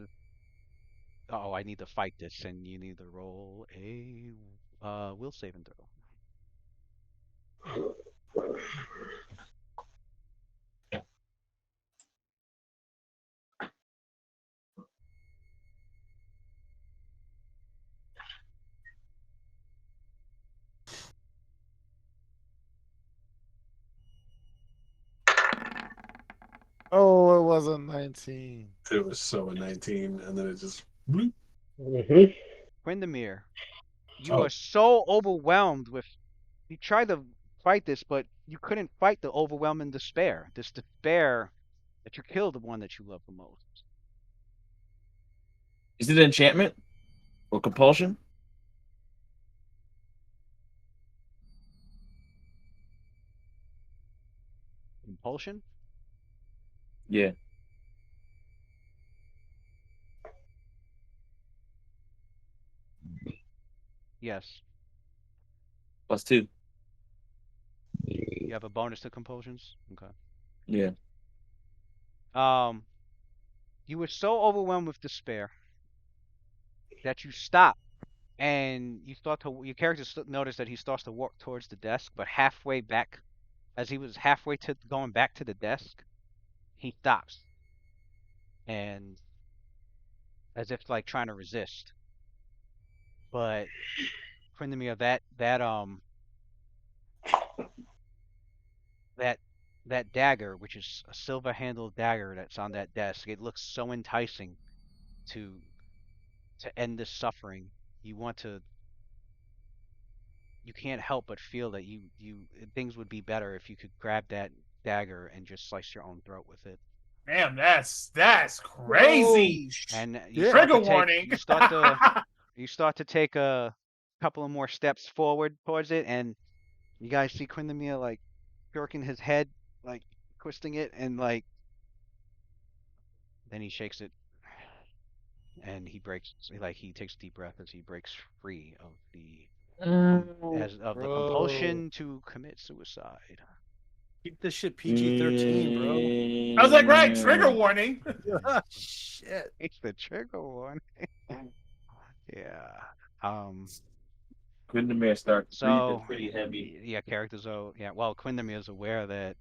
oh, I need to fight this, and you need to roll a will save and throw. Oh, it wasn't 19. It was so a 19, and then it just. bloop. Mm-hmm. Quindamir, you Oh, are so overwhelmed with. You tried to fight this, but you couldn't fight the overwhelming despair. This despair that you killed the one that you love the most. Is it enchantment or compulsion? Compulsion? Yeah, Yes. +2. You have a bonus to compulsions? Okay. Yeah. Um, you were so overwhelmed with despair that you stopped and your character noticed that he starts to walk towards the desk, but halfway back, as he was halfway to going back to the desk, he stops and as if like trying to resist. But Quindamir, that that dagger, which is a silver-handled dagger that's on that desk, it looks so enticing to end this suffering. You want to you can't help but feel that things would be better if you could grab that dagger and just slice your own throat with it. Damn, that's Oh, crazy. And shit. Trigger warning. you start to take a couple of more steps forward towards it, and you guys see Quindamir like jerking his head, like twisting it, and like then he shakes it, and he takes a deep breath as he breaks free of the Bro. compulsion to commit suicide. Keep this shit PG-13, bro. I was like, right, trigger warning. Shit. It's the trigger one. Yeah. Um. Quindamir starts breathing So, pretty heavy. yeah, characters are yeah. Well, Quindamir is aware that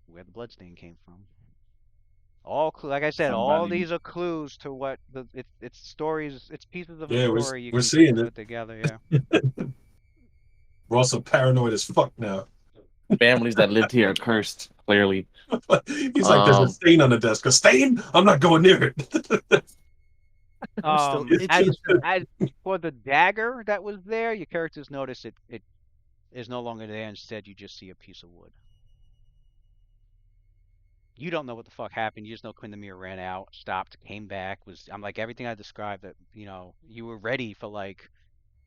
where the bloodstain came from. Like I said, all Somebody. these are clues to what it's stories, it's pieces of a yeah, story you we're can seeing it. put together. Yeah. We're also paranoid as fuck now. Families that lived here are cursed, clearly. He's like, there's a stain on the desk. A stain? I'm not going near it. I'm still As itching. as for the dagger that was there, your characters notice it is no longer there. Instead, you just see a piece of wood. You don't know what the fuck happened. You just know Quindamir ran out, stopped, came back. I'm like everything I described. That you were ready for like,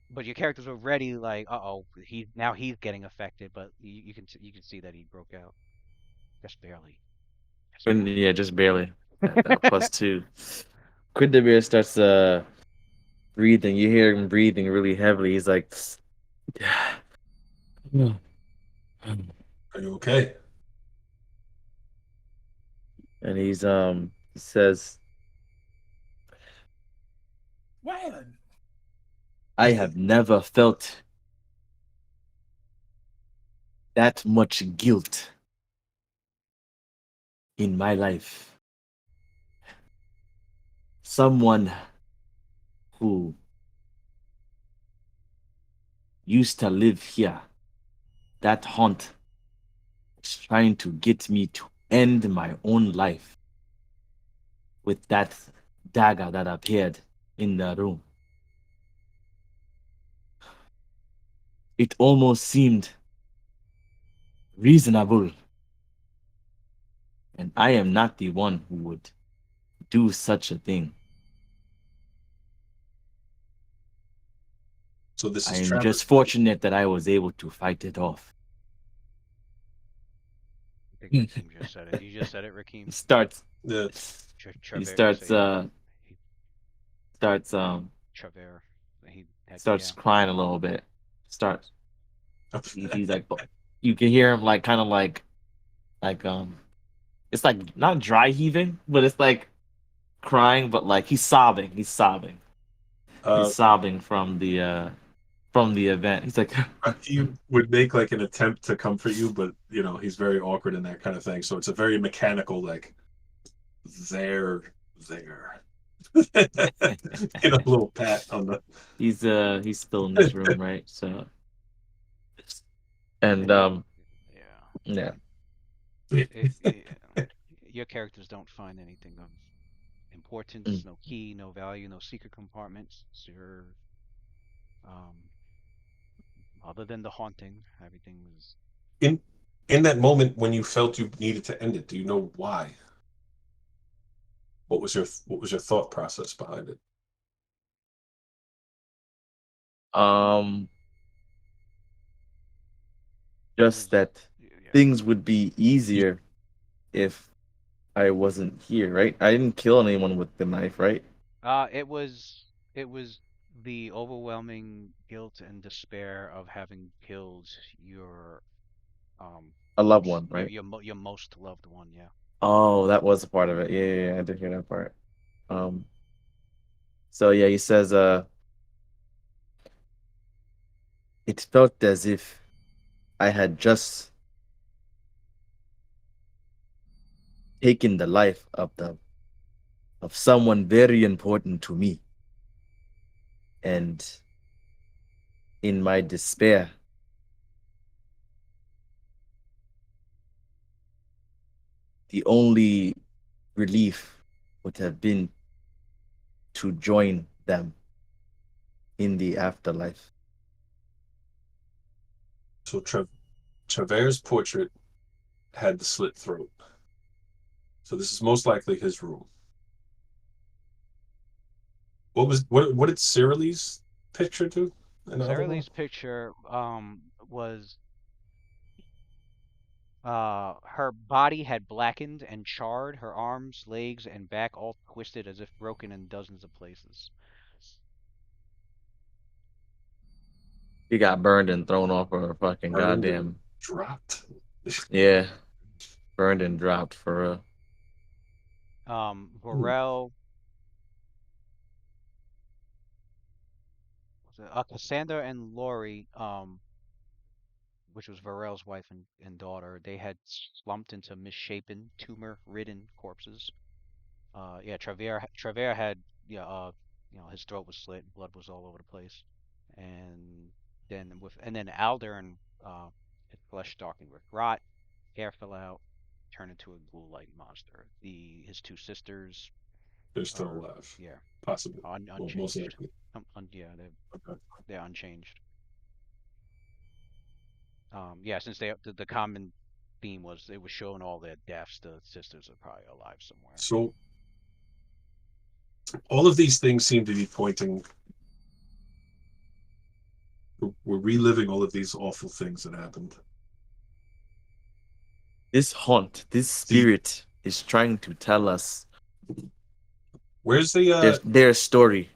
but your characters were ready. Like, uh-oh, he's getting affected. But you can see that he broke out, just barely. Just Yeah, just barely. That +2. Quindamir starts breathing. You hear him breathing really heavily. He's like, Are you okay? and he says, Waylon. I have never felt that much guilt in my life. Someone who used to live here, that haunt, is trying to get me to end my own life with that dagger that appeared in the room. It almost seemed reasonable. And I am not the one who would do such a thing. So this I is am Trapper's just fortunate that I was able to fight it off. I think Rakeem just said it. You just said it, Rakeem. He starts. Yeah. He starts. Starts. Travere. He had Starts crying a little bit. Starts. He's like, you can hear him like kind of like it's like not dry heaving, but it's like crying, but like he's sobbing. He's sobbing. He's sobbing from the event. He's like, he would make like an attempt to comfort you, but you know he's very awkward in that kind of thing. So it's a very mechanical like there. You know, a little pat on the. he's still in this room, right? So, and yeah. Your characters don't find anything of importance, no key, no value, no secret compartments. So you're, other than the haunting, everything was In that moment when you felt you needed to end it. Do you know why? What was your thought process behind it? Just that things would be easier if I wasn't here, right? I didn't kill anyone with the knife, right? it was the overwhelming guilt and despair of having killed your A loved one, right? your most loved one, yeah. Oh, that was a part of it. Yeah, I did hear that part. So yeah, he says, it felt as if I had just taken the life of someone very important to me. And in my despair, the only relief would have been to join them in the afterlife. So Travere's portrait had the slit throat. So this is most likely his room. What did Cyrily's picture do? Cyrily's picture was her body had blackened and charred, her arms, legs, and back all twisted as if broken in dozens of places. He got burned and thrown off a fucking goddamn dropped. Yeah. Burned and dropped for real. Varel, Cassandra and Lori, which was Varel's wife and daughter, they had slumped into misshapen, tumor-ridden corpses. Yeah, Travere had, yeah, his throat was slit, blood was all over the place, and then Aldern, his flesh darkened with rot, hair fell out, turned into a ghoul-like monster. His two sisters, they're still alive. Yeah, possibly, unchanged. most likely. Yeah, they're unchanged. Yeah, since the common theme was it was showing all their deaths, the sisters are probably alive somewhere. So all of these things seem to be pointing. We're reliving all of these awful things that happened. This this spirit is trying to tell us. Where's the their story?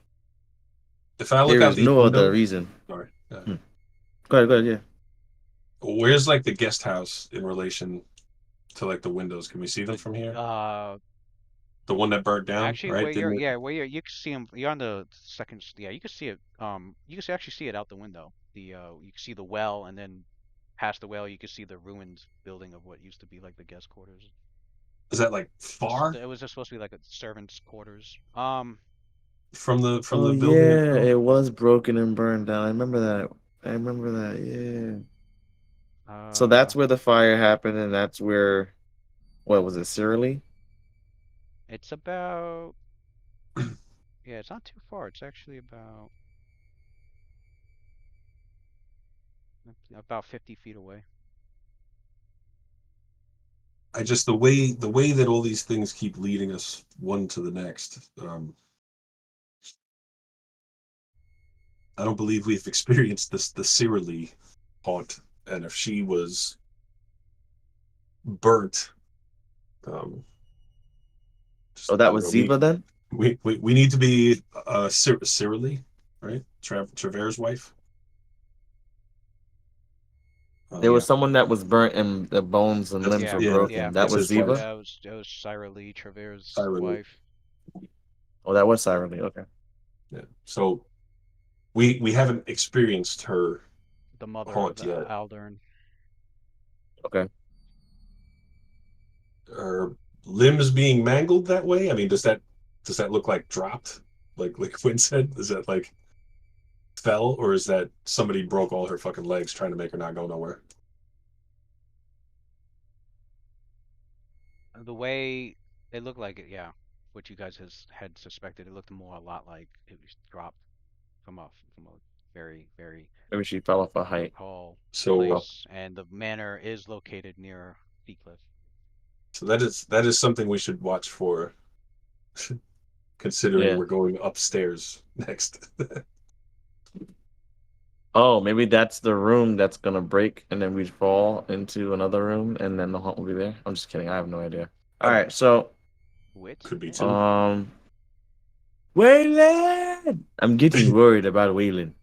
If I look there out is the no window, other reason. Sorry. Go ahead, yeah. Where's like the guest house in relation to like the windows? Can we see them from here? The one that burnt down, actually, right? You can see them. You're on the second. Yeah, you can see it. You can actually see it out the window. You can see the well, and then past the well, you can see the ruined building of what used to be like the guest quarters. Is that like far? It was just supposed to be like a servant's quarters. From the building. Yeah, it was broken and burned down. I remember that. Yeah. So that's where the fire happened, and that's where, what was it, Cyrily? It's about. Yeah, it's not too far. It's actually about 50 feet away. I just the way that all these things keep leading us one to the next. I don't believe we've experienced the Cyrily haunt, and if she was burnt. Oh, that I don't was know, Ziva then? we need to be Cyrilie, right? Travere's wife. There Um, was someone that was burnt and the bones and limbs Yeah, were yeah, yeah. broken. That that's was his Yep, Ziva? wife, that was Syra Lee, Trevor's Cyrilie. wife, Oh, that was Cyrilly. Okay. Yeah. So we haven't experienced her the mother of haunt yet. Aldern. Okay. Are limbs being mangled that way? I mean, does that look like dropped? Like Quinn said, is that like fell, or is that somebody broke all her fucking legs trying to make her not go nowhere? The way it looked like it, yeah, what you guys had suspected, it looked more a lot like it was dropped from a very, very Maybe she fell off a height. tall So Oh, place, and the manor is located near Seacliff. so that is something we should watch for, considering yeah. we're going upstairs next. Oh, maybe that's the room that's gonna break, and then we'd fall into another room, and then the haunt will be there. I'm just kidding. I have no idea. All right, so Wit? Could be Yeah. two. Waylon, I'm getting worried about Waylon.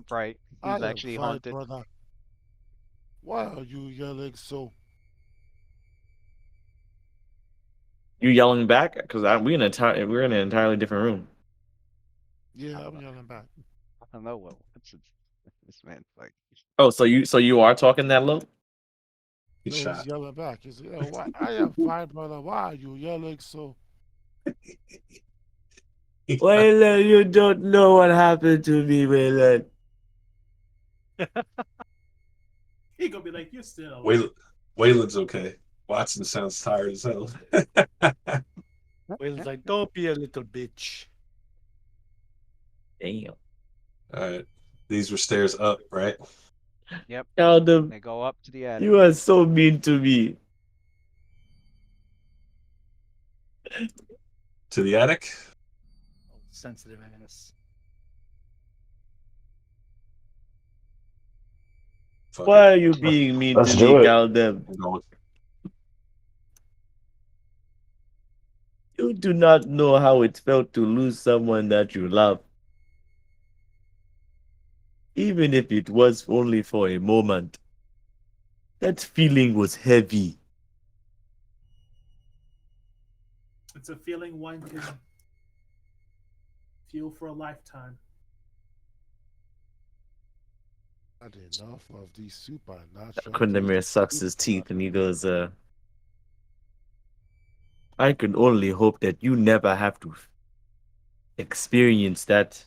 Right. I He's am actually fine, haunted. brother. Why are you yelling so? You yelling back? Because we're in an entirely different room. Yeah, I don't I'm know. yelling back. I don't know what this man like. Oh, so you are talking that low? He's No, he's shot. yelling back. He's why? I am fine, brother. Why are you yelling so? Waylon, you don't know what happened to me, Waylon. He gonna be like, "You're still alive." Wayland, Wayland's okay. Watson sounds tired as hell. Waylon's like, don't be a little bitch. Damn. All right, these were stairs up, right? Yep. Adam, They go up to the attic. you are so mean to me. To the attic. Oh, sensitive ass. Fuck Why it. are you being mean Let's to me, do it. Galdem? I'm going. You do not know how it felt to lose someone that you love. Even if it was only for a moment. That feeling was heavy. It's a feeling one can feel for a lifetime. Not enough of these supernatural things. Kundamir sucks his teeth and he goes, I can only hope that you never have to experience that.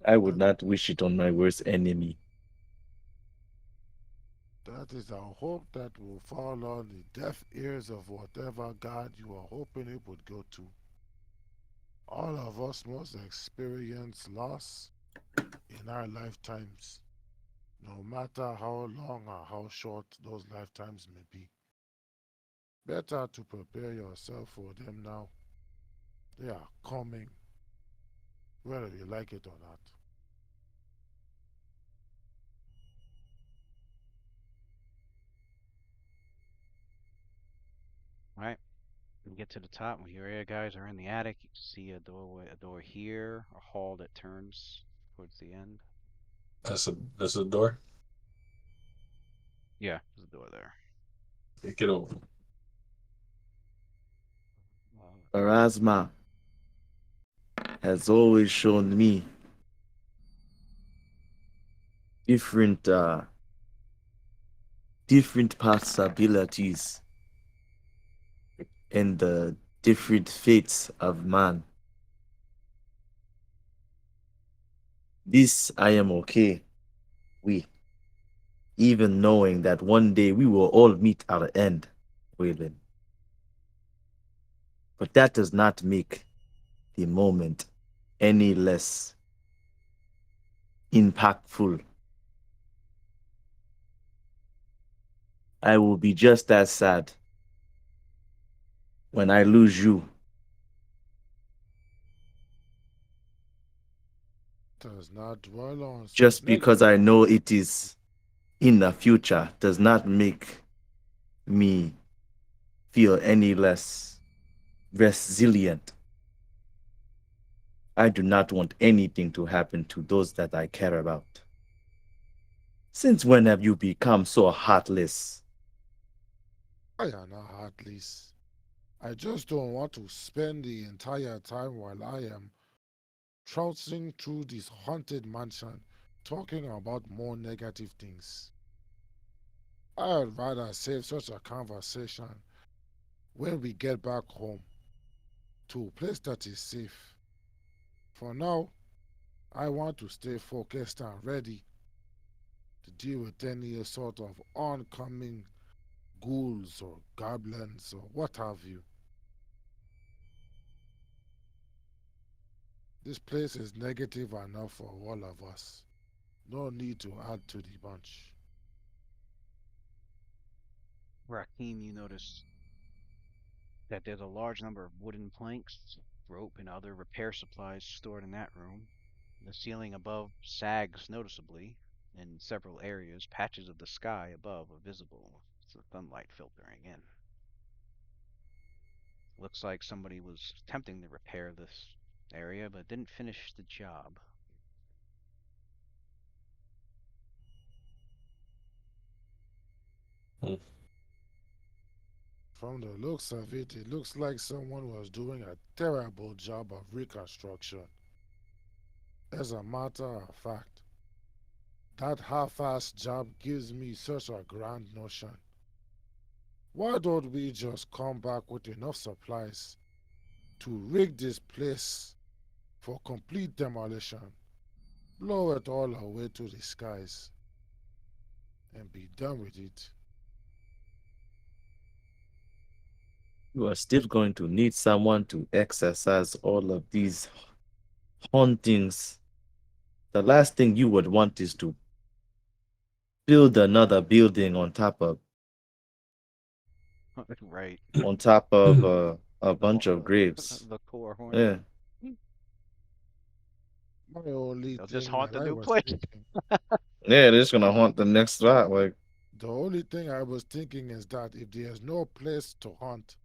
I would not wish it on my worst enemy. That is a hope that will fall on the deaf ears of whatever God you are hoping it would go to. All of us must experience loss in our lifetimes, no matter how long or how short those lifetimes may be. Better to prepare yourself for them now. They are coming, whether you like it or not. All right. We get to the top. When your area guys are in the attic, you can see a door here, a hall that turns towards the end. That's a door. Yeah, there's a door there. Get over. Erasma has always shown me different different possibilities and the different fates of man. This I am okay with, even knowing that one day we will all meet our end, Waylon. But that does not make the moment any less impactful. I will be just as sad when I lose you. does not dwell on such Just because I negative. know it is in the future does not make me feel any less resilient. I do not want anything to happen to those that I care about. Since when have you become so heartless? I am not heartless. I just don't want to spend the entire time while I am trouncing through this haunted mansion talking about more negative things. I'd rather save such a conversation when we get back home to a place that is safe. For now, I want to stay focused and ready to deal with any sort of oncoming ghouls or goblins or what have you. This place is negative enough for all of us. No need to add to the bunch. Raheem, you notice that there's a large number of wooden planks, rope, and other repair supplies stored in that room. The ceiling above sags noticeably. In several areas, patches of the sky above are visible, with the sunlight filtering in. Looks like somebody was attempting to repair this area, but didn't finish the job. Hmm. From the looks of it, it looks like someone was doing a terrible job of reconstruction. As a matter of fact, that half-assed job gives me such a grand notion. Why don't we just come back with enough supplies to rig this place for complete demolition, blow it all away to the skies, and be done with it? You are still going to need someone to exercise all of these hauntings. The last thing you would want is to build another building Right. on top of a bunch of graves. The core Yeah. haunting. My only They'll just thing haunt that the I new was place. thinking, Yeah, they're just gonna haunt the next spot. Like, the only thing I was thinking is that if there's no place to hunt,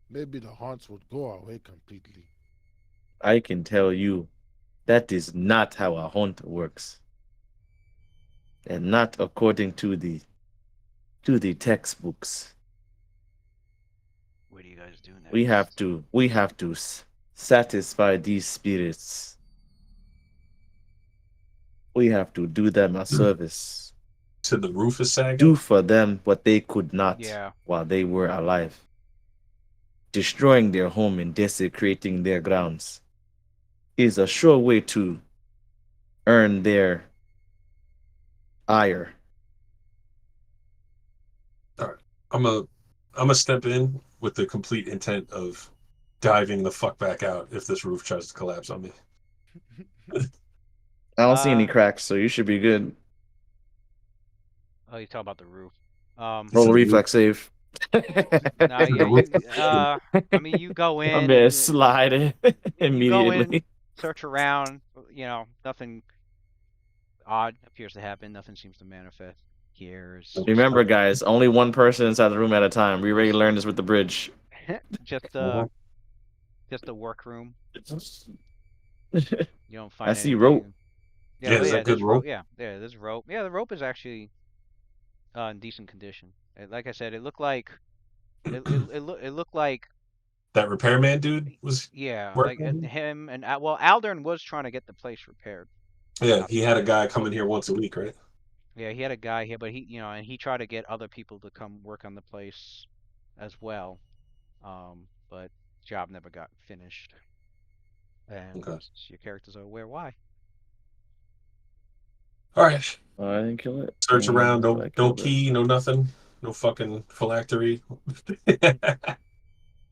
maybe the haunts would go away completely. I can tell you that is not how a hunt works. And not according to the textbooks. What do you guys do We have next? to we have to satisfy these spirits. We have to do them a service. To the roof is Do sagging. for them what they could not Yeah. while they were alive. Destroying their home and desecrating their grounds is a sure way to earn their ire. All right, I'm a step in with the complete intent of diving the fuck back out if this roof tries to collapse on me. I don't see any Uh, cracks, so you should be good. oh, you talk about the roof. It's Roll a the roof. reflex save. Nah, The yeah, roof. I mean, you go My in man and sliding you go in, immediately. search around, nothing odd appears to happen, nothing seems to manifest here. It's just Remember, guys, only one person inside the room at a time. We already learned this with the bridge. just Mhm. just a workroom. You don't I find see rope. anything. Yeah, Yeah, oh is yeah, that good there's rope. rope? Yeah, there's rope. Yeah, the rope is actually in decent condition. Like I said, it looked like it looked like That repairman dude was yeah, like working. him and well, Aldern was trying to get the place repaired. Yeah, Not he had a yeah, guy coming here once a week, right? yeah, he had a guy here, but and he tried to get other people to come work on the place as well. But job never got finished, and Okay. your characters are aware why. All right. Oh, I didn't kill it. Search around. I thought I No killed it. key. No nothing. No fucking phylactery.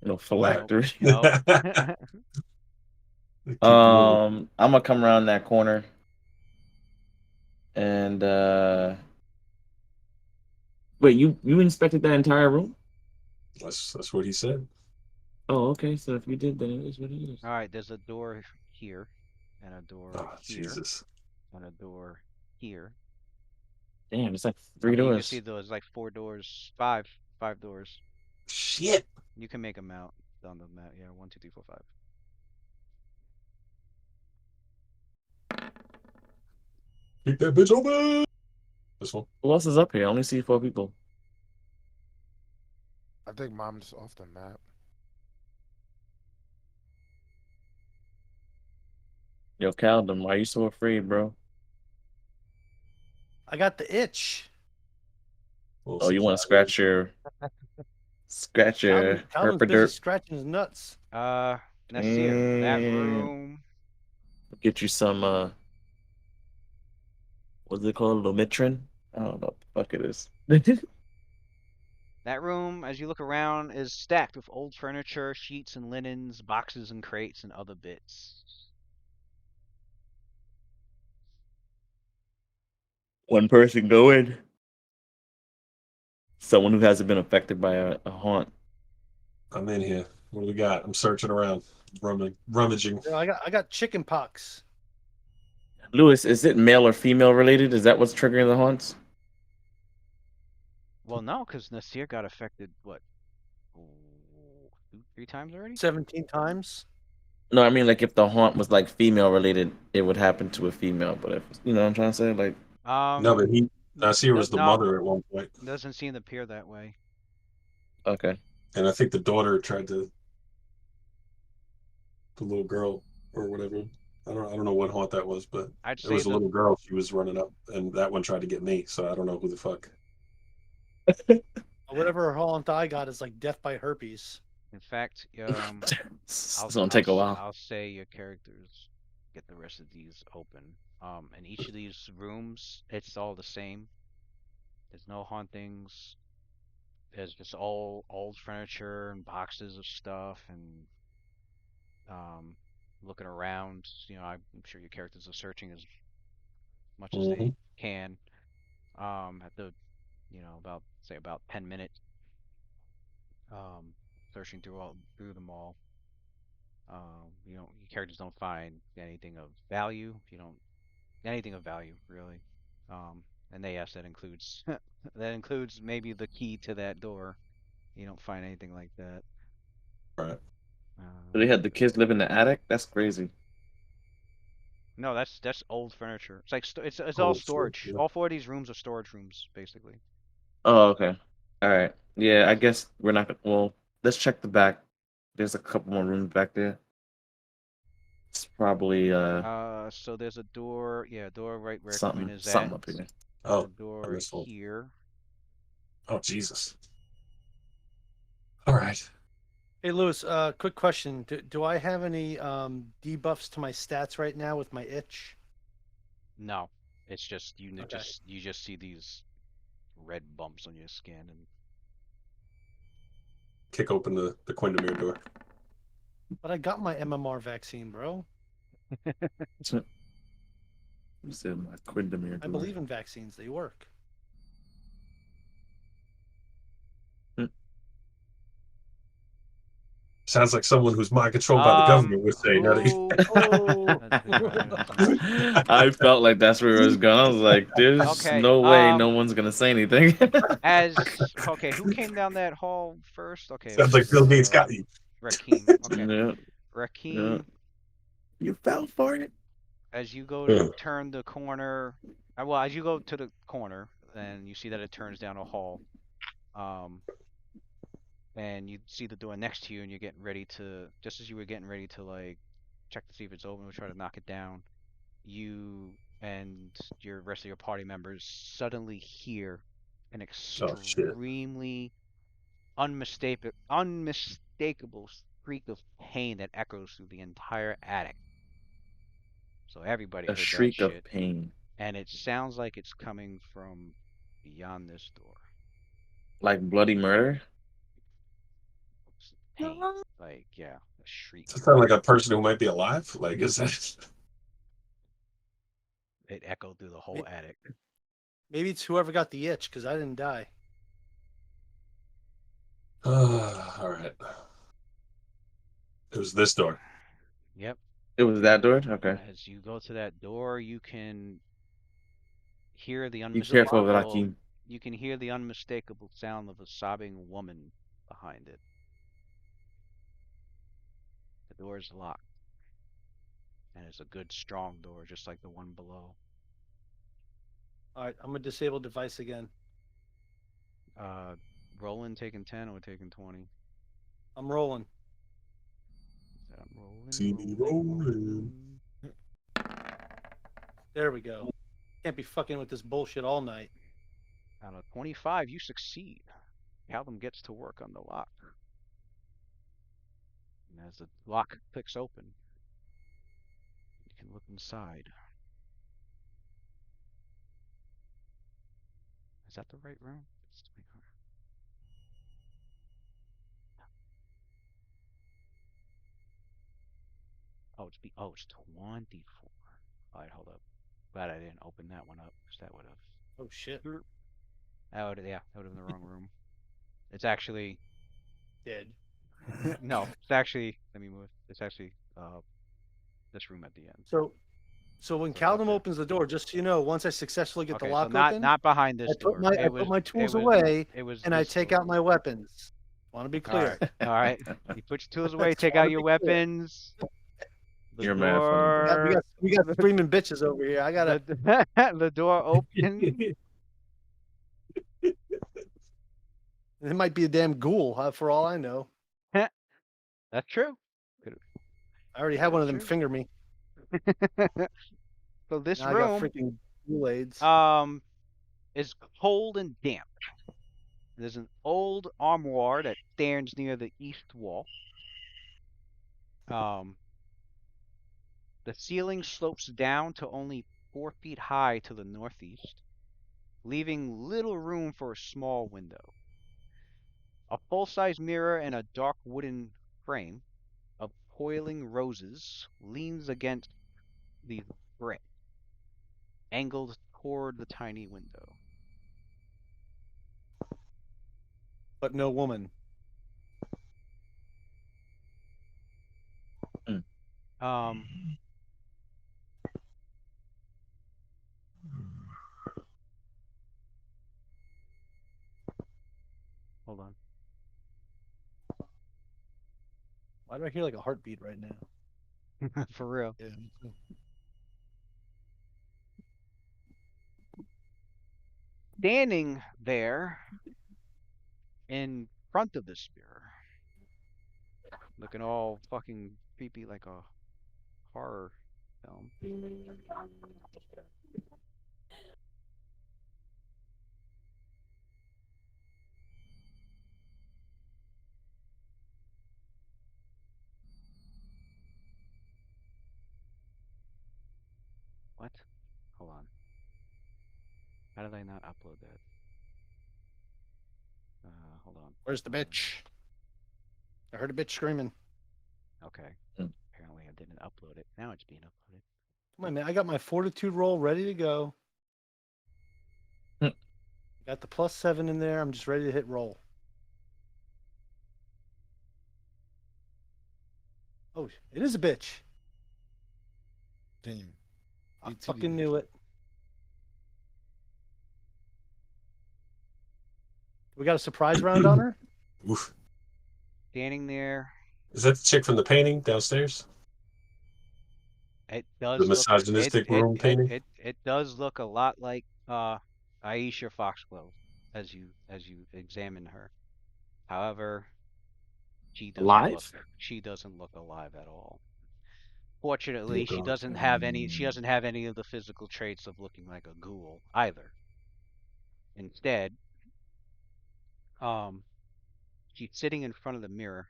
No Nope, phylactery. nope. Keep the wood. I'm gonna come around that corner and wait. You inspected that entire room? That's what he said. Oh, okay. So if you did, then it is what it is. All right, there's a door here and a door Oh here. Jesus. and a door here. Damn, it's like I three mean, you can see doors. those like 4 doors, five doors. Shit. You can make them out on the map. Yeah, 1, 2, 3, 4, 5. Keep that bitch open. This one. Who else is up here? I only see 4 people. I think mom's off the map. Yo, Calvin, why you so afraid, bro? I got the itch. Oh, you want to scratch your Calvin's busy herpaderp? scratching his nuts. Nasir, that And room. get you some what's it called? Lomitrin? I don't know what the fuck it is. That room, as you look around, is stacked with old furniture, sheets and linens, boxes and crates, and other bits. One person go in. Someone who hasn't been affected by a haunt. I'm in here. What do we got? I'm searching around, rummaging. Yeah, I got chicken pox. Lewis, is it male or female related? Is that what's triggering the haunts? Well, no, because Nasir got affected, what, 3 times already? 17 times. No, I mean like if the haunt was like female related, it would happen to a female. But if you know what I'm trying to say, like No, but Nasir was the No, mother at one point, doesn't seem to appear that way. okay, and I think the daughter tried to, the little girl or whatever. I don't know what haunt that was, but I'd it say was a the little girl. She was running up, and that one tried to get me. So I don't know who the fuck. Whatever haunt I got is like death by herpes. In fact, it's gonna take a while. I'll say your characters get the rest of these open. In each of these rooms, it's all the same. There's no hauntings. There's just all old furniture and boxes of stuff and looking around. I'm sure your characters are searching as much as Mm-hmm. they can. At the about 10 minutes, searching through them all. Your characters don't find anything of value. You don't anything of value really. And yes, that includes that includes maybe the key to that door. You don't find anything like that. Right. So they had the kids live in the attic. That's crazy. No, that's old furniture. It's like it's all Oh, shit. storage. Yeah. All 4 of these rooms are storage rooms, basically. Oh, okay. All right. Yeah, I guess we're not gonna. Well, let's check the back. There's a couple more rooms back there. It's probably So there's a door, yeah, a door right where Quinn something is at, something up here. and a Oh, I door missed one. here. Oh, Jesus. All right. Hey, Lewis, quick question. Do I have any debuffs to my stats right now with my itch? No, it's just Okay. you just see these red bumps on your skin, and Kick open the Quindamere door. But I got my MMR vaccine, bro. You said my Quindamere I door. believe in vaccines. They work. Sounds like someone who's mind controlled by the government would say, who? I felt like that's where it was going. I was like, there's Okay, no way no one's gonna say anything. Okay, who came down that hall first? Okay, it Sounds like was Bill Gates got you. Rakeem. Okay, Yeah, Rakeem. you fell for it. As you go to turn the corner, well, as you go to the corner, then you see that it turns down a hall. And you see the door next to you, and you're getting ready to, just as you were getting ready to like check to see if it's open or try to knock it down, you and your rest of your party members suddenly hear an Oh, shit. extremely unmistakable shriek of pain that echoes through the entire attic. So everybody A heard that shriek of shit, pain, and it sounds like it's coming from beyond this door. like bloody murder. Pain, like yeah, a shriek. Does it sound like a person who might be alive? Like, is that? It echoed through the whole attic. Maybe it's whoever got the itch, because I didn't die. All right. It was this door. Yep. It was that door. Okay. As you go to that door, you can hear the Be careful, unmistakable. Rakim. You can hear the unmistakable sound of a sobbing woman behind it. The door is locked, and it's a good, strong door, just like the one below. All right, I'm gonna disable device again. Roland taking 10 or taking 20? I'm rolling. I'm rolling, See me rolling. There we go. Can't be fucking with this bullshit all night. Out of 25, you succeed. Callum gets to work on the lock. And as the lock clicks open, you can look inside. Is that the right room? It's 24. It's 24. All right, hold up. Glad I didn't open that one up, because that would have. Oh shit. That would have been the wrong room. It's actually Dead. no. It's actually. Let me move. It's actually this room at the end. So when So Callum right opens the door, just so you know, once I successfully get okay, the lock so not open, not behind this I put door. I put my tools away It was and I this take door. out my weapons. Want to be All clear? right. All right. You put your tools away. Just Take wanna out your be clear. weapons. The You're mad funny, bro. door. We got screaming bitches over here. I gotta. The door open. It might be a damn ghoul, for all I know. That's true. I already had one of them True. finger me. So this Now I got room freaking Kool-Aids. is cold and damp. There's an old armoire that stands near the east wall. The ceiling slopes down to only 4 feet high to the northeast, leaving little room for a small window. A full-size mirror and a dark wooden frame of coiling roses leans against the brick, angled toward the tiny window. But no woman. Um, Hold on. Why do I hear like a heartbeat right now? For real. Yeah. Standing there in front of this mirror, looking all fucking creepy like a horror film. What? Hold on. How did I not upload that? Hold on. Where's the bitch? I heard a bitch screaming. Okay. Mm. Apparently I didn't upload it. Now it's being uploaded. Come on, man. I got my fortitude roll ready to go. Got the +7 in there. I'm just ready to hit roll. Oh, it is a bitch. Damn. I BTD. fucking knew it. We got a surprise round on her? Oof. Standing there, Is that the chick from the painting downstairs? it does The look misogynistic room painting? it does look a lot like Aisha Foxglove as you examine her. However, she Alive? doesn't look alive at all. Fortunately, Dear she God. doesn't have any of the physical traits of looking like a ghoul either. Instead, she's sitting in front of the mirror,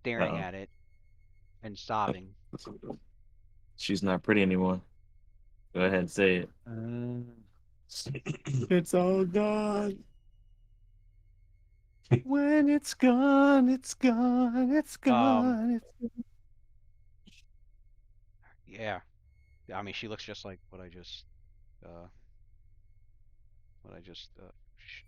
staring Uh-oh. at it and sobbing. She's not pretty anymore. Go ahead and say it. It's all gone. When it's gone, it's gone, it's gone. It's gone. Yeah. I mean, she looks just like what I just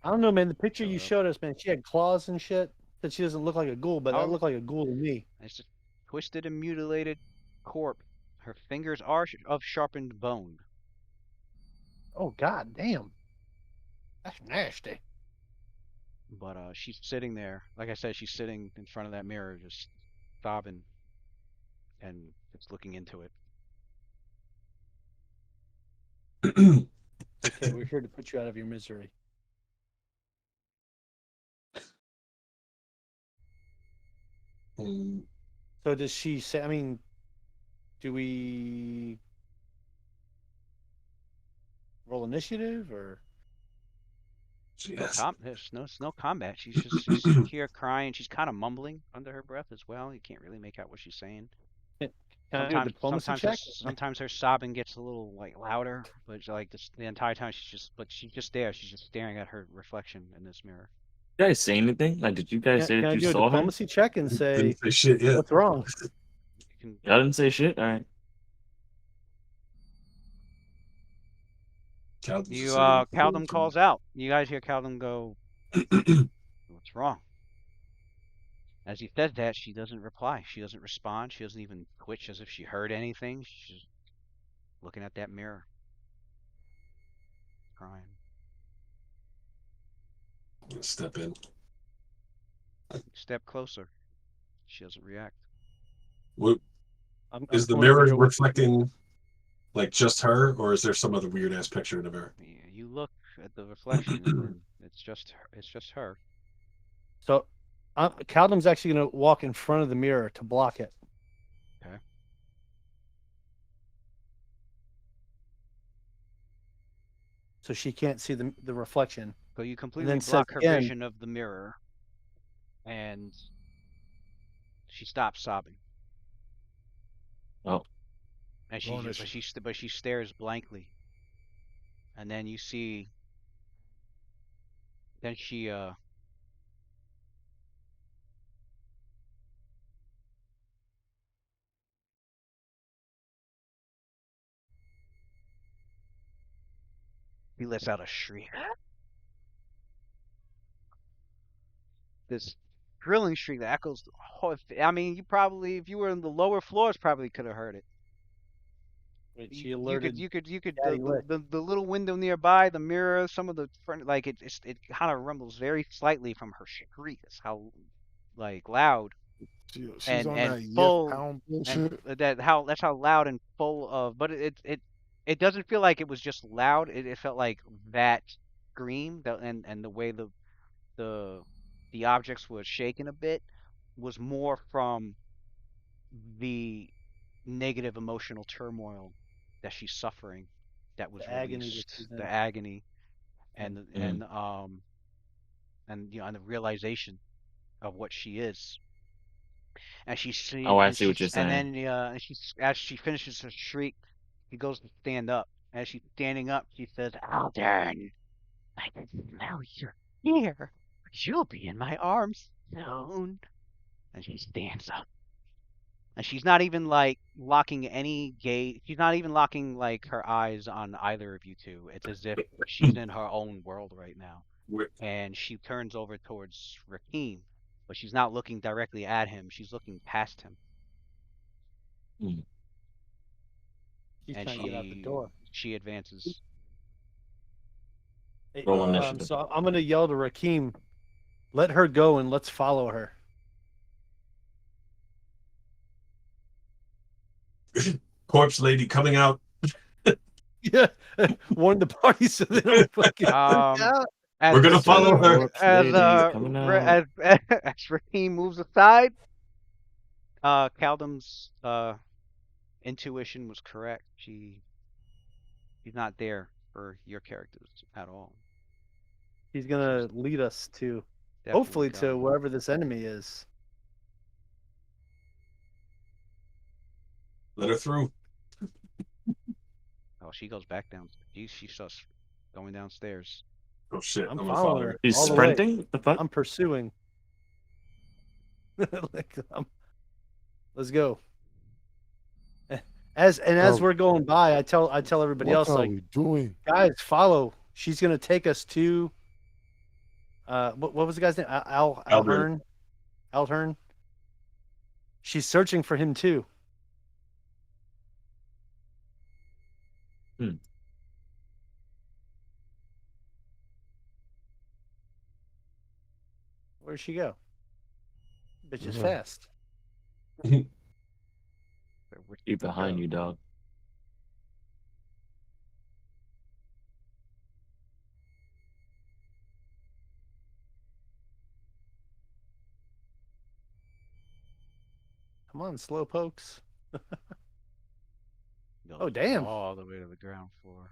I don't know, man. The picture you showed up. showed us, man, she had claws and shit. Said she doesn't look like a ghoul, but that Oh. looked like a ghoul to me. It's just twisted and mutilated corpse. Her fingers are of sharpened bone. Oh god damn. That's nasty. But she's sitting there. Like I said, she's sitting in front of that mirror, just sobbing, and it's looking into it. Okay, we're here to put you out of your misery. So does she say? I mean, do we roll initiative or? Yes. There's no combat. She's sitting here crying. She's kind of mumbling under her breath as well. You can't really make out what she's saying. Can I do a diplomacy check? Sometimes her sobbing gets a little like louder, but like the entire time she's just there. She's just staring at her reflection in this mirror. Did you guys say anything? Like, did you guys say Can that I you do a saw him? diplomacy check and say Didn't say shit yet. what's wrong? You Y'all didn't say shit. All right. Caldum calls out. You guys hear Caldum go, "What's wrong?" As he says that, she doesn't reply. She doesn't respond. She doesn't even twitch as if she heard anything. She's just looking at that mirror, crying. Step in. Step closer. She doesn't react. What I'm is the coming over mirror here with- reflecting? Like just her, or is there some other weird ass picture in the mirror? You look at the reflection, and it's just her. It's just her. So, Caldum's actually going to walk in front of the mirror to block it. Okay. So she can't see the reflection. So you And completely then block says her again- vision of the mirror, and she stops sobbing. Oh. And Roll but she stares blankly. And then you see. Then she he lets out a shriek. This thrilling shriek that echoes. I mean, if you were in the lower floors, probably could have heard it. Wait, she alerted. You could Daddy Lick. the little window nearby, the mirror, some of the front, like it kind of rumbles very slightly from her shriek. It's how like loud She's on and that full pound and bullshit. that's how loud and full of. But it doesn't feel like it was just loud. It felt like that scream and the way the objects were shaken a bit was more from the negative emotional turmoil that she's suffering that was The agony that released, she's in. the agony and Mm. and the realization of what she is. And Oh, I see what you're and saying. then as she finishes her shriek, he goes to stand up. As she's standing up, she says, "Alden, I can smell your fear. You'll be in my arms soon." And she stands up. And she's not even like locking any gaze. She's not even locking like her eyes on either of you two. It's as if she's in her own world right now. Where- And she turns over towards Raheem, but she's not looking directly at him. She's looking past him. She's And trying to get out the door. she advances. Hey, Roll initiative. so I'm going to yell to Rakeem, let her go and let's follow her. Corpse lady coming out. Yeah, warn the party so they don't fucking freak out. As We're gonna Raheem- follow her. Corpse As lady coming out. as Raheem moves aside, Caldum's intuition was correct. She's not there for your characters at all. He's going to lead us to, Definitely hopefully, to Caldum. wherever this enemy is. Let her through. Oh, she goes back down. She starts going downstairs. Oh shit! I'm gonna following follow her. He's all the way. sprinting? What the fuck? I'm pursuing. Let's go. As Oh. we're going by, I tell everybody What else, are like, we doing? guys, follow. She's gonna take us to what was the guy's name? Albert. Alhern. She's searching for him too. Where'd she go? Bitch is Yeah. fast. Where'd Keep she behind go? you, dog. Come on, slow pokes. Goes Oh, damn. all the way to the ground floor.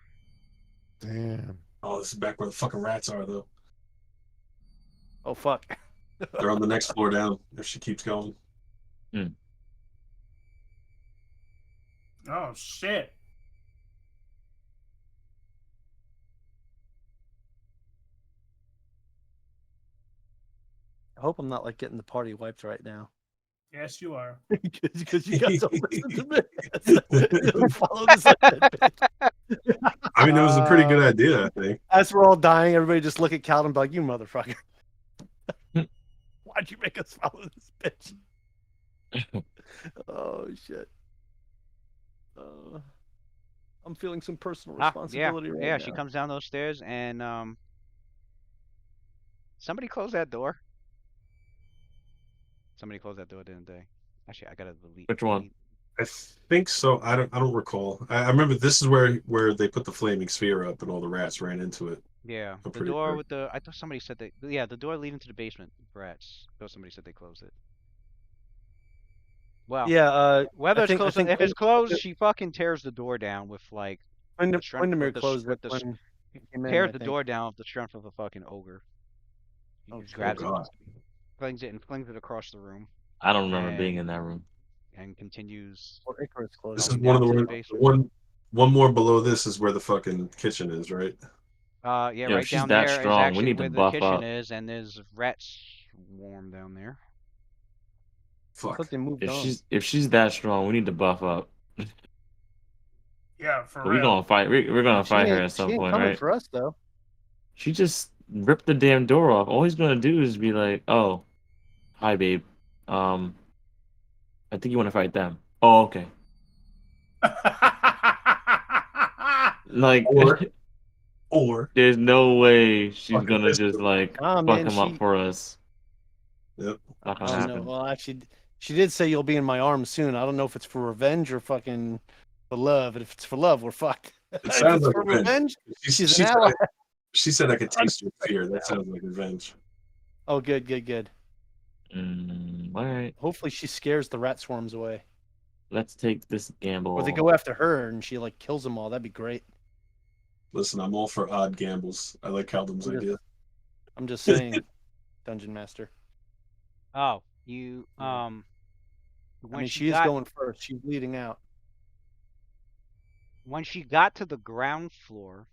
Damn. Oh, this is back where the fucking rats are, though. Oh, fuck. They're on the next floor down if she keeps going. Oh shit. I hope I'm not like getting the party wiped right now. Yes, you are. Because you guys don't listen to me. You don't follow this like that, bitch. I mean, it was a pretty good idea, I think. As we're all dying, everybody just look at Cal and be like, you motherfucker. Why'd you make us follow this bitch? Oh, shit. I'm feeling some personal responsibility right now. Yeah, she comes down those stairs and somebody closed that door. Somebody closed that door, didn't they? Actually, I gotta delete. Which one? I think so. I don't recall. I remember this is where they put the flaming sphere up and all the rats ran into it. Yeah, I'm the pretty door sure. with the. I thought somebody said they. Yeah, the door leading to the basement. Rats. I thought somebody said they closed it. Well, Yeah, whether I it's think closed, if it's closed, she fucking tears the door down with like the strength Windermere with the, closed with it the when he came in, tears I the think. door down with the strength of a fucking ogre. He Oh, just shit. grabs God. it, flings it, and flings it across the room, I don't remember being in that room. and continues. Or Icarus closed This it. is Going one of down to the the basement. one more below this is where the fucking kitchen is, right? Yeah, Yo, right if she's down that there is strong, we actually need to where the buff kitchen up. is, and there's rats swarm down there. I Fuck. thought they moved If on. she's that strong, we need to buff up. Yeah, for We're real. gonna fight. We're gonna She fight her ain't, at she some ain't point, coming right? for us, though. She just ripped the damn door off. All he's gonna do is be like, "Oh, hi, babe. I think you want to fight them. Oh, okay." Like, Or there's no way she's fucking gonna just pistol. like Ah, fuck man, him up for us. Yep. Not I gonna don't know. happen. Well, actually, she did say you'll be in my arms soon. I don't know if it's for revenge or fucking for love. And if it's for love, we're fucked. It If sounds it's like for revenge. revenge, She, she's she an said ally. she said I could taste your fear. That sounds like revenge. Oh, good, good, good. All right, Hopefully, she scares the rat swarms away, let's take this gamble. or they go after her and she like kills them all. That'd be great. Listen, I'm all for odd gambles. I like Caldum's idea. I'm just saying, Dungeon Master. Oh, you I when mean, she she is got going first. She's leading out. when she got to the ground floor.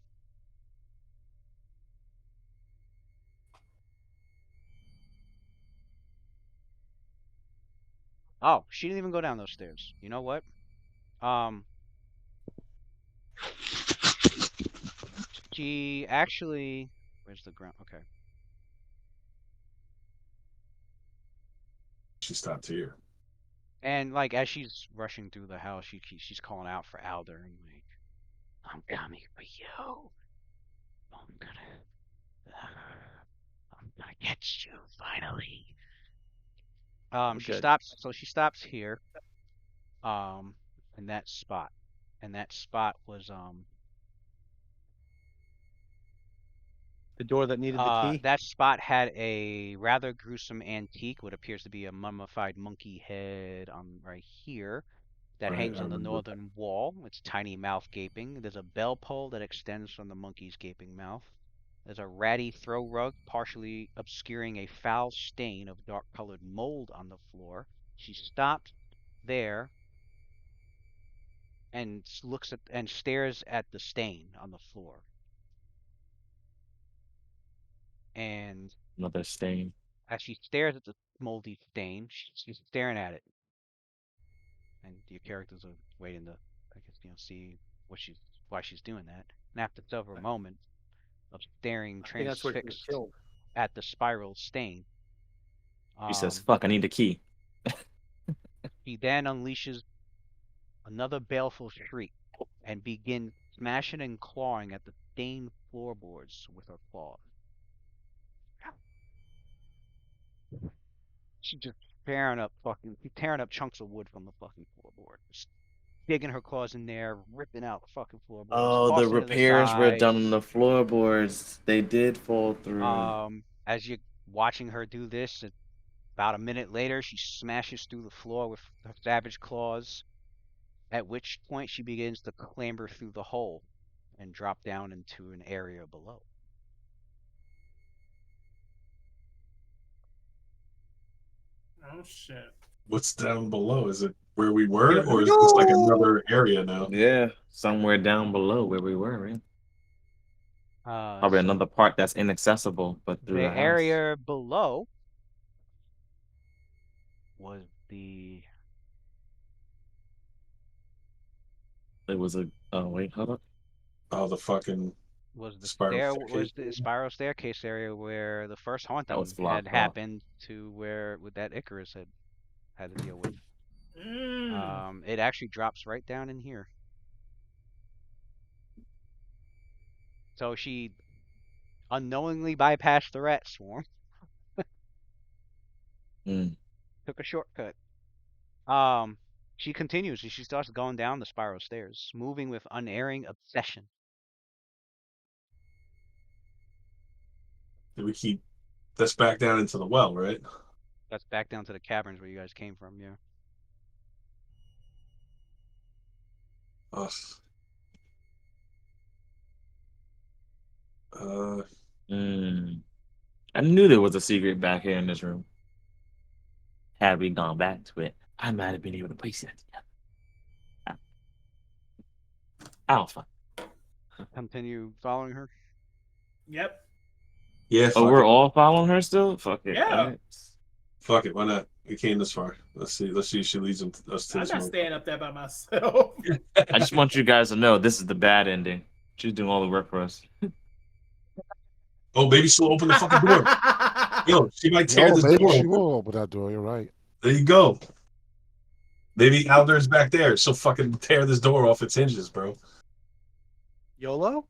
Oh, she didn't even go down those stairs. You know what? Um, she actually. Where's the ground? Okay. She stopped here. And like as she's rushing through the house, she's calling out for Alder and like, "I'm coming for you. I'm gonna, I'm gonna get you finally." She Good. stops. So she stops here. In that spot, and that spot was The door that needed the key. that spot had a rather gruesome antique, what appears to be a mummified monkey head right here that Right, hangs I on the remember. northern wall. Its tiny mouth gaping. There's a bell pull that extends from the monkey's gaping mouth. There's a ratty throw rug partially obscuring a foul stain of dark-colored mold on the floor. She stopped there and looks at and stares at the stain on the floor. And Another stain. as she stares at the moldy stain, she's staring at it. And your characters are waiting to, I guess, see why she's doing that. And after several moments of staring I think that's where she was transfixed killed. at the spiral stain, She says, "Fuck, I need the key." she then unleashes another baleful shriek and begins smashing and clawing at the stained floorboards with her claws. She's just tearing up chunks of wood from the fucking floorboard. Just digging her claws in there, ripping out the fucking floorboards, Oh, the tossing to the repairs were side. done on the floorboards. They did fall through. As you're watching her do this, about a minute later, she smashes through the floor with her savage claws, at which point she begins to clamber through the hole and drop down into an area below. Oh shit. What's down below? Is it where we were, or is this like No. another area now? Yeah, somewhere down below where we were, right? Probably So another part that's inaccessible, but through the the house. area below was the It was a. Oh wait, hold up. Oh, the fucking spiral staircase. was the spiral staircase area where the first That was haunting had blocked off. happened to where with that Icarus had to deal with. Mm. It actually drops right down in here. So she unknowingly bypassed the rat swarm, Mm. took a shortcut. She continues and she starts going down the spiral stairs, moving with unerring obsession. Did we keep this back down into the well, right? That's back down to the caverns where you guys came from, yeah. Ugh. Uh, Mm. I knew there was a secret back here in this room. Had we gone back to it, I might have been able to place it together. Alpha. Continue following her. Yep. yeah, Oh, fuck we're it. all following her still? Fuck it. Yeah. All right. Fuck it. Why not? We came this far. Let's see. Let's see if she leads us to I'm this not moment. staying up there by myself. I just want you guys to know this is the bad ending. She's doing all the work for us. Oh, baby, she'll open the fucking door. Yo, she might tear Yo, this maybe door she open. will open that door. You're right. There you go. Maybe Alder's back there. She'll fucking tear this door off its hinges, bro. YOLO?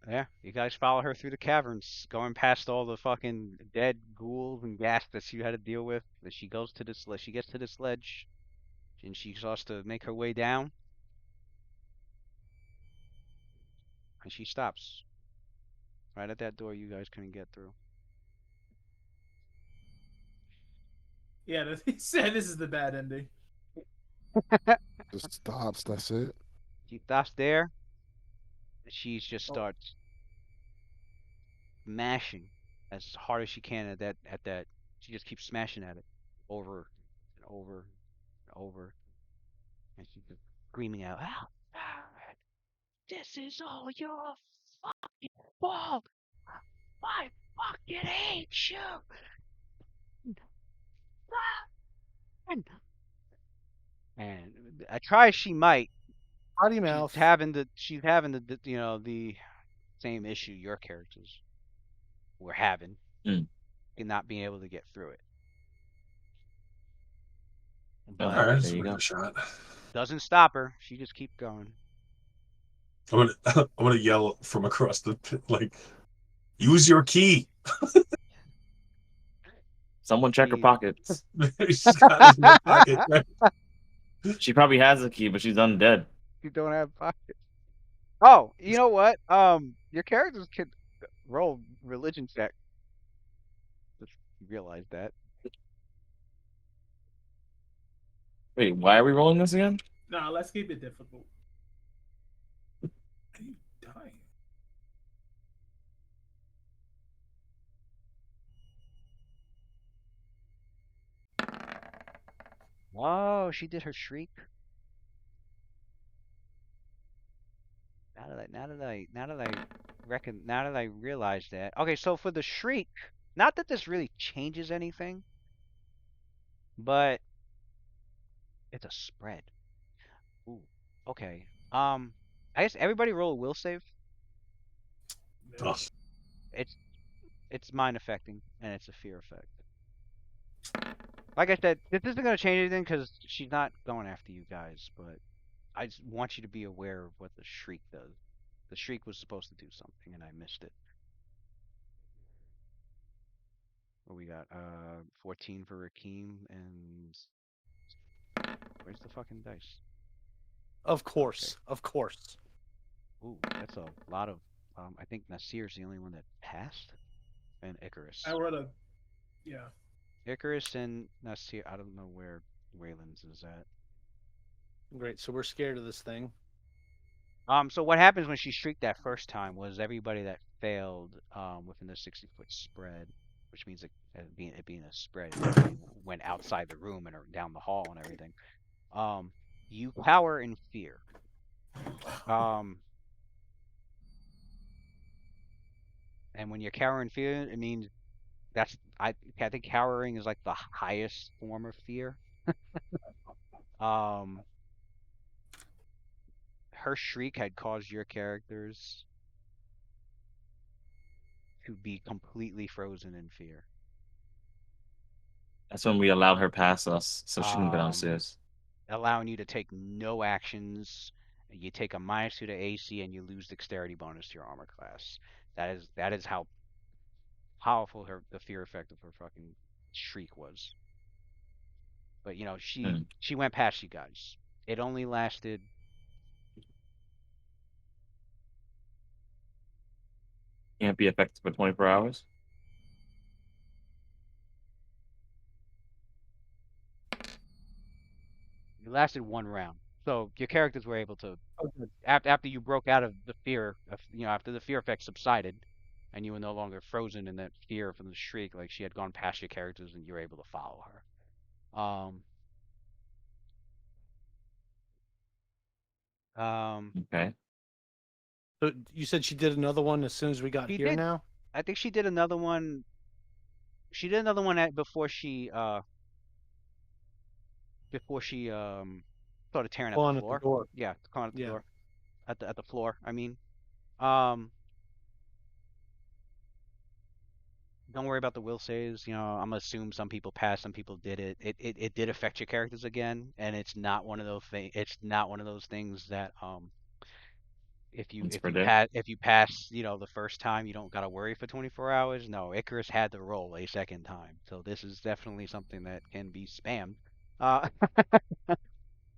Yeah, you guys follow her through the caverns, going past all the fucking dead ghouls and gas that she had to deal with. As she goes to this, she gets to this ledge, and she starts to make her way down, and she stops right at that door you guys couldn't get through. Yeah, he said this is the bad ending. Just stops. That's it. She stops there, and she just starts smashing as hard as she can at that. She just keeps smashing at it over and over and over, and she's just screaming out, "Ah, this is all your fucking fault! I fucking hate you!" And try as she might, Potty mouth. she's having the same issue your characters were having Mm. in not being able to get through it. Oh, All But right, there that's you worth go. a shot. doesn't stop her. She just keeps going. I'm gonna yell from across the pit, like, use your key. Someone check her She pockets. She's got it in her pocket. Right? She probably has a key, but she's undead. you don't have pockets. Oh, you know what? Your characters could roll religion check. Just realize that. Wait, why are we rolling this again? No, let's keep it difficult. Are you dying? Oh, she did her shriek. Now that I realize that. Okay, so for the shriek, not that this really changes anything, but it's a spread. Ooh. Okay. I guess everybody roll a will save. No. Oh, It's it's mind affecting and it's a fear effect. Like I said, this isn't gonna change anything because she's not going after you guys, but I just want you to be aware of what the shriek does. The shriek was supposed to do something, and I missed it. What we got? 14 for Rakeem, and where's the fucking dice? Of Okay. course, of course. Ooh, that's a lot of. I think Nasir's the only one that passed, and Icarus. I rolled a yeah. Icarus and Nasir. I don't know where Wayland's is at. Great. So we're scared of this thing. So what happens when she shrieked that first time was everybody that failed within the 60-foot spread, which means it being a spread, everybody went outside the room and down the hall and everything. You cower in fear. Um, and when you're cowering in fear, it means I think cowering is like the highest form of fear. Um, her shriek had caused your characters to be completely frozen in fear. That's when we allowed her past us, so she can go Um, downstairs. allowing you to take no actions. You take a -2 to AC and you lose dexterity bonus to your armor class. That is how powerful the fear effect of her fucking shriek was. But Hmm. she went past you guys. It only lasted. Can't be effective for 24 hours. It lasted one round. So your characters were able to Oh, good. after you broke out of the fear of after the fear effect subsided, and you were no longer frozen in that fear from the shriek, like she had gone past your characters and you were able to follow her. Okay. So you said she did another one as soon as we got She here did. now? I think she did another one. She did another one before she started tearing at the Clawing at the floor. door. Yeah, clawing at the Yeah. door. At the floor. I mean, um, don't worry about the will saves. I'm gonna assume some people passed, some people did it. It did affect your characters again, and it's not one of those things. It's not one of those things that if you Let's if you predict. pass the first time, you don't gotta worry for 24 hours. No, Icarus had to roll a second time, so this is definitely something that can be spammed. Uh,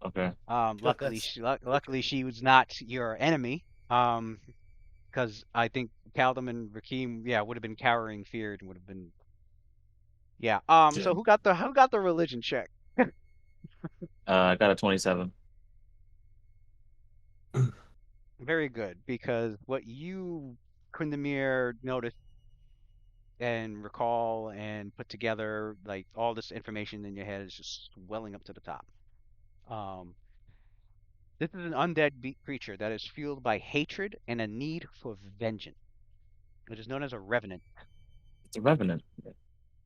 Okay. luckily luckily she was not your enemy. Because I think Kaldum and Rakim, yeah, would have been cowering, feared, and would have been, yeah. So Yeah. who got the religion check? I got a 27. Very good, because what you, Quindamir, noticed and recall and put together, like all this information in your head is just welling up to the top. Um, this is an undead creature that is fueled by hatred and a need for vengeance. It is known as a revenant. It's a revenant.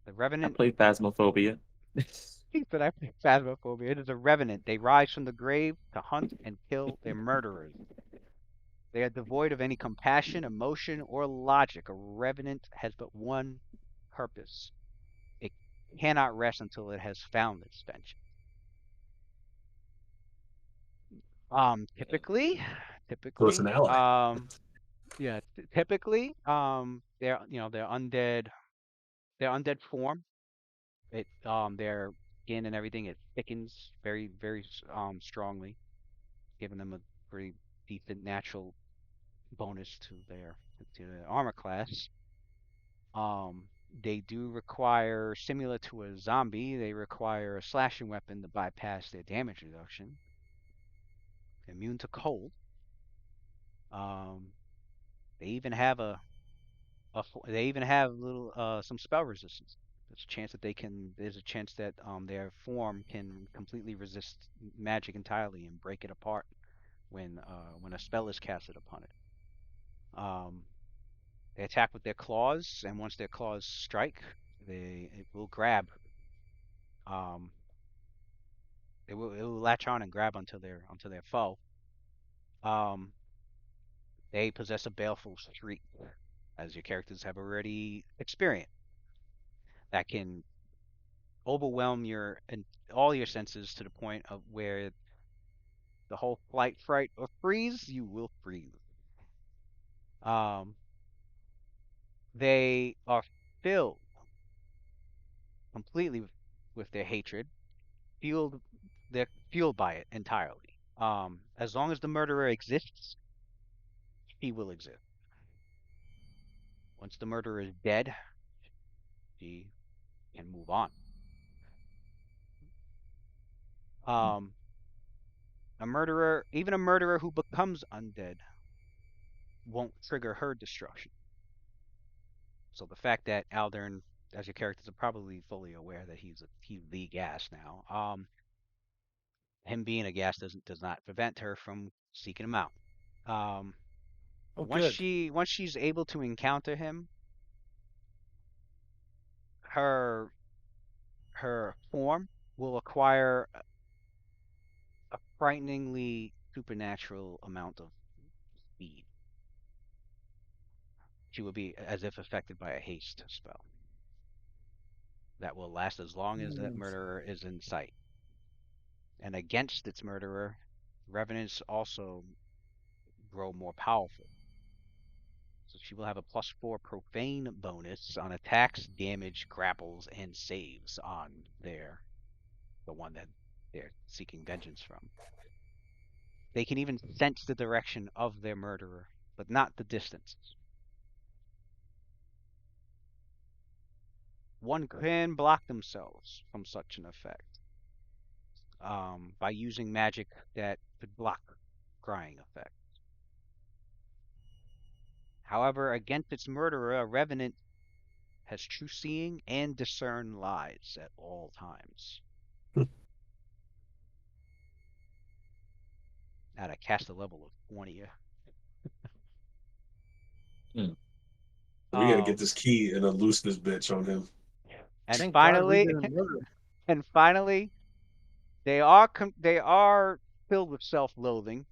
The I revenant, played Phasmophobia. he said, I think phasmophobia. It is a revenant. They rise from the grave to hunt and kill their murderers. They are devoid of any compassion, emotion, or logic. A revenant has but one purpose. It cannot rest until it has found its vengeance. Typically, So it's an ally. yeah, typically, they're undead. Their undead form, their skin and everything, it thickens very, very strongly, giving them a pretty decent natural bonus to their armor class. They do require, similar to a zombie, they require a slashing weapon to bypass their damage reduction. Immune to cold. Um, they even have they even have little some spell resistance. There's a chance that their form can completely resist magic entirely and break it apart when a spell is casted upon it. Um, they attack with their claws, and once their claws strike, it will grab. Um, it will latch on and grab onto their foe. Um, they possess a baleful shriek, as your characters have already experienced, that can overwhelm and all your senses to the point of where the whole flight, fright, or freeze, you will freeze. Um, they are filled completely with their hatred, fueled they're fueled by it entirely. As long as the murderer exists, he will exist. Once the murderer is dead, he can move on. Um, even a murderer who becomes undead, won't trigger her destruction. So the fact that Aldern, as your characters are probably fully aware that he's the gas now. Him being a gas does not prevent her from seeking him out. Um, Oh, once good. she's able to encounter him, her her form will acquire a frighteningly supernatural amount of speed. She will be as if affected by a haste spell that will last as long as that Mm. murderer is in sight. And against its murderer, revenants also grow more powerful. So she will have a +4 profane bonus on attacks, damage, grapples, and saves on the one that they're seeking vengeance from. They can even sense the direction of their murderer, but not the distance. One can block themselves from such an effect by using magic that could block scrying effect. However, against its murderer, a revenant has true seeing and discern lies at all times. At a caster level of 20. We got to get Um, this key and unloose this bitch on him. and Thank God we finally, didn't murder him. and finally, they are filled with self-loathing.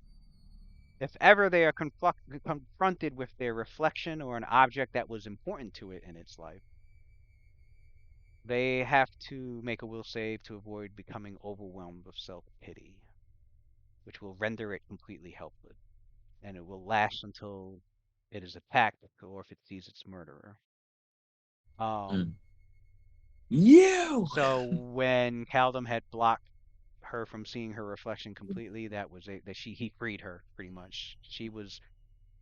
If ever they are confronted with their reflection or an object that was important to it in its life, they have to make a will save to avoid becoming overwhelmed with self-pity, which will render it completely helpless, and it will last until it is attacked or if it sees its murderer. Mm. Um, You. so when Caldum had blocked her from seeing her reflection completely, he freed her pretty much. She was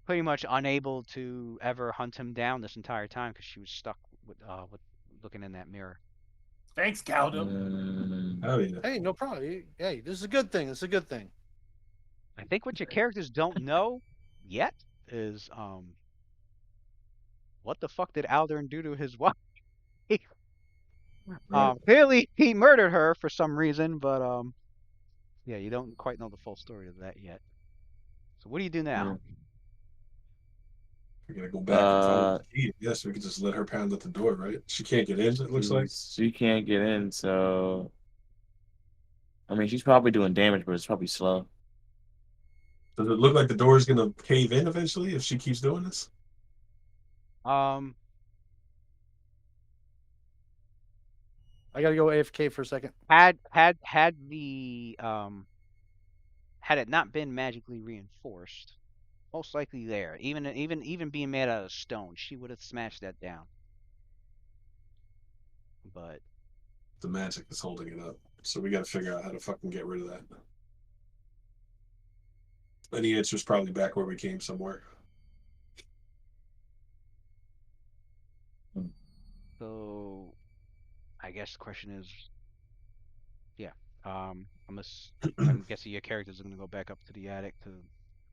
pretty much unable to ever hunt him down this entire time because she was stuck with looking in that mirror. Thanks, Caldum. Oh yeah. Hey, no problem. Hey, this is a good thing. This is a good thing. I think what your characters don't know yet is what the fuck did Aldern do to his wife? Right. Clearly he murdered her for some reason, but yeah, you don't quite know the full story of that yet. So what do you do now? We gotta go back and find Uh, the key. Yes, we can just let her pound at the door, right? She can't get in, it looks like. she can't get in, so I mean, she's probably doing damage, but it's probably slow. Does it look like the door is gonna cave in eventually if she keeps doing this? Um, I gotta go AFK for a second. had it not been magically reinforced, most likely there. Even being made out of stone, she would have smashed that down. But The magic is holding it up. So we gotta figure out how to fucking get rid of that. And the answer's probably back where we came somewhere. so I guess the question is, yeah. I'm guessing your characters are gonna go back up to the attic to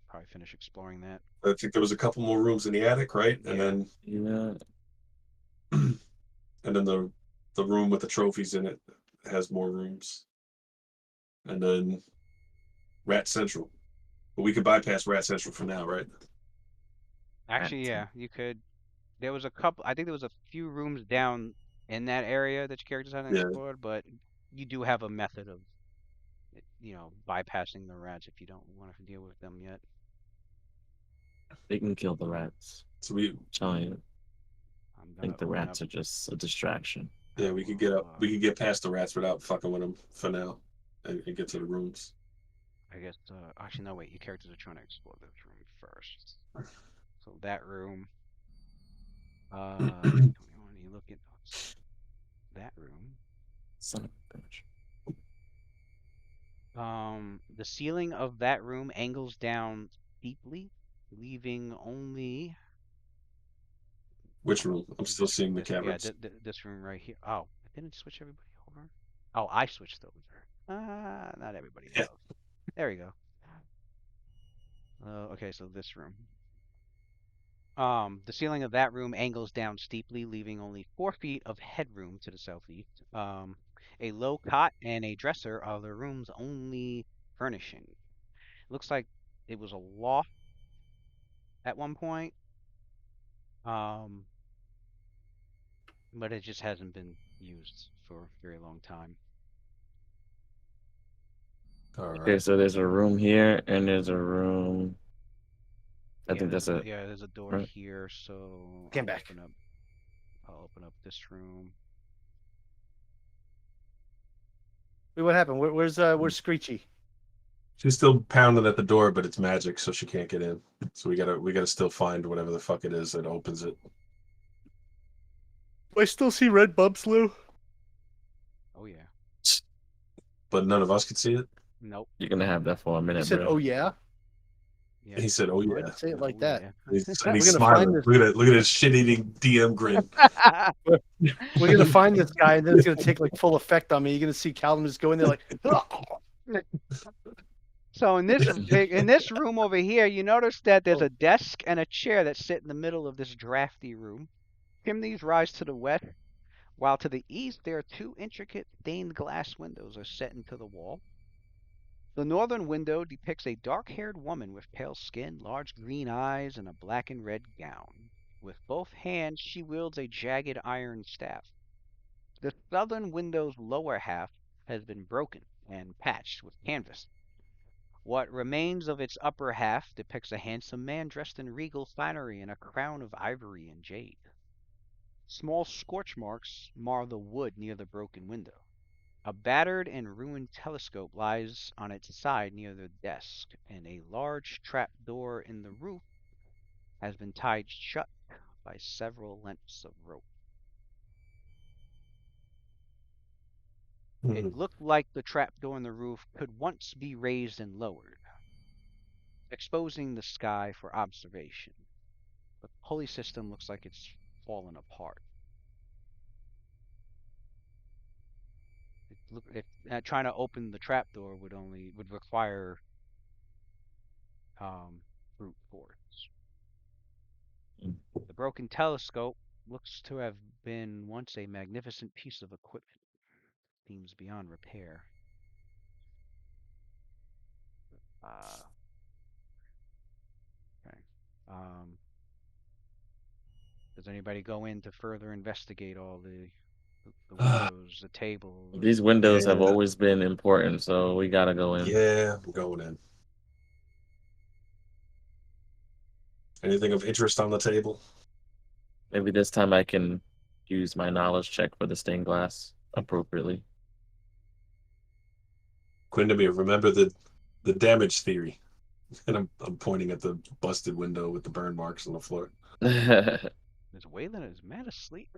probably finish exploring that. I think there was a couple more rooms in the attic, right? And Yeah. then Yeah. and then the room with the trophies in it has more rooms. And then Rat Central. But we could bypass Rat Central for now, right? Actually, yeah, you could. There was a couple. I think there was a few rooms down in that area that your characters hadn't Yeah. explored, but you do have a method of, bypassing the rats if you don't want to deal with them yet. They can kill the rats. So we I'm telling you, I'm I gonna think the open rats up. are just a distraction. yeah, we could get up we could get past the rats without fucking with them for now. And get to the rooms. I guess. Actually, no. Wait. Your characters are trying to explore this room first. So that room. When you look at that room, Son of a bitch. the ceiling of that room angles down steeply, leaving only Which room? I'm still seeing the cameras. this room right here. Oh, I didn't switch everybody over. Oh, I switched over. Not everybody Yeah. else. There we go. Okay, so this room. The ceiling of that room angles down steeply, leaving only 4 feet of headroom to the southeast. A low cot and a dresser are the room's only furnishing. Looks like it was a loft at one point, um, but it just hasn't been used for a very long time. All Okay, right. so there's a room here, and there's a room. I Yeah, think that's it. yeah, there's a door Right. here, so Came back. I'll open up this room. Wait, what happened? Where's Screechy? She's still pounding at the door, but it's magic, so she can't get in. So we gotta still find whatever the fuck it is that opens it. Do I still see red bumps, Lou? Oh yeah. But none of us could see it. Nope. You're gonna have that for a minute, You said, bro. "Oh yeah." Yeah. He said, "Oh Why yeah." did you say it like Oh, that? yeah. And he's We're gonna smiling. find this. Look at his shit-eating DM grin. We're gonna find this guy, and then it's gonna take like full effect on me. You're gonna see Calvin just go in there like, So in this room over here, you notice that there's Oh. a desk and a chair that sit in the middle of this drafty room. Chimneys rise to the west, while to the east there are 2 intricate stained glass windows are set into the wall. The northern window depicts a dark-haired woman with pale skin, large green eyes, and a black and red gown. With both hands, she wields a jagged iron staff. The southern window's lower half has been broken and patched with canvas. What remains of its upper half depicts a handsome man dressed in regal finery and a crown of ivory and jade. Small scorch marks mar the wood near the broken window. A battered and ruined telescope lies on its side near the desk, and a large trap door in the roof has been tied shut by several lengths of rope. It looked like the trap door in the roof could once be raised and lowered, exposing the sky for observation. But the pulley system looks like it's fallen apart. Trying to open the trapdoor would require brute force. The broken telescope looks to have been once a magnificent piece of equipment. Seems beyond repair. Okay. Does anybody go in to further investigate all the windows, the tables? These windows have Yeah. always been important, so we gotta go in. Yeah, I'm going in. Anything of interest on the table? Maybe this time I can use my knowledge check for the stained glass appropriately. Quindamir, remember the damage theory. And I'm pointing at the busted window with the burn marks on the floor. Is Matt asleep?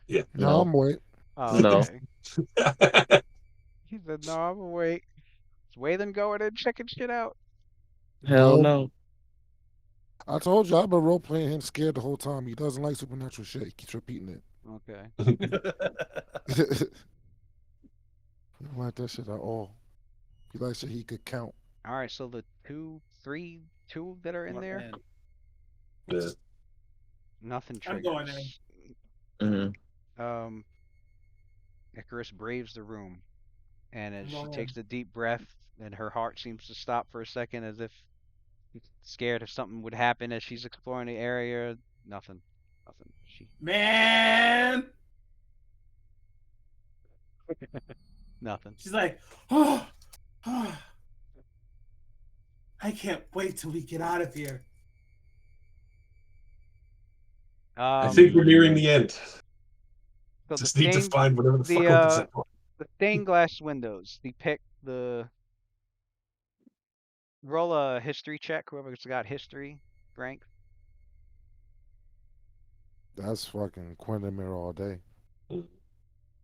Yeah. No, I'm wait. Oh, No. okay. He said, "No, I'm awake." Is Waylon going in checking shit out? Hell No. no. I told you I've been role playing him scared the whole time. He doesn't like supernatural shit. He keeps repeating it. Okay. He don't like that shit at all. He likes shit he could count. All right. So the two that are in What, there, man? Yeah. nothing I'm going triggers. Mhm. Icarus braves the room, and as I'm she going takes in. a deep breath, and her heart seems to stop for a second, as if scared if something would happen as she's exploring the area. Nothing. Man, Nothing. she's like, oh, I can't wait till we get out of here. I think we're nearing the end. So Just need to find whatever the fuck the opens that door. the stained glass windows depict the. Roll a history check. Whoever's got history, strength. That's fucking Quentin all day.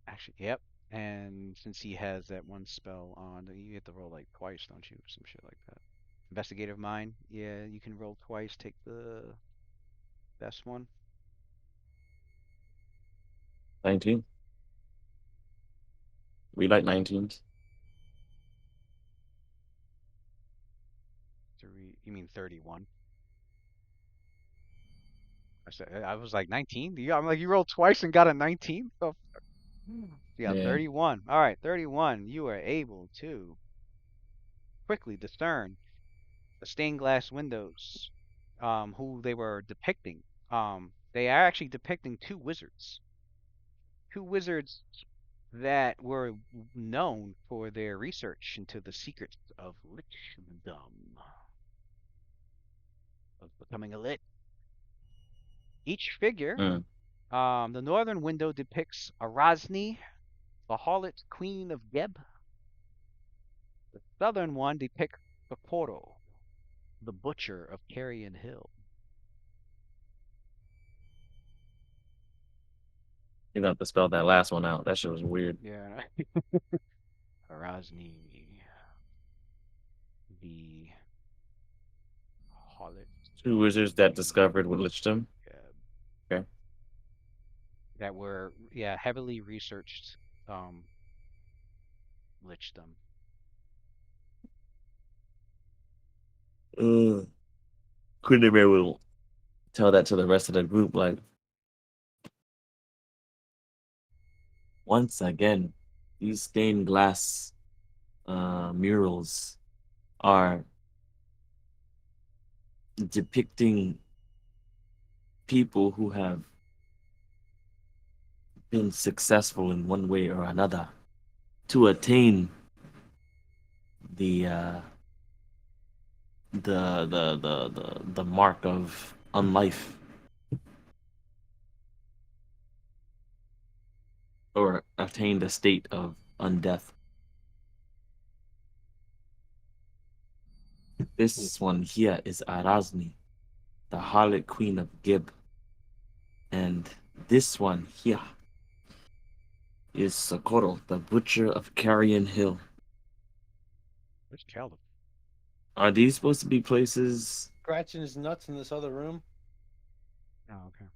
Actually, yep. And since he has that one spell on, you get to roll like twice, don't you? Some shit like that. Investigative mind. Yeah, you can roll twice. Take the best one. 19. We like 19s. You mean 31? I was like 19. I'm like, you rolled twice and got a 19. So you got Yeah. 31. All right, 31. You are able to quickly discern the stained glass windows, who they were depicting. They are actually depicting two wizards that were known for their research into the secrets of lichdom, of becoming a lich. Each figure, Mm. the northern window depicts Arasni, the harlot queen of Geb. The southern one depicts Socorro, the butcher of Carrion Hill. You have to spell that last one out. That shit was weird. Yeah, Arasni, the harlot Two wizards that queen discovered of Lichdom. Geb. Okay. That were, yeah, heavily researched, lichdom. Couldn't will tell that to the rest of the group. Like, once again, these stained glass murals are depicting people who have been successful in one way or another to attain the the mark of unlife or attain the state of undeath. This one here is Arasni, the harlot queen of Gib, and this one here is Socorro, the butcher of Carrion Hill. Where's Caleb? Are these supposed to be places? Scratching his nuts in this other room. Oh, okay.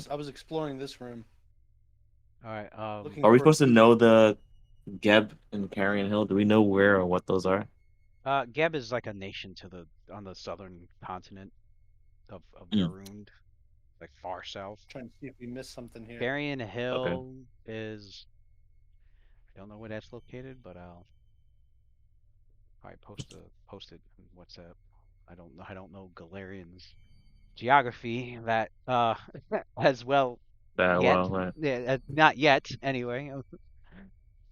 I was exploring this room, All right. looking Are we for. supposed to know the Geb and Carrion Hill? Do we know where or what those are? Geb is like a nation on the southern continent of Mm, Garund, like far south. Trying to see if we missed something here. Carrion okay. Hill is, I don't know where that's located, but I'll probably post it in WhatsApp. I don't know Galarian's geography that as well That yet. well, right. Yeah, not yet anyway. I'm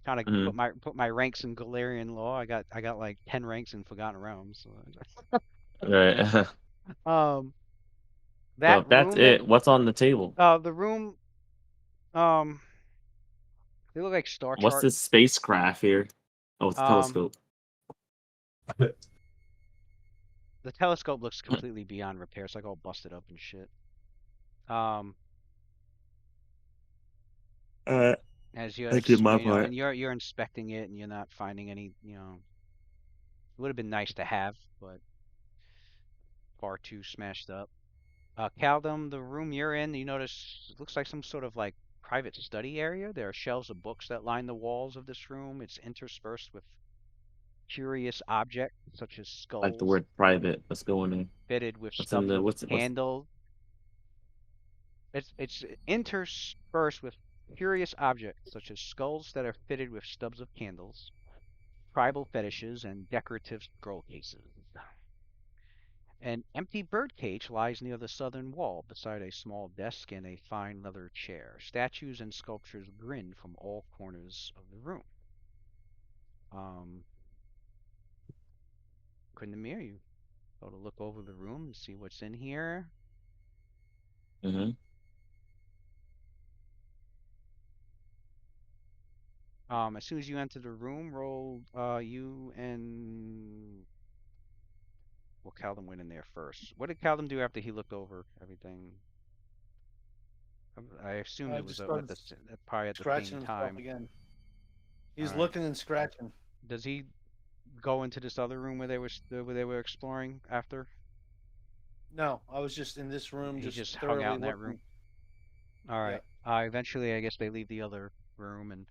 trying to Mhm. put my ranks in Galarian law. I got like 10 ranks in Forgotten Realms. Right. So. So That if that's room that it, what's on the table? the room um they look like star What's chart. this spacecraft here? Oh, it's a Um telescope. the telescope looks completely beyond repair. It's like all busted up and shit. Um Uh, as you I did my and part. you're inspecting it and you're not finding any, it would have been nice to have, but far too smashed up. Caldum, the room you're in, you notice it looks like some sort of like private study area. There are shelves of books that line the walls of this room. It's interspersed with curious objects such as Like the skulls word private. Let's go in there. fitted with What's in stubs the of what's candle. It's interspersed with curious objects such as skulls that are fitted with stubs of candles, tribal fetishes, and decorative scroll cases. An empty birdcage lies near the southern wall, beside a small desk and a fine leather chair. Statues and sculptures grin from all corners of the room. Um, Quindamir, you go to look over the room and see what's in here. mm-hmm. As soon as you enter the room, roll you and well, Caldum went in there first. What did Caldum do after he looked over everything? I assumed I it was just at started probably at the scratching same himself time. again. He's All right. looking and scratching. Does he go into this other room where they were exploring after? No, I was just in this room, He just just hung out thoroughly in that room. looking. All Yeah. right. Eventually, I guess they leave the other room, and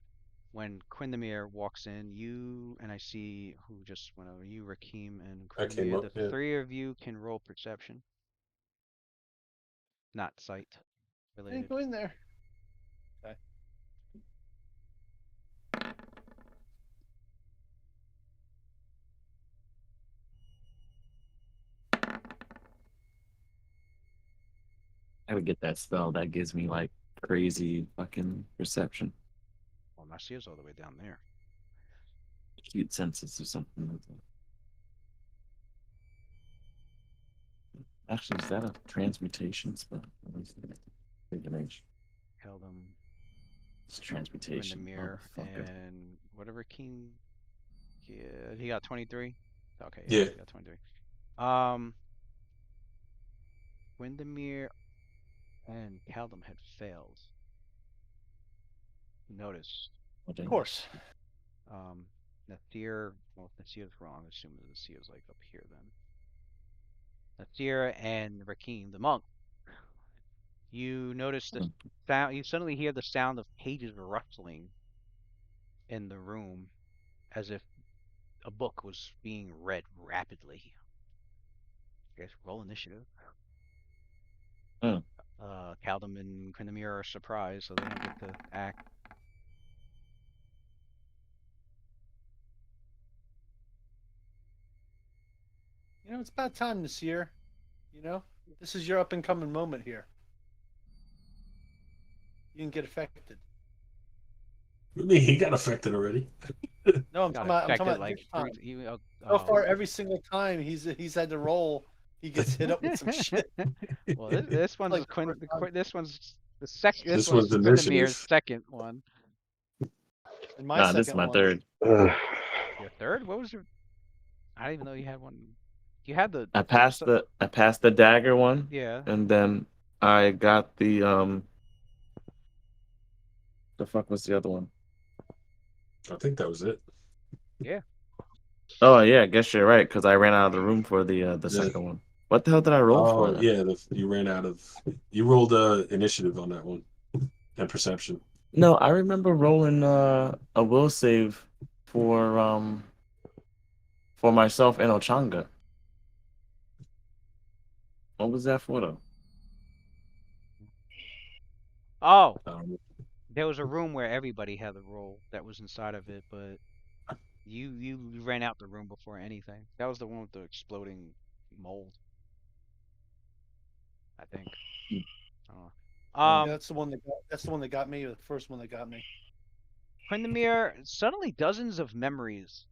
when Quindamir walks in, you and I see who just went over. You, Rakim, and I came Quindamir. up. The Yeah. three of you can roll perception, not sight I didn't related. go in there. Okay. I would get that spell. That gives me like crazy fucking perception, Well, Nasir's all the way down there. acute senses or something like that. Actually, is that a transmutation spell? Let me see. Divination. Held him, It's transmutation. Quindamir, Motherfucker. and whatever King. Yeah, he got 23. Okay, yeah, Yeah. he got 23. Um, Quindamir and Caldum had failed. Notice. What Of day? course. Nasir, well, if Nasir's wrong, I assume that Nasir's like up here then. Nasir and Rakim, the monk. You notice the sound. You suddenly hear the sound of pages rustling in the room, as if a book was being read rapidly. I guess roll initiative. Hmm. Caldum and Quindamir are surprised, so they don't get to act. You know, it's about time this year. You know, this is your up and coming moment here. You didn't get affected. Really, he got affected already. No, I'm Got talking about. I'm talking affected about like this three. time. So Oh. far, every single time he's had to roll, he gets hit up with some shit. Well, this one's Like four times. This one's the sec. This This one's one's Quindamir's initiative. second one. And my Nah, this is second my one. third. Your third? What was your? I didn't even know you had one. You had the. I passed the dagger one, Yeah. and then I got the fuck was the other one? I think that was it. Yeah. Oh yeah, I guess you're right because I ran out of the room for the Yeah. second one. What the hell did I roll for Oh then? yeah, you ran out of. You rolled initiative on that one and perception. No, I remember rolling a will save for myself and Ochanga. What was that for though? Oh, Um, there was a room where everybody had the role that was inside of it, but you ran out the room before anything. That was the one with the exploding mold, I think. I don't know. Yeah, that's the one that got. That's the one that got me. Or the first one that got me. Quindamir, suddenly dozens of memories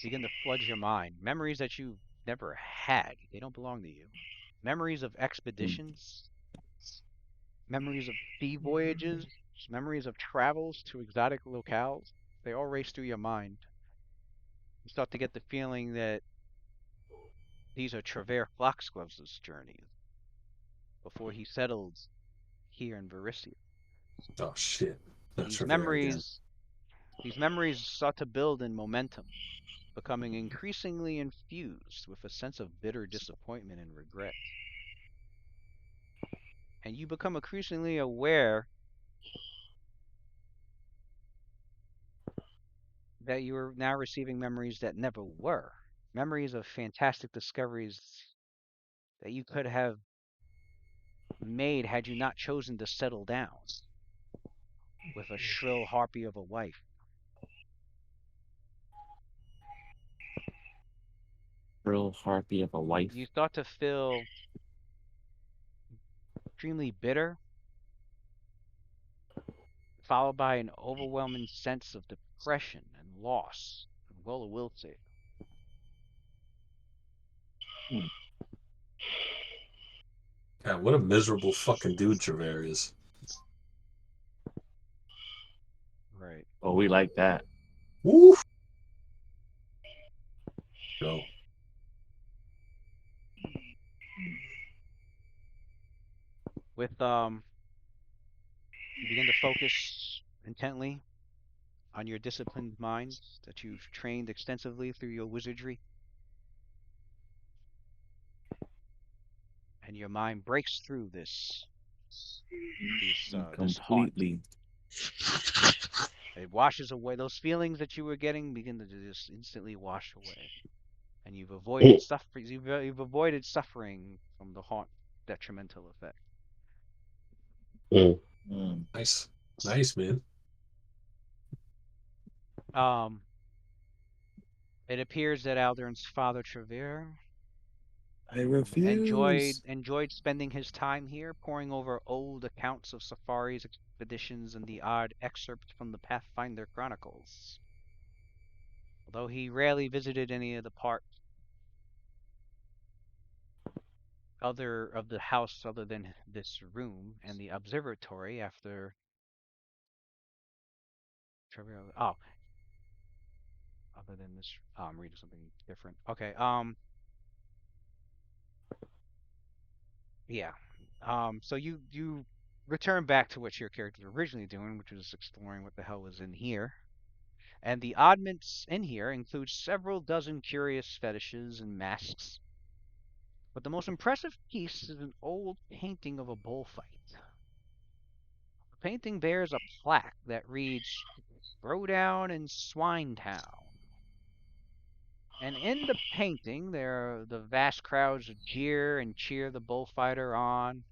begin to flood your mind. Memories that you've never had. They don't belong to you. Memories of expeditions, memories of sea voyages, memories of travels to exotic locales. They all race through your mind. You start to get the feeling that these are Travere Foxglove's journeys before he settled here in Varisia. oh shit, that's These Rivera again. memories, these memories start to build in momentum, becoming increasingly infused with a sense of bitter disappointment and regret. And you become increasingly aware that you are now receiving memories that never were. Memories of fantastic discoveries that you could have made had you not chosen to settle down with a shrill harpy of a wife. Real harpy of a wife. You start to feel extremely bitter, followed by an overwhelming sense of depression and loss. Roll a will save. God, what a miserable fucking dude Travere is. Right. Oh, we like that. Woo. Go. With You begin to focus intently on your disciplined mind that you've trained extensively through your wizardry, and your mind breaks through this haunt. Completely. It washes away those feelings that you were getting begin to just instantly wash away, and you've avoided suffering. You've avoided suffering from the haunt detrimental effect. Mm. Nice. Nice, man. Um, it appears that Aldern's father Trevere I refuse. enjoyed spending his time here, poring over old accounts of safaris, expeditions, and the odd excerpt from the Pathfinder Chronicles. Although he rarely visited any of the parts other of the house other than this room and the observatory after Trevor. Oh, other than this, I'm reading something different. Okay. Yeah. So you return back to what your characters were originally doing, which was exploring what the hell was in here. And the oddments in here include several dozen curious fetishes and masks. But the most impressive piece is an old painting of a bullfight. The painting bears a plaque that reads Throwdown in Swinetown. And in the painting, there are the vast crowds that jeer and cheer the bullfighter on.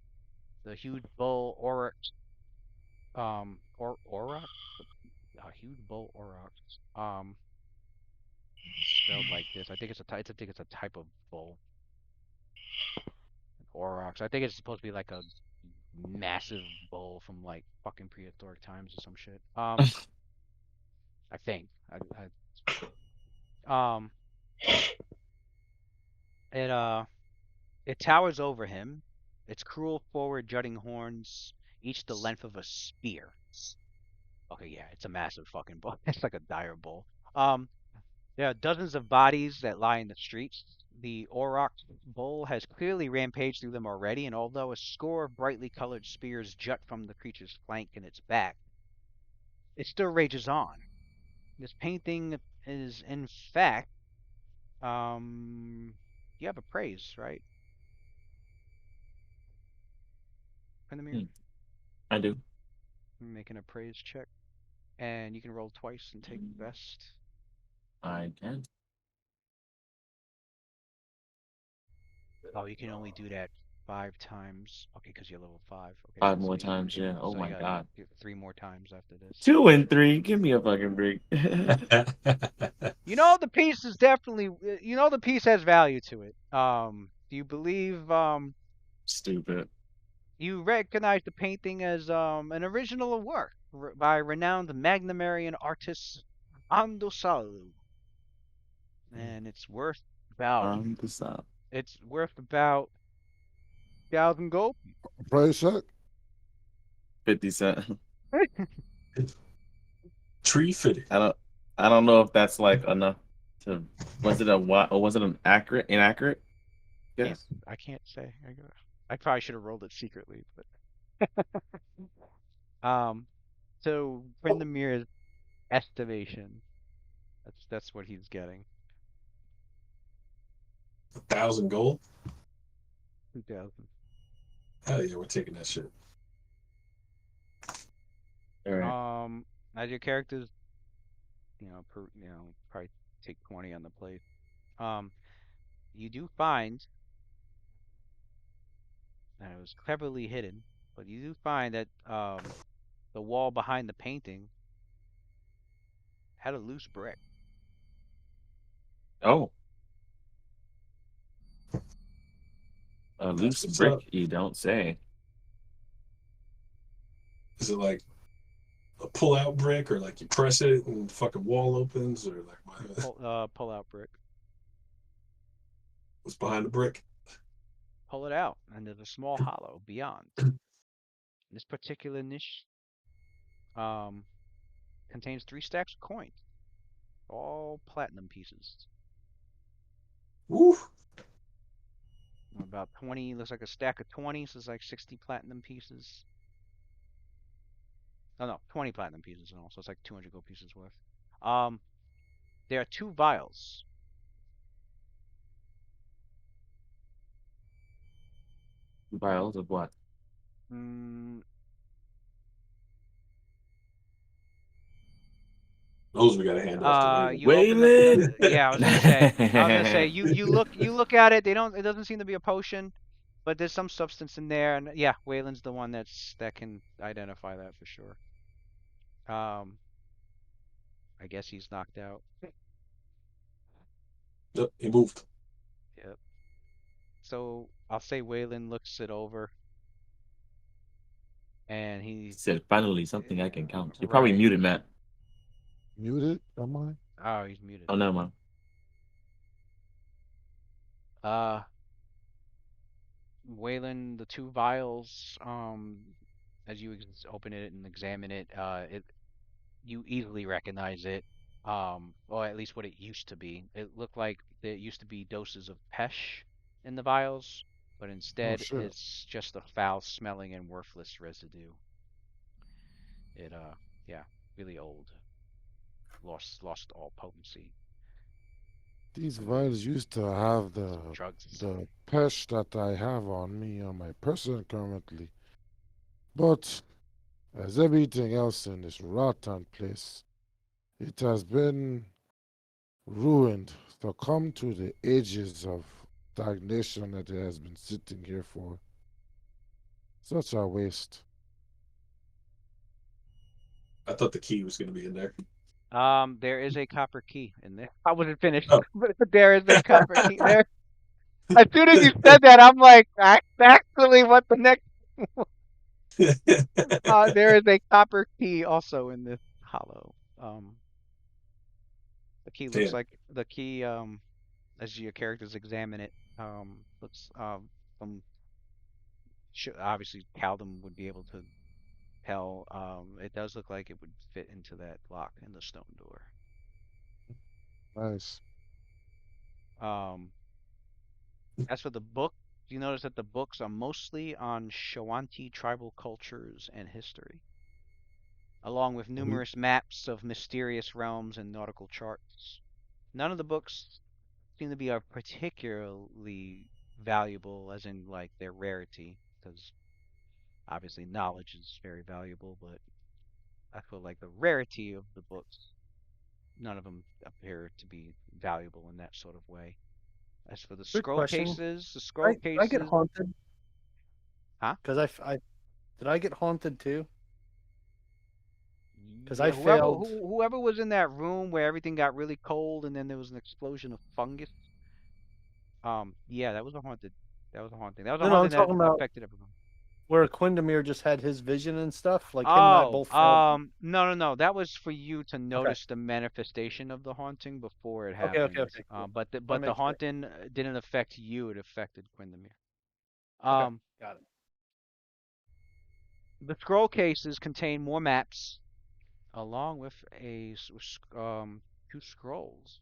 The huge bull aurochs, a huge bull aurochs, spelled like this. I think I think it's a type of bull. Aurochs. I think it's supposed to be like a massive bull from like fucking prehistoric times or some shit. I think. Um, it it towers over him. Its cruel forward jutting horns, each the length of a spear. Okay, yeah, it's a massive fucking bull. It's like a dire bull. Um, there are dozens of bodies that lie in the streets. The Auroch bull has clearly rampaged through them already, and although a score of brightly colored spears jut from the creature's flank and its back, it still rages on. This painting is, in fact, you have a praise, right? In the mirror, Hmm. I do. making a praise check, and you can roll twice and take best. I can. Oh, you can only do that 5 times. Okay, because you're level 5. Okay, 5 so more you times, get yeah. Oh so you my got god. 3 more times after this. 2 and 3. Give me a fucking break. You know the piece is definitely the piece has value to it. Do you believe Stupid. you recognize the painting as an original work by renowned Magnamarian artist Andosalu, and The stop. it's worth about 1,000 gold. Price check. 50 cent. Tree fitting. I don't know if that's like enough to. Was it a what? Or was it an inaccurate? Can't Yes. I can't say. I probably should have rolled it secretly, but so Brendamir's estimation, that's what he's getting. 1,000 gold. 2,000. Hell yeah, we're taking that shit. All right. As your characters, probably take 20 on the plate. Um, you do find, and it was cleverly hidden, but you do find that the wall behind the painting had a loose brick. Oh, a That's loose what's up. brick. You don't say. Is it like a pull-out brick, or like you press it and the fucking wall opens, or like Pull out brick. what's behind the brick? Pull it out, and there's a small hollow beyond. This particular niche um contains 3 stacks of coins, all platinum pieces. Woo! About 20, looks like a stack of 20, so it's like 60 platinum pieces. Oh no, 20 platinum pieces in all, so it's like 200 gold pieces worth. Um, there are 2 vials. Vials of what? Mm, Those we gotta hand off to Waylon. you open the Waylon! yeah, I was gonna say you look at it, it doesn't seem to be a potion, but there's some substance in there, and yeah, Waylon's the one that can identify that for sure. Um, I guess he's knocked out. Yep, he moved. Yep. So I'll say Waylon looks it over, and he Said finally something I can count. You're probably right. muted, Matt. Muted? Am I? Oh, he's muted. Oh no, man. Uh, Waylon, the 2 vials, as you open it and examine it, you easily recognize it, or at least what it used to be. It looked like there used to be doses of pesh in the vials, but Oh instead shit. it's just a foul-smelling and worthless residue. It, yeah, really old. Lost all potency. These vials used to have Drugs. the pesh that I have on me on my person currently. But as everything else in this rotten place, it has been ruined to come to the ages of stagnation that it has been sitting here for. Such a waste. I thought the key was gonna be in there. There is a copper key in there. I wasn't finished, Oh. but there is a copper key there. As soon as you said that, I'm like, that's actually what the next. There is a copper key also in this hollow. The key looks Damn. like the key. As your characters examine it, looks um, obviously Caldum would be able to tell. It does look like it would fit into that lock in the stone door. Nice. Um, as for the book, you notice that the books are mostly on Shawanti tribal cultures and history, along with Mhm. numerous maps of mysterious realms and nautical charts. None of the books seem to be particularly valuable, as in like their rarity, because obviously knowledge is very valuable, but I feel like the rarity of the books, none of them appear to be valuable in that sort of way. As for the Quick scroll question: cases, the scroll Did I get cases, haunted? huh? Because I did I get haunted too? Because I Yeah, failed. whoever was in that room where everything got really cold and then there was an explosion of fungus. Yeah, that was a haunted. That was a haunting. That was a No, no, I'm haunting that talking about affected everyone. where Quindamir just had his vision and stuff. Like him and I Oh, both failed. no. That was for you to Okay, notice the manifestation of the haunting before it okay, happened. okay, cool. But the Want but to the make sure. haunting didn't affect you. It affected Quindamir. Okay, Um, got it. the scroll cases contain more maps, along with 2 scrolls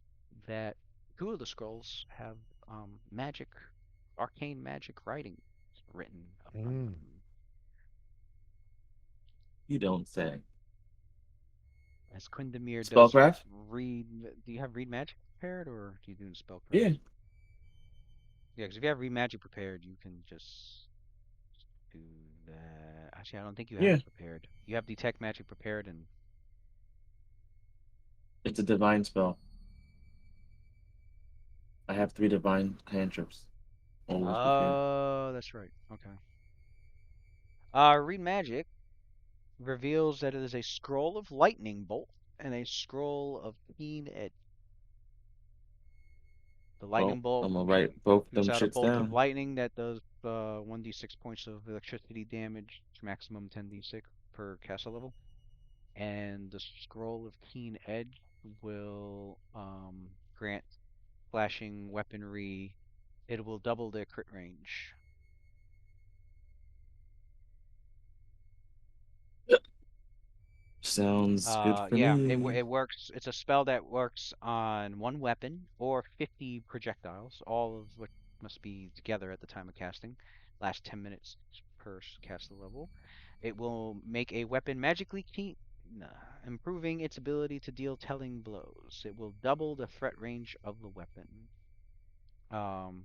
that 2 of the scrolls have magic, arcane magic writing written upon Mm. them. You don't say. As Quindamir does Spellcraft? read. Do you have read magic prepared, or do you do spellcraft? Yeah. Yeah, because if you have read magic prepared, you can just do that. Actually, I don't think you have Yeah. it prepared. You have detect magic prepared, and It's a divine spell. I have 3 divine cantrips. Always prepared. oh, that's right. Okay. Read magic reveals that it is a scroll of lightning bolt and a scroll of keen edge. The Well, lightning bolt I'm gonna write both shoots them out a shits bolt of down. lightning that does 1d6 points of electricity damage, maximum 10d6 per castle level. And the scroll of keen edge will grant flashing weaponry. It will double their crit range. Sounds good for Yeah, me. it works. It's a spell that works on 1 weapon or 50 projectiles, all of which must be together at the time of casting. Last 10 minutes per caster level. It will make a weapon magically keen, improving its ability to deal telling blows. It will double the threat range of the weapon. Um,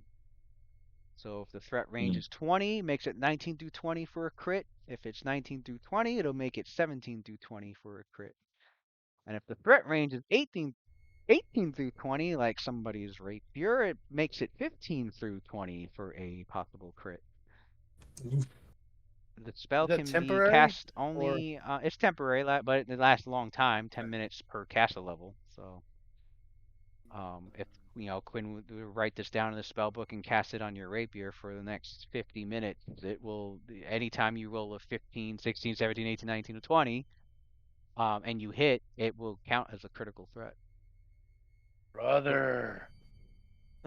so if the threat range is 20, makes it 19 through 20 for a crit. If it's 19 through 20, it'll make it 17 through 20 for a crit. And if the threat range is 18 through 20, like somebody's rapier, it makes it 15 through 20 for a possible crit. The spell Is that can be temporary? cast only, it's temporary, but it lasts a long time, 10 minutes per caster level. So, if Quinn would write this down in the spell book and cast it on your rapier for the next 50 minutes, it will, anytime you roll a 15, 16, 17, 18, 19, or 20, and you hit, it will count as a critical threat. Brother.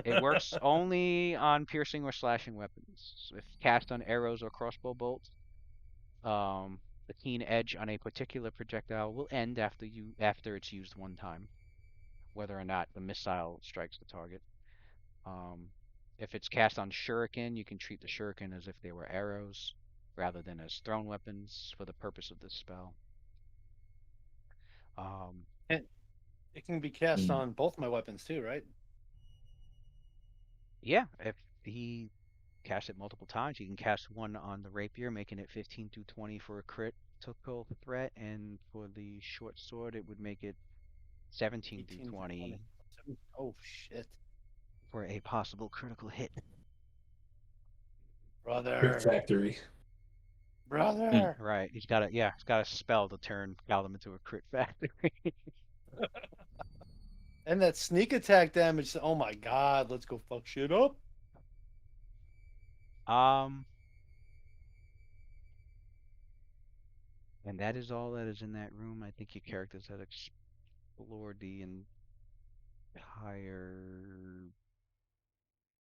It works only on piercing or slashing weapons. If cast on arrows or crossbow bolts, the keen edge on a particular projectile will end after it's used one time, whether or not the missile strikes the target. If it's cast on shuriken, you can treat the shuriken as if they were arrows rather than as thrown weapons for the purpose of this spell. And it can be cast on both my weapons too, right? Yeah, if he casts it multiple times, you can cast one on the rapier, making it 15 through 20 for a critical threat, and for the short sword, it would make it 17 through 18 20 Oh shit, for a possible critical hit. Crit brother, factory. brother. Right, he's got a spell to turn Galdem into a crit factory. And that sneak attack damage. Oh my god, let's go fuck shit up. And that is all that is in that room. I think your characters had explored the entire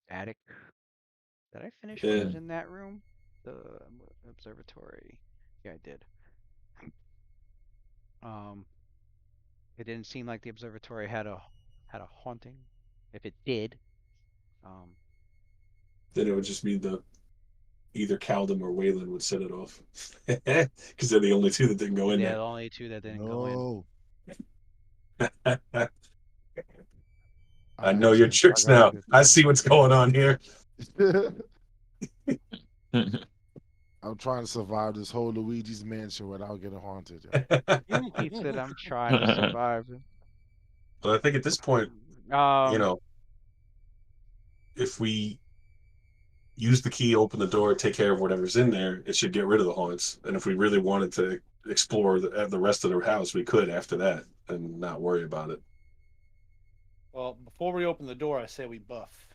attic. Did I finish what Yeah. was in that room? The observatory. Yeah, I did. It didn't seem like the observatory had a haunting. If it did, Then it would just be either Caldum or Wayland would set it off. Because they're the only two that didn't go in they're there. the only two that didn't go in. No. I know your tricks now. I see what's going on here. I'm trying to survive this whole Luigi's Mansion without getting haunted. He said, "I'm trying to survive." But I think at this point, Um, if we use the key, open the door, take care of whatever's in there, it should get rid of the haunts. And if we really wanted to explore the rest of the house, we could after that and not worry about it. Well, before we open the door, I say we buff.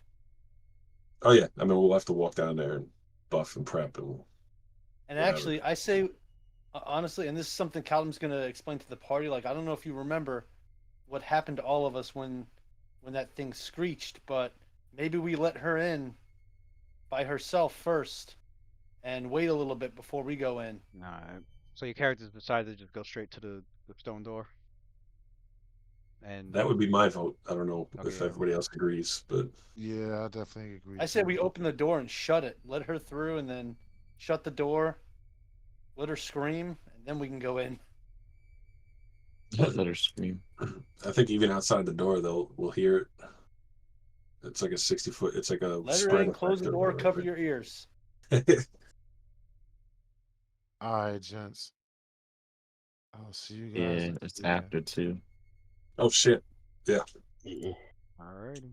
Oh yeah, I mean we'll have to walk down there and buff and prep and whatever. Actually, I say honestly, and this is something Callum's going to explain to the party. Like, I don't know if you remember what happened to all of us when that thing screeched, but maybe we let her in by herself first and wait a little bit before we go in. Alright. So your characters decided to just go straight to the stone door? And that would be my vote. I don't know Okay, if yeah. everybody else agrees, but Yeah, I definitely agree. I say we open the door and shut it, let her through, and then shut the door, let her scream, and then we can go in. Let her scream. I think even outside the door we'll hear it. It's like a 60-foot. It's like a Let her spread in, close the door, cover your ears. All right, gents. I'll see you guys. Yeah, it's after 2. Oh shit! Yeah. Alrighty.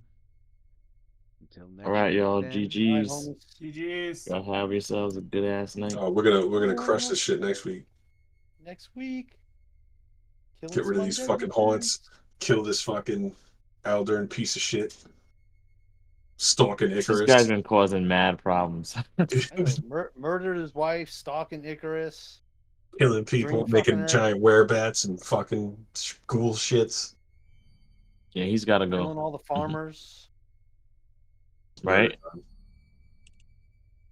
Until next All right, week, y'all. then. GG's. GG's. Y'all have yourselves a good ass night. Oh, we're gonna crush this shit next week. Next week. Get rid of these fucking haunts. Kill this fucking Aldern piece of shit. Stalking This Icarus. guy's been causing mad problems. Murdered his wife, stalking Icarus. Killing people, Dream making fucking her. giant werebats and fucking ghoul shits. Yeah, he's got to go. Killing all the farmers. Right?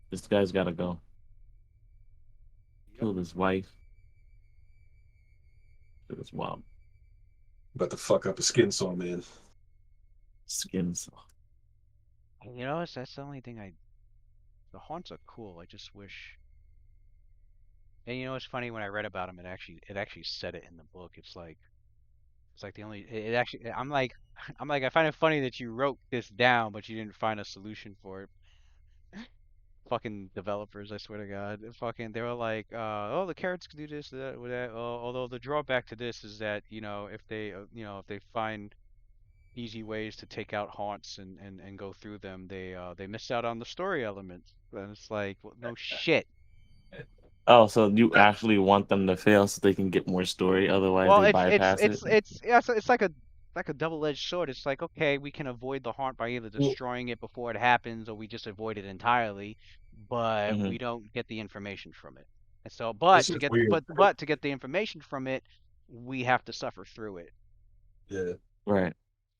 This guy's got to go. Killed his wife. It was wild. About to fuck up a skin saw, man. Skins. You know, that's the only thing the haunts are cool. I just wish And you know what's funny? When I read about him, it actually said it in the book. It's like the only it actually I'm like I find it funny that you wrote this down, but you didn't find a solution for it. Fucking developers, I swear to God. Fucking they were like, oh, the carrots can do this, that, or that. Although the drawback to this is that, if they find easy ways to take out haunts and go through them, they miss out on the story elements. And it's like, well, no shit. Oh, so you actually want them to fail so they can get more story, otherwise Well, they it's bypass it. it's it's yeah, it's like a double-edged sword. It's like, okay, we can avoid the haunt by either Well, destroying it before it happens, or we just avoid it entirely, but Hmm. we don't get the information from it. And so, this is weird. but to get the information from it, we have to suffer through it. Yeah. Right,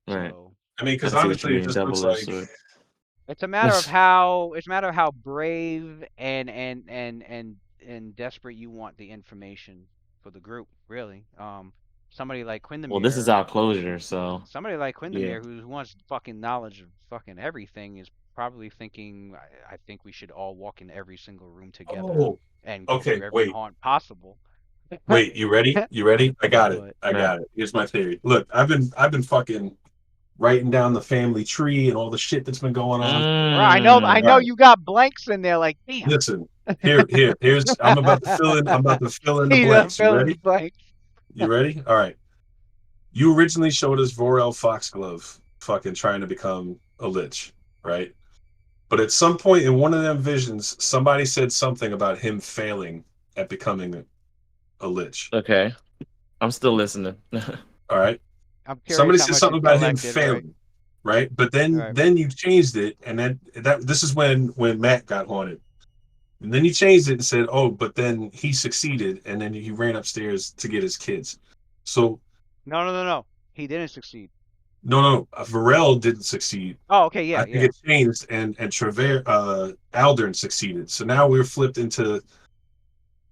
right. So I mean, I because see what you honestly, it mean, just looks double-edged like sword. it's a matter of how brave and desperate you want the information for the group, really. Somebody like Well, this is Quindamere, our closure, so somebody like yeah. Quindamere who wants fucking knowledge of fucking everything is probably thinking, I think we should all walk in every single room together oh, and go okay, through every wait, haunt possible. wait, you ready? You ready? I got it. But I Right. got it. Here's my theory. Look, I've been fucking writing down the family tree and all the shit that's been going on. right, I All know Mm. right, you got blanks in there like, damn. listen. Here's I'm about to fill in. I'm about to fill in the He's blanks. You fill in the ready? blanks. You ready? All right. You originally showed us Vorel Foxglove fucking trying to become a lich, right? But at some point in one of them visions, somebody said something about him failing at becoming a lich. Okay, I'm still listening. All right. I'm curious Somebody how said much something you've about him collected, right? failing, right? But All then right. then you changed it, and then that this is when Matt got haunted. And then you changed it and said, "Oh, but then he succeeded, and then he ran upstairs to get his kids." So No, no, no, no. He didn't succeed. no, Varel didn't succeed. Oh, okay, yeah, I think yeah. it changed, and Trevor Aldern succeeded. So now we're flipped into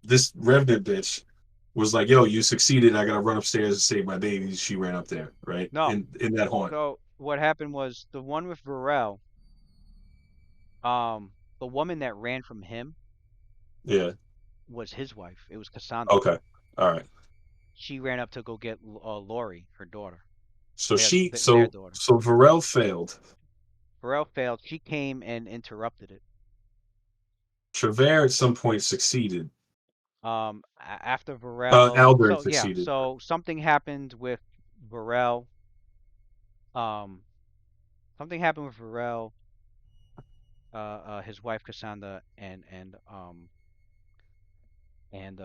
this Revenant bitch was like, "Yo, you succeeded. I gotta run upstairs and save my babies." She ran up there, right? No. In that haunt. So what happened was the one with Varel, the woman that ran from him Yeah. was his wife. It was Cassandra. Okay. All right. She ran up to go get Lori, her daughter, So their daughter. so Varel failed. Varel failed. She came and interrupted it. Trevor at some point succeeded. After Varel, Aldern so yeah, succeeded. so something happened with Varel. Um, something happened with Varel, his wife Cassandra, and And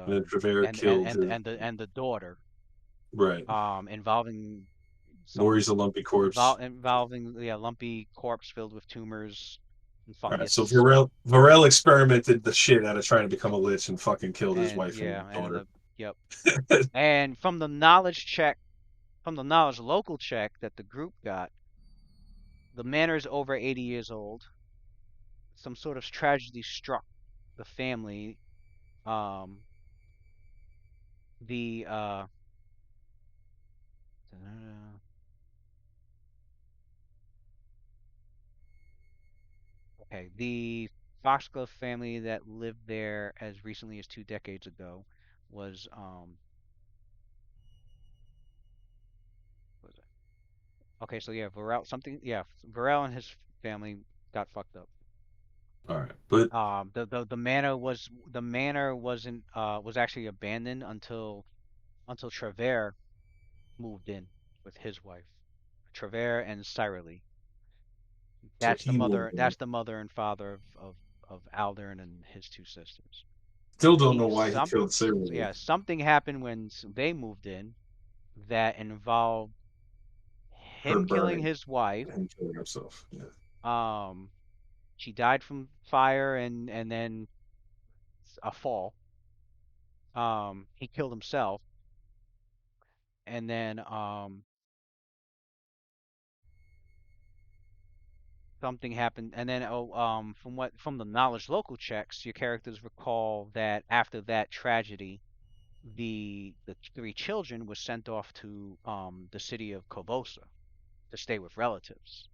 then Trevor and and killed and his and the and the daughter, right. involving Lori's some a lumpy corpse. involving, yeah, lumpy corpse filled with tumors and All right. So fungus, Varel experimented the shit out of trying to become a lich and fucking killed his and wife and yeah, and daughter. the yep. And from the knowledge local check that the group got, the manor is over 80 years old. Some sort of tragedy struck the family. Um, the okay, the Foxglove family that lived there as recently as 2 decades ago was what was it? Okay, so yeah, Varel and his family got fucked up. All right. But The manor was actually abandoned until Trevor moved in with his wife, Trevor and Cyrelie. so he moved in. That's the mother and father of Aldern and his two sisters. Still don't know He why he some killed Cyril. Yeah, something happened when they moved in that involved Her him killing burning his wife. and killing herself. Yeah. Um, she died from fire and then a fall. He killed himself, and then something happened, and then from the knowledge local checks, your characters recall that after that tragedy, the three children were sent off to the city of Kobosa to stay with relatives.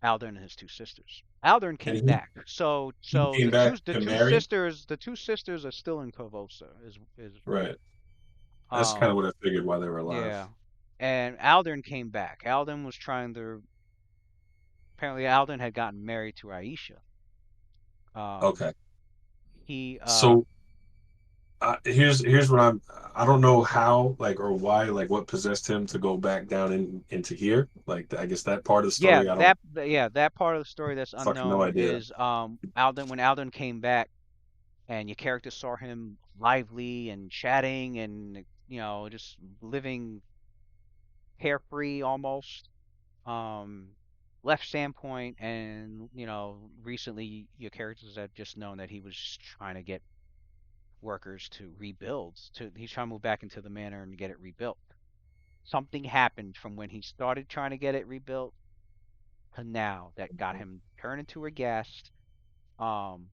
Aldern and his two sisters. Aldern came And back. So he came back the and two married. sisters are still in Corvosa. Is Right. That's kind of um what I figured while they were alive. yeah. And Aldern came back. Aldern was trying to apparently Aldern had gotten married to Aisha. Um Okay. he So here's what I don't know how like or why like what possessed him to go back down into here. Like I guess that part of the yeah, story I don't that part of the story that's fucking no unknown idea. is Aldern when Aldern came back and your character saw him lively and chatting and just living carefree almost. Um, Left Sandpoint, and recently your characters have just known that he was trying to get workers to rebuild. He's trying to move back into the manor and get it rebuilt. Something happened from when he started trying to get it rebuilt to now that got him turned into a ghast. Um,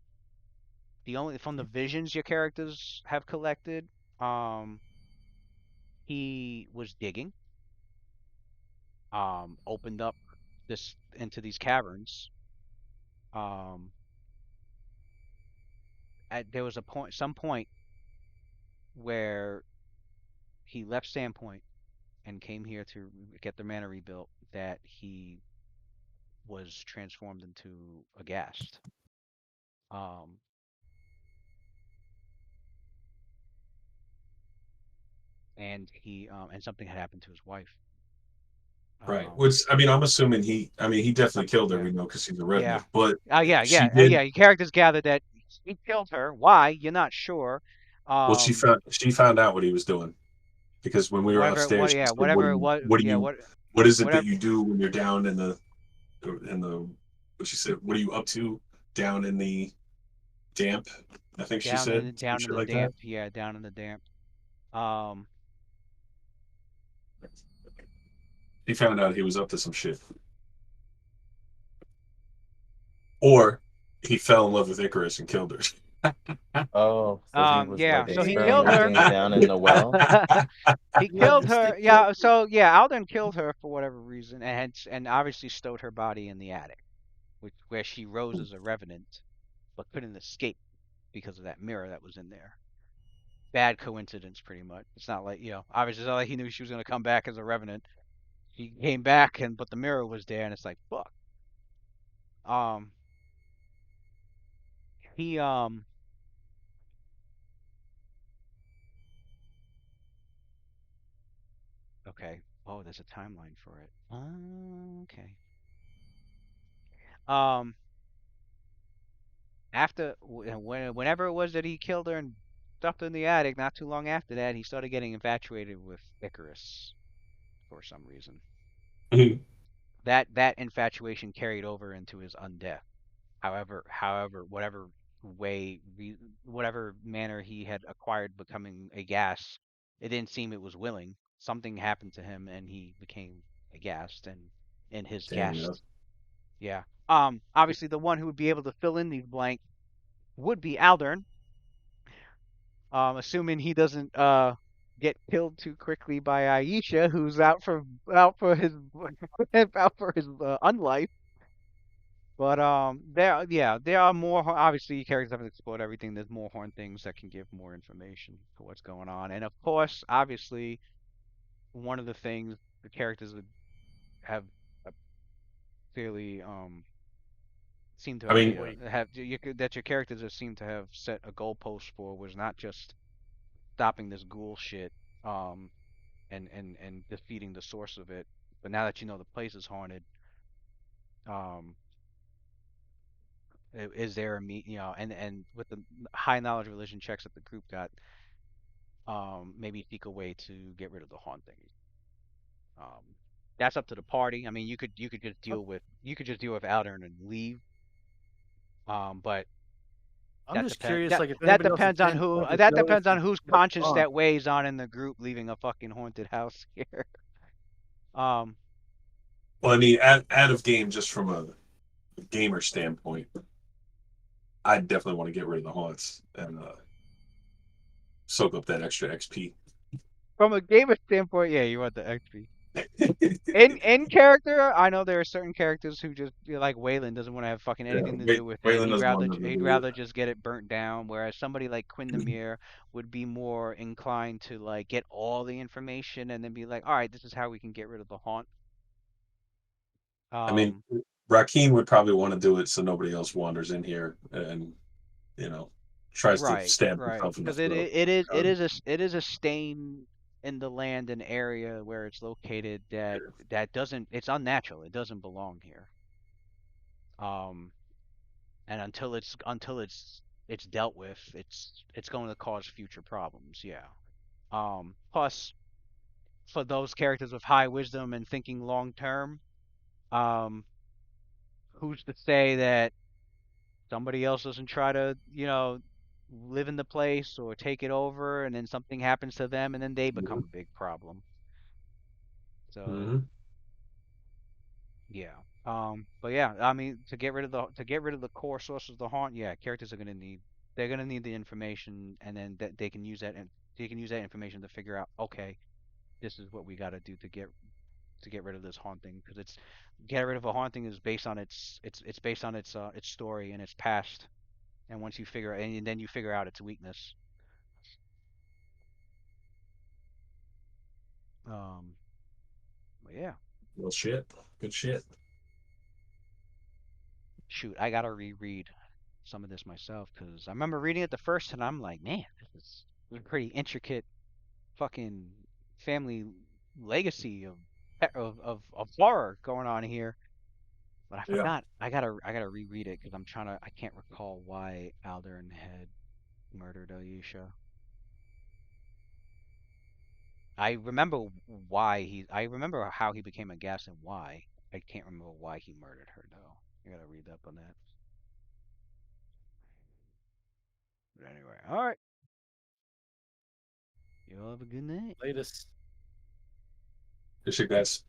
the only from the visions your characters have collected, um, he was digging, opened up this into these caverns. Um, there was some point where he left Sandpoint and came here to get the manor rebuilt that he was transformed into a ghast. Um, and something had happened to his wife. Right. Which I mean I'm assuming he definitely killed her, Yeah, we know, because he's a yeah, revenant. But yeah, she did yeah. Your characters gathered that he killed her. Why? You're not sure. well Um, she found out what he was doing. Because when we were upstairs, she said, whatever it was, what do yeah, you what is it that whatever, you do when you're down in the what she said, what are you up to down in the damp? I think she said some down in shit the like that. damp, yeah, down in the damp. Um, He found out he was up to some shit. Or he fell in love with Icarus and killed her. Oh, so he was yeah. like So he killed her. experimenting down in the well. He You have killed to her. stick to Yeah. So yeah, Alden killed her for whatever reason, and obviously stowed her body in the attic, where she rose as a revenant, but couldn't escape because of that mirror that was in there. Bad coincidence, pretty much. It's not like obviously it's not like he knew she was gonna come back as a revenant. He came back but the mirror was there, and it's like fuck. Um, he Okay. Oh, there's a timeline for it. Okay. Um, whenever it was that he killed her and stuffed her in the attic, not too long after that, he started getting infatuated with Icarus for some reason. That infatuation carried over into his undeath. However, whatever manner he had acquired becoming a gas, it didn't seem it was willing. Something happened to him, and he became a ghast, and in his Damn, yeah. ghast, yeah. Obviously, the one who would be able to fill in these blanks would be Aldern, assuming he doesn't get killed too quickly by Aisha, who's out for his out for his unlife. But there are more. Obviously, characters haven't explored everything. There's more horn things that can give more information to what's going on, and of course, obviously, one of the things the characters would have clearly seem to I have mean, that your characters have seemed to have set a goalpost for was not just stopping this ghoul shit, um, and defeating the source of it, but now that you know the place is haunted, um, is there a and with the high knowledge religion checks that the group got, maybe seek a way to get rid of the haunting. Um, that's up to the party. I mean, you could just deal with Aldern and leave. But I'm just curious, that like if that anybody else at depends on who Sandpoint has that noticed depends on whose what's conscience on. that weighs on in the group leaving a fucking haunted house here. Um, well, I mean, out of game, just from a gamer standpoint, I definitely want to get rid of the haunts and soak up that extra XP. from a gamer standpoint, yeah, you want the XP. In character, I know there are certain characters who just like Waylon doesn't want to have fucking Yeah, anything to do with it. Waylon doesn't want nothing to He'd do with rather just get it burnt down. Whereas somebody like Quinn the it. Mirror would be more inclined to like get all the information and then be like, all right, this is how we can get rid of the haunt. I mean, Um, Rakeen would probably want to do it so nobody else wanders in here and you know tries to right, stab right, himself in the because throat. it is a stain in the land and area where it's located that doesn't it's unnatural. It doesn't belong here. Um, and until it's dealt with, it's going to cause future problems. Yeah. Plus, for those characters with high wisdom and thinking long term, um, who's to say that somebody else doesn't try to, live in the place or take it over, and then something happens to them, and then they become a big problem. So Mm-hmm. yeah. But yeah, I mean, to get rid of the core source of the haunt, yeah, characters are gonna need they're gonna need the information, and then that they can use that and they can use that information to figure out, okay, this is what we got to do to get rid of this haunting, because it's get rid of a haunting is based on it's based on its story and its past, and once you figure and then you figure out its weakness. Um, but yeah, Well, shit. Good shit. shoot, I gotta reread some of this myself because I remember reading it the first and I'm like, man, this is a pretty intricate fucking family legacy of horror going on here. But I Yeah. forgot. I gotta reread it because I can't recall why Aldern had murdered Ayesha. I remember how he became a gas and why. I can't remember why he murdered her though. I gotta read up on that. But anyway, all right. You all have a good night. Latest. Good shit, guys.